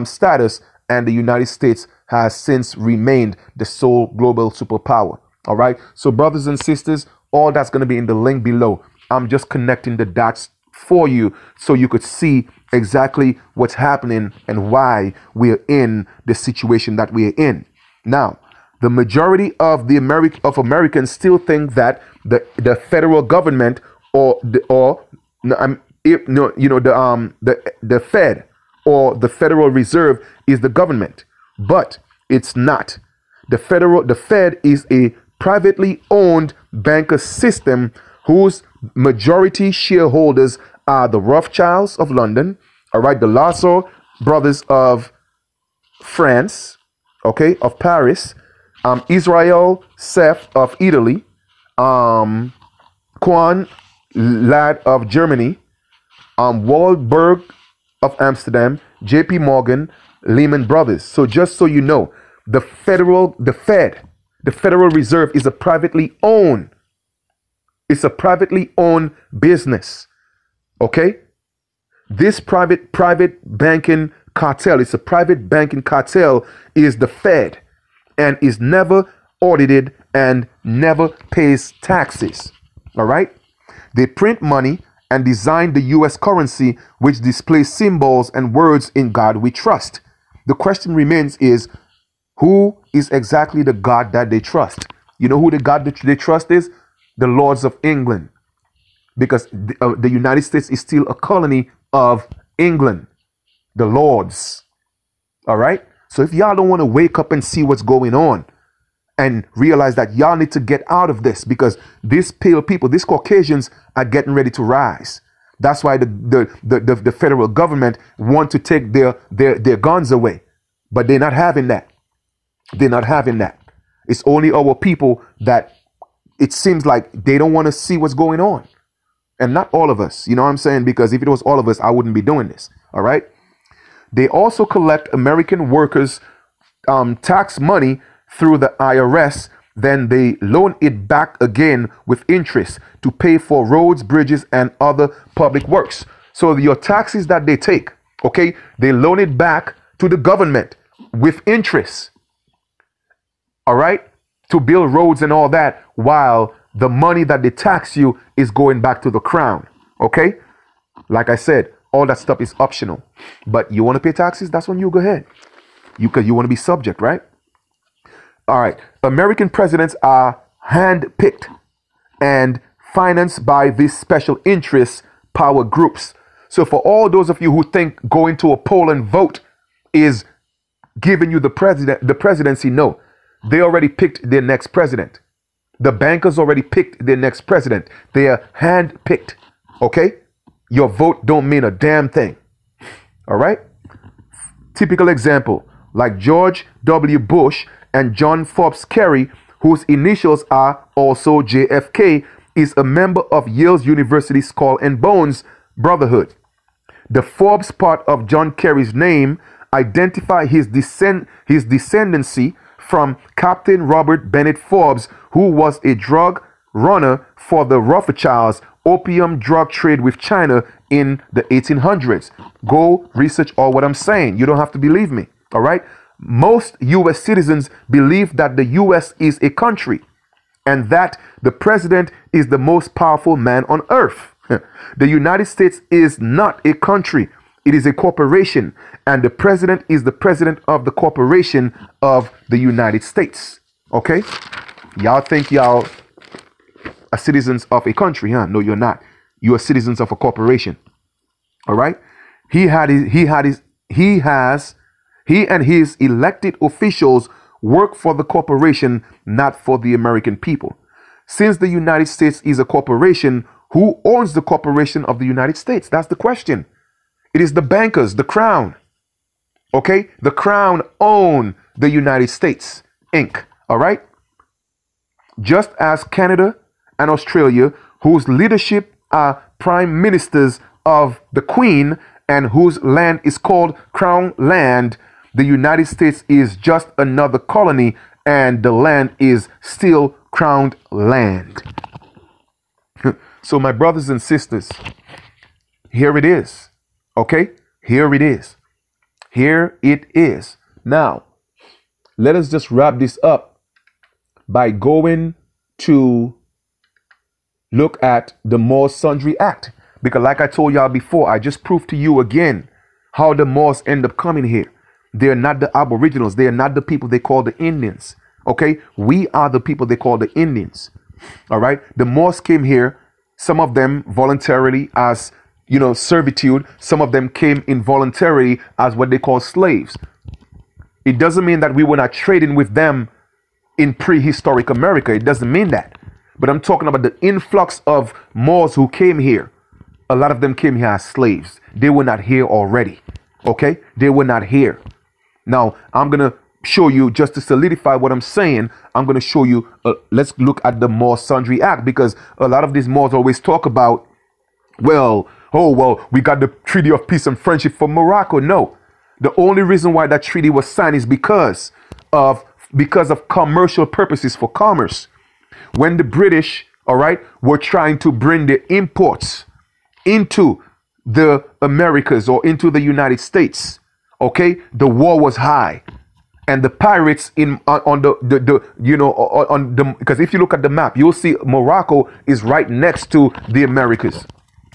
status, and the United States has since remained the sole global superpower. All right. So brothers and sisters, all that's going to be in the link below. I'm just connecting the dots for you so you could see exactly what's happening and why we're in the situation that we're in. Now, the majority of Americans still think that the federal government or the Fed or the Federal Reserve is the government, but it's not. The Fed is a privately owned banker system whose majority shareholders are the Rothschilds of London, all right, the Lasso brothers of France, okay, of Paris, Israel Seth of Italy, Quan Lad of Germany, Waldberg of Amsterdam, J.P. Morgan, Lehman Brothers. So just so you know, the Federal Reserve is a privately owned. It's a privately owned business. Okay? This private banking cartel, it's a private banking cartel, is the Fed, and is never audited and never pays taxes. All right? They print money and design the US currency, which displays symbols and words "in God we trust." The question remains is, who is exactly the God that they trust? You know who the God that they trust is? The Lords of England. Because the United States is still a colony of England. The Lords. All right? So if y'all don't want to wake up and see what's going on and realize that y'all need to get out of this, because these pale people, these Caucasians are getting ready to rise. That's why the federal government want to take their guns away. But they're not having that. They're not having that. It's only our people that it seems like they don't want to see what's going on. And not all of us, you know what I'm saying? Because if it was all of us, I wouldn't be doing this. All right. They also collect American workers' tax money through the IRS. Then they loan it back again with interest to pay for roads, bridges, and other public works. So your taxes that they take, okay, they loan it back to the government with interest. All right, to build roads and all that, while the money that they tax you is going back to the crown. Okay, like I said, all that stuff is optional. But you want to pay taxes? That's when you go ahead. You want to be subject, right? All right. American presidents are hand-picked and financed by these special interest power groups. So for all those of you who think going to a poll and vote is giving you the presidency, no. They already picked their next president. The bankers already picked their next president. They are hand-picked. Okay? Your vote don't mean a damn thing. All right? Typical example, like George W. Bush and John Forbes Kerry, whose initials are also JFK, is a member of Yale University's Skull and Bones Brotherhood. The Forbes part of John Kerry's name identify his descendancy from Captain Robert Bennett Forbes, who was a drug runner for the Rothschilds' opium drug trade with China in the 1800s. Go research all what I'm saying. You don't have to believe me. All right? Most U.S. citizens believe that the U.S. is a country and that the president is the most powerful man on earth. The United States is not a country. It is a corporation, and the president is the president of the corporation of the United States. Okay? Y'all think y'all are citizens of a country, huh? No, you're not. You are citizens of a corporation. All right? He and his elected officials work for the corporation, not for the American people. Since the United States is a corporation, who owns the corporation of the United States? That's the question. It is the bankers, the crown. Okay? The crown own the United States, Inc. All right? Just as Canada and Australia, whose leadership are prime ministers of the Queen and whose land is called Crown Land, the United States is just another colony and the land is still crowned land. So my brothers and sisters, here it is. Okay? Here it is. Here it is. Now, let us just wrap this up by going to look at the More Sundry Act. Because like I told y'all before, I just proved to you again how the Moors end up coming here. They're not the Aboriginals. They are not the people they call the Indians. Okay? We are the people they call the Indians. All right? The Moors came here, some of them voluntarily as, servitude. Some of them came involuntarily as what they call slaves. It doesn't mean that we were not trading with them in prehistoric America. It doesn't mean that. But I'm talking about the influx of Moors who came here. A lot of them came here as slaves. They were not here already. Okay? They were not here. Now, I'm going to show you, just to solidify what I'm saying, I'm going to show you, let's look at the Moor Sundry Act, because a lot of these Moors always talk about, we got the Treaty of Peace and Friendship for Morocco. No. The only reason why that treaty was signed is because of commercial purposes, for commerce. When the British, all right, were trying to bring their imports into the Americas or into the United States, okay, the war was high, and the pirates because if you look at the map, you'll see Morocco is right next to the Americas,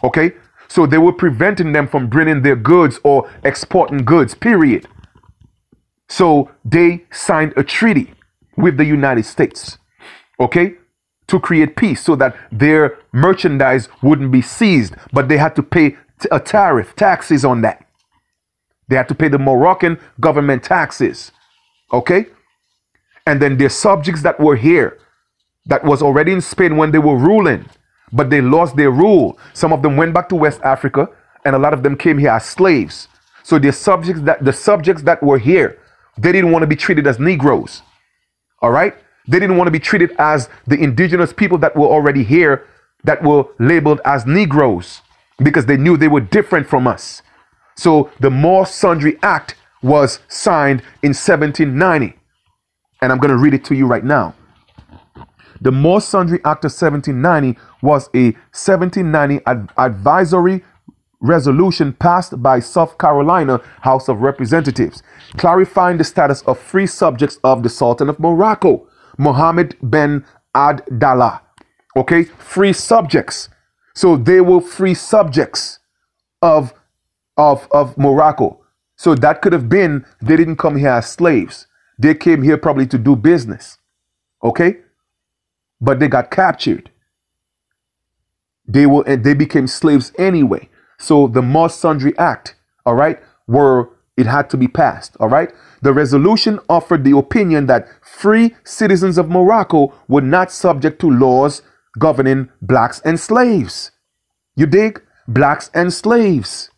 okay. So they were preventing them from bringing their goods or exporting goods, period. So they signed a treaty with the United States, okay, to create peace so that their merchandise wouldn't be seized, but they had to pay a tariff, taxes on that. They had to pay the Moroccan government taxes, okay? And then their subjects that were here, that was already in Spain when they were ruling, but they lost their rule. Some of them went back to West Africa, and a lot of them came here as slaves. So the subjects that were here, they didn't want to be treated as Negroes. All right? They didn't want to be treated as the indigenous people that were already here, that were labeled as Negroes, because they knew they were different from us. So the Moor Sundry Act was signed in 1790. And I'm going to read it to you right now. The Moor Sundry Act of 1790 was a 1790 advisory resolution passed by South Carolina House of Representatives, clarifying the status of free subjects of the Sultan of Morocco, Mohammed bin Abdallah. Okay, free subjects. So they were free subjects of Morocco. So that could have been, they didn't come here as slaves. They came here probably to do business. Okay? But they got captured. They became slaves anyway. So the Moor Sundry Act, all right, it had to be passed, all right? The resolution offered the opinion that free citizens of Morocco were not subject to laws governing blacks and slaves. You dig? Blacks and slaves.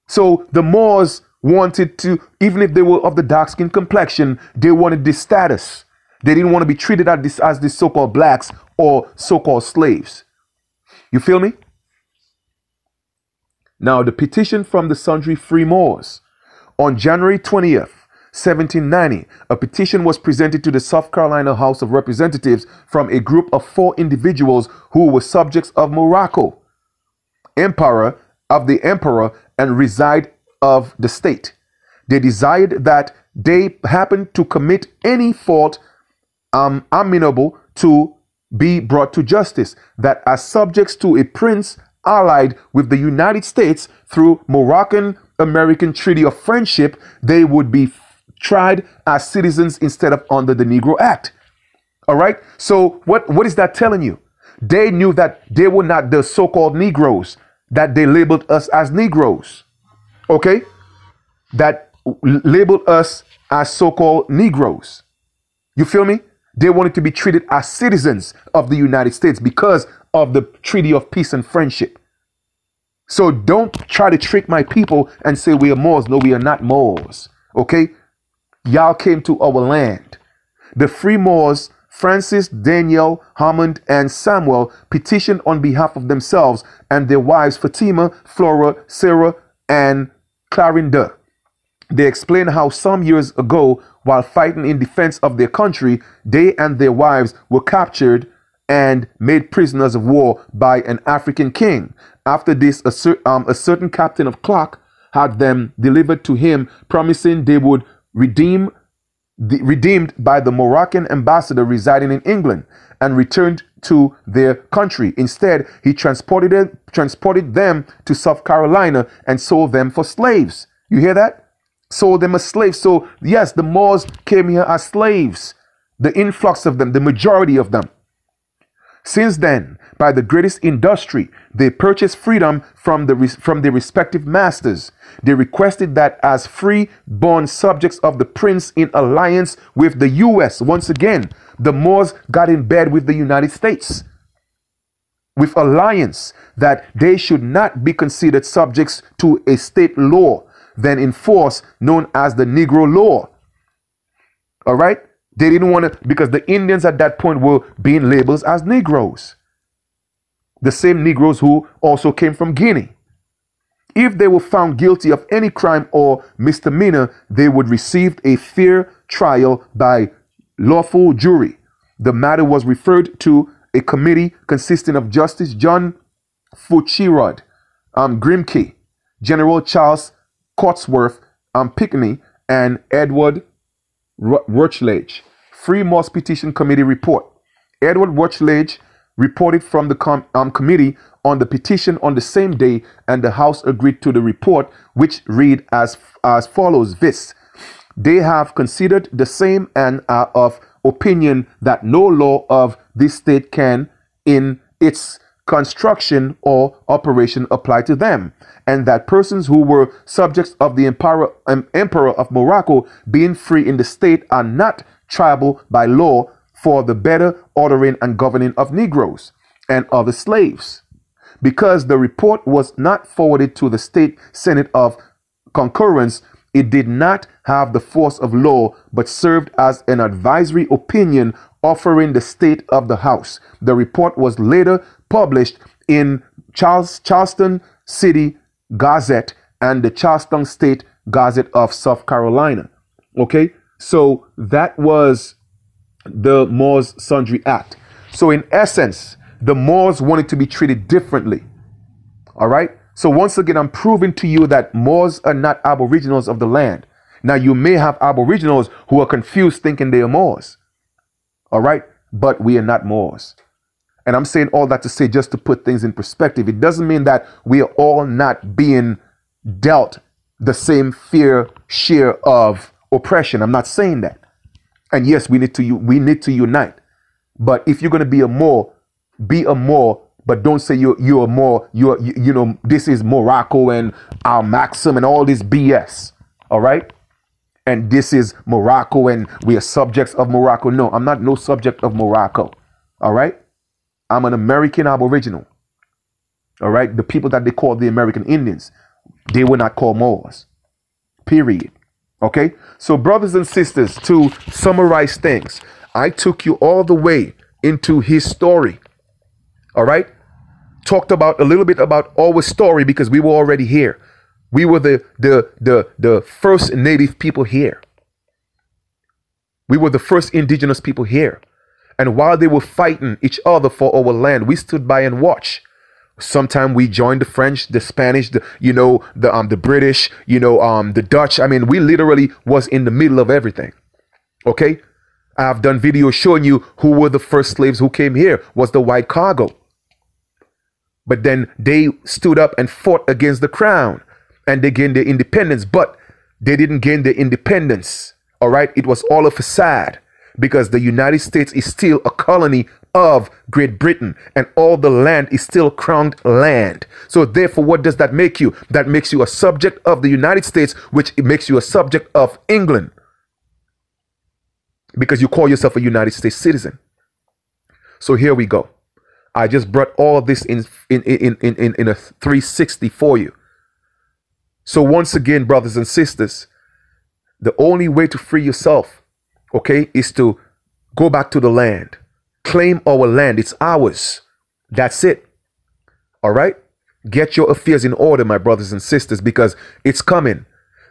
So the Moors wanted to, even if they were of the dark skin complexion, they wanted this status. They didn't want to be treated as the so-called blacks or so-called slaves. You feel me? Now, the petition from the Sundry Free Moors. On January 20th, 1790, a petition was presented to the South Carolina House of Representatives from a group of 4 individuals who were subjects of Morocco, emperor and reside of the state. They desired that they happened to commit any fault amenable to be brought to justice, that as subjects to a prince allied with the United States through Moroccan-American Treaty of Friendship, they would be tried as citizens instead of under the Negro Act. All right? So what is that telling you? They knew that they were not the so-called Negroes, that they labeled us as Negroes. Okay? That labeled us as so-called Negroes. You feel me? They wanted to be treated as citizens of the United States because of the Treaty of Peace and Friendship. So don't try to trick my people and say we are Moors. No, we are not Moors. Okay? Y'all came to our land. The Free Moors, Francis, Daniel, Hammond, and Samuel, petitioned on behalf of themselves and their wives Fatima, Flora, Sarah, and Clarinda. They explain how some years ago, while fighting in defense of their country, they and their wives were captured and made prisoners of war by an African king. After this, a certain captain of clock had them delivered to him, promising they would redeem redeemed by the Moroccan ambassador residing in England and returned to their country. Instead, he transported them to South Carolina and sold them for slaves. You hear that? Sold them as slaves. So yes, the Moors came here as slaves. The influx of them, the majority of them. Since then, by the greatest industry, they purchased freedom from their respective masters. They requested that as free-born subjects of the prince in alliance with the U.S. Once again, the Moors got in bed with the United States with alliance that they should not be considered subjects to a state law then in force known as the Negro Law. All right? They didn't want to, because the Indians at that point were being labeled as Negroes. The same Negroes who also came from Guinea. If they were found guilty of any crime or misdemeanor, they would receive a fair trial by lawful jury. The matter was referred to a committee consisting of Justice John Faucherod, Grimke, General Charles Cotsworth, Pinckney, and Edward Rutledge. Free Moors Petition Committee report. Edward Rutledge reported from the committee on the petition on the same day, and the House agreed to the report, which read as follows: this, they have considered the same and are of opinion that no law of this state can, in its construction or operation, apply to them, and that persons who were subjects of the Emperor of Morocco, being free in the state, are not triable by law for the better ordering and governing of Negroes and other slaves. Because the report was not forwarded to the state Senate of concurrence, it did not have the force of law, but served as an advisory opinion offering the state of the House. The report was later published in Charleston City Gazette and the Charleston State Gazette of South Carolina. Okay, so that was the Moors Sundry Act. So in essence, the Moors wanted to be treated differently. All right. So once again, I'm proving to you that Moors are not aboriginals of the land. Now, you may have aboriginals who are confused thinking they are Moors. All right. But we are not Moors. And I'm saying all that to say, just to put things in perspective, it doesn't mean that we are all not being dealt the same fair share of oppression. I'm not saying that. And yes, we need to unite. But if you're going to be a Moor, but don't say you're a Moor. You know, this is Morocco and our Maxim and all this BS. All right. And this is Morocco and we are subjects of Morocco. No, I'm not no subject of Morocco. All right. I'm an American Aboriginal. All right. The people that they call the American Indians, they were not called Moors. Period. Okay. So brothers and sisters, to summarize things, I took you all the way into his story. All right. Talked about a little bit about our story because we were already here. We were the first native people here. We were the first indigenous people here. And while they were fighting each other for our land, we stood by and watched. Sometimes we joined the French, the Spanish, the British, the Dutch. I mean, we literally was in the middle of everything. Okay. I have done videos showing you who were the first slaves who came here. Was the white cargo. But then they stood up and fought against the crown and they gained their independence. But they didn't gain their independence. All right. It was all a facade because the United States is still a colony of Great Britain and all the land is still crowned land. So therefore, what does that make you? That makes you a subject of the United States, which it makes you a subject of England because you call yourself a United States citizen. So here we go. I just brought all of this in a 360 for you. So once again, brothers and sisters, the only way to free yourself, okay, is to go back to the land. Claim our land. It's ours. That's it. All right? Get your affairs in order, my brothers and sisters, because it's coming.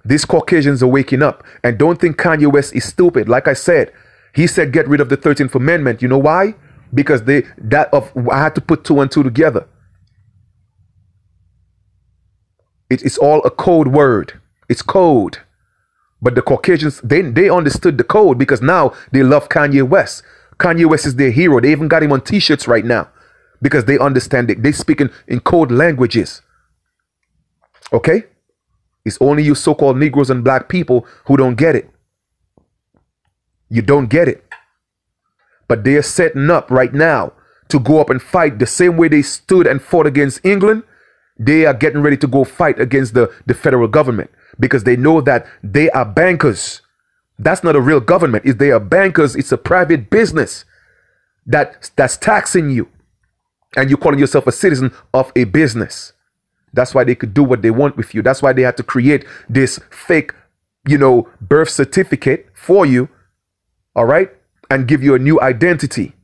These Caucasians are waking up. And don't think Kanye West is stupid. Like I said, he said get rid of the 13th Amendment. You know why? Because I had to put 2 and 2 together. It's all a code word. It's code. But the Caucasians, they understood the code because now they love Kanye West. Kanye West is their hero. They even got him on t-shirts right now because they understand it. They speak in code languages. Okay? It's only you so-called Negroes and black people who don't get it. You don't get it. But they're setting up right now to go up and fight the same way they stood and fought against England. They are getting ready to go fight against the federal government because they know that they are bankers. That's not a real government. If they are bankers, it's a private business that's taxing you. And you're calling yourself a citizen of a business. That's why they could do what they want with you. That's why they had to create this fake, birth certificate for you. All right. And give you a new identity.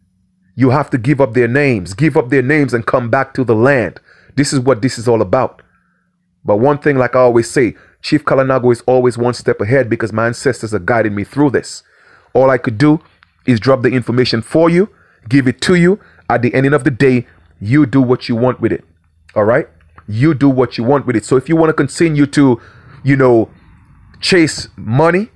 You have to give up their names and come back to the land. This is what this is all about. But one thing, like I always say, Chief Kalinago is always one step ahead because my ancestors are guiding me through this. All I could do is drop the information for you, give it to you. At the ending of the day, you do what you want with it. All right? You do what you want with it. So if you want to continue to, chase money,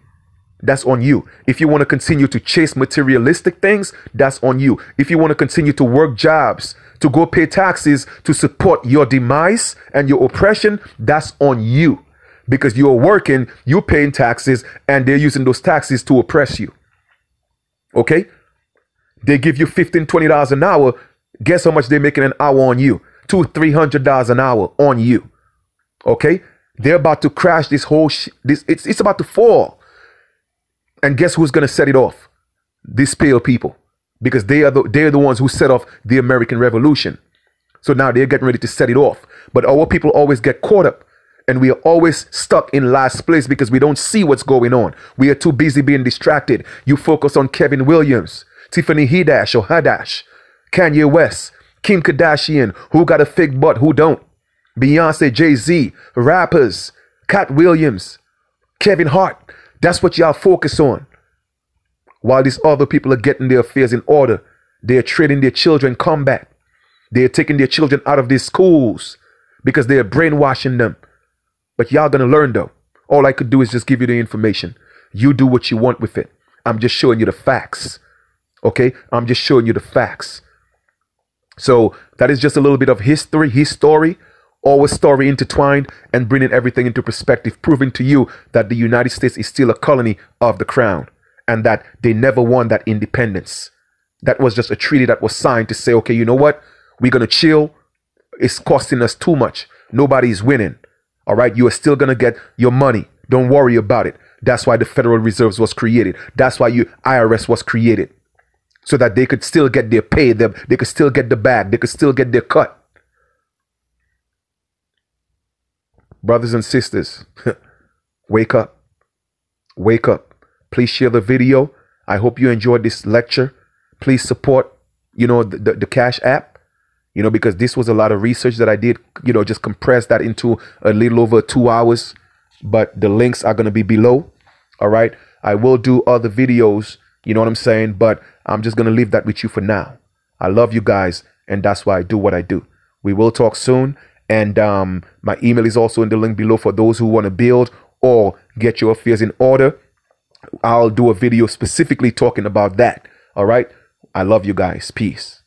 that's on you. If you want to continue to chase materialistic things, that's on you. If you want to continue to work jobs, to go pay taxes, to support your demise and your oppression, that's on you. Because you're working, you're paying taxes, and they're using those taxes to oppress you. Okay? They give you $15, $20 an hour. Guess how much they're making an hour on you? $200, $300 an hour on you. Okay? They're about to crash this whole it's about to fall. And guess who's going to set it off? These pale people. Because they're the ones who set off the American Revolution. So now they're getting ready to set it off. But our people always get caught up. And we are always stuck in last place because we don't see what's going on. We are too busy being distracted. You focus on Kevin Williams, Tiffany Haddish or Haddish, Kanye West, Kim Kardashian, who got a fake butt, who don't. Beyonce, Jay-Z, rappers, Cat Williams, Kevin Hart. That's what y'all focus on. While these other people are getting their affairs in order, they're trading their children combat. They're taking their children out of these schools because they're brainwashing them. But y'all gonna learn though. All I could do is just give you the information. You do what you want with it. I'm just showing you the facts. Okay? I'm just showing you the facts. So that is just a little bit of history, his story, our story intertwined and bringing everything into perspective, proving to you that the United States is still a colony of the crown and that they never won that independence. That was just a treaty that was signed to say, okay, you know what? We're going to chill. It's costing us too much. Nobody's winning. All right. You are still going to get your money. Don't worry about it. That's why the Federal Reserve was created. That's why IRS was created. So that they could still get their pay. They could still get the bag. They could still get their cut. Brothers and sisters, wake up. Wake up. Please share the video. I hope you enjoyed this lecture. Please support, the Cash App, because this was a lot of research that I did, just compress that into a little over 2 hours. But the links are going to be below. All right. I will do other videos. You know what I'm saying? But I'm just going to leave that with you for now. I love you guys. And that's why I do what I do. We will talk soon. And my email is also in the link below for those who want to build or get your affairs in order. I'll do a video specifically talking about that. All right. I love you guys. Peace.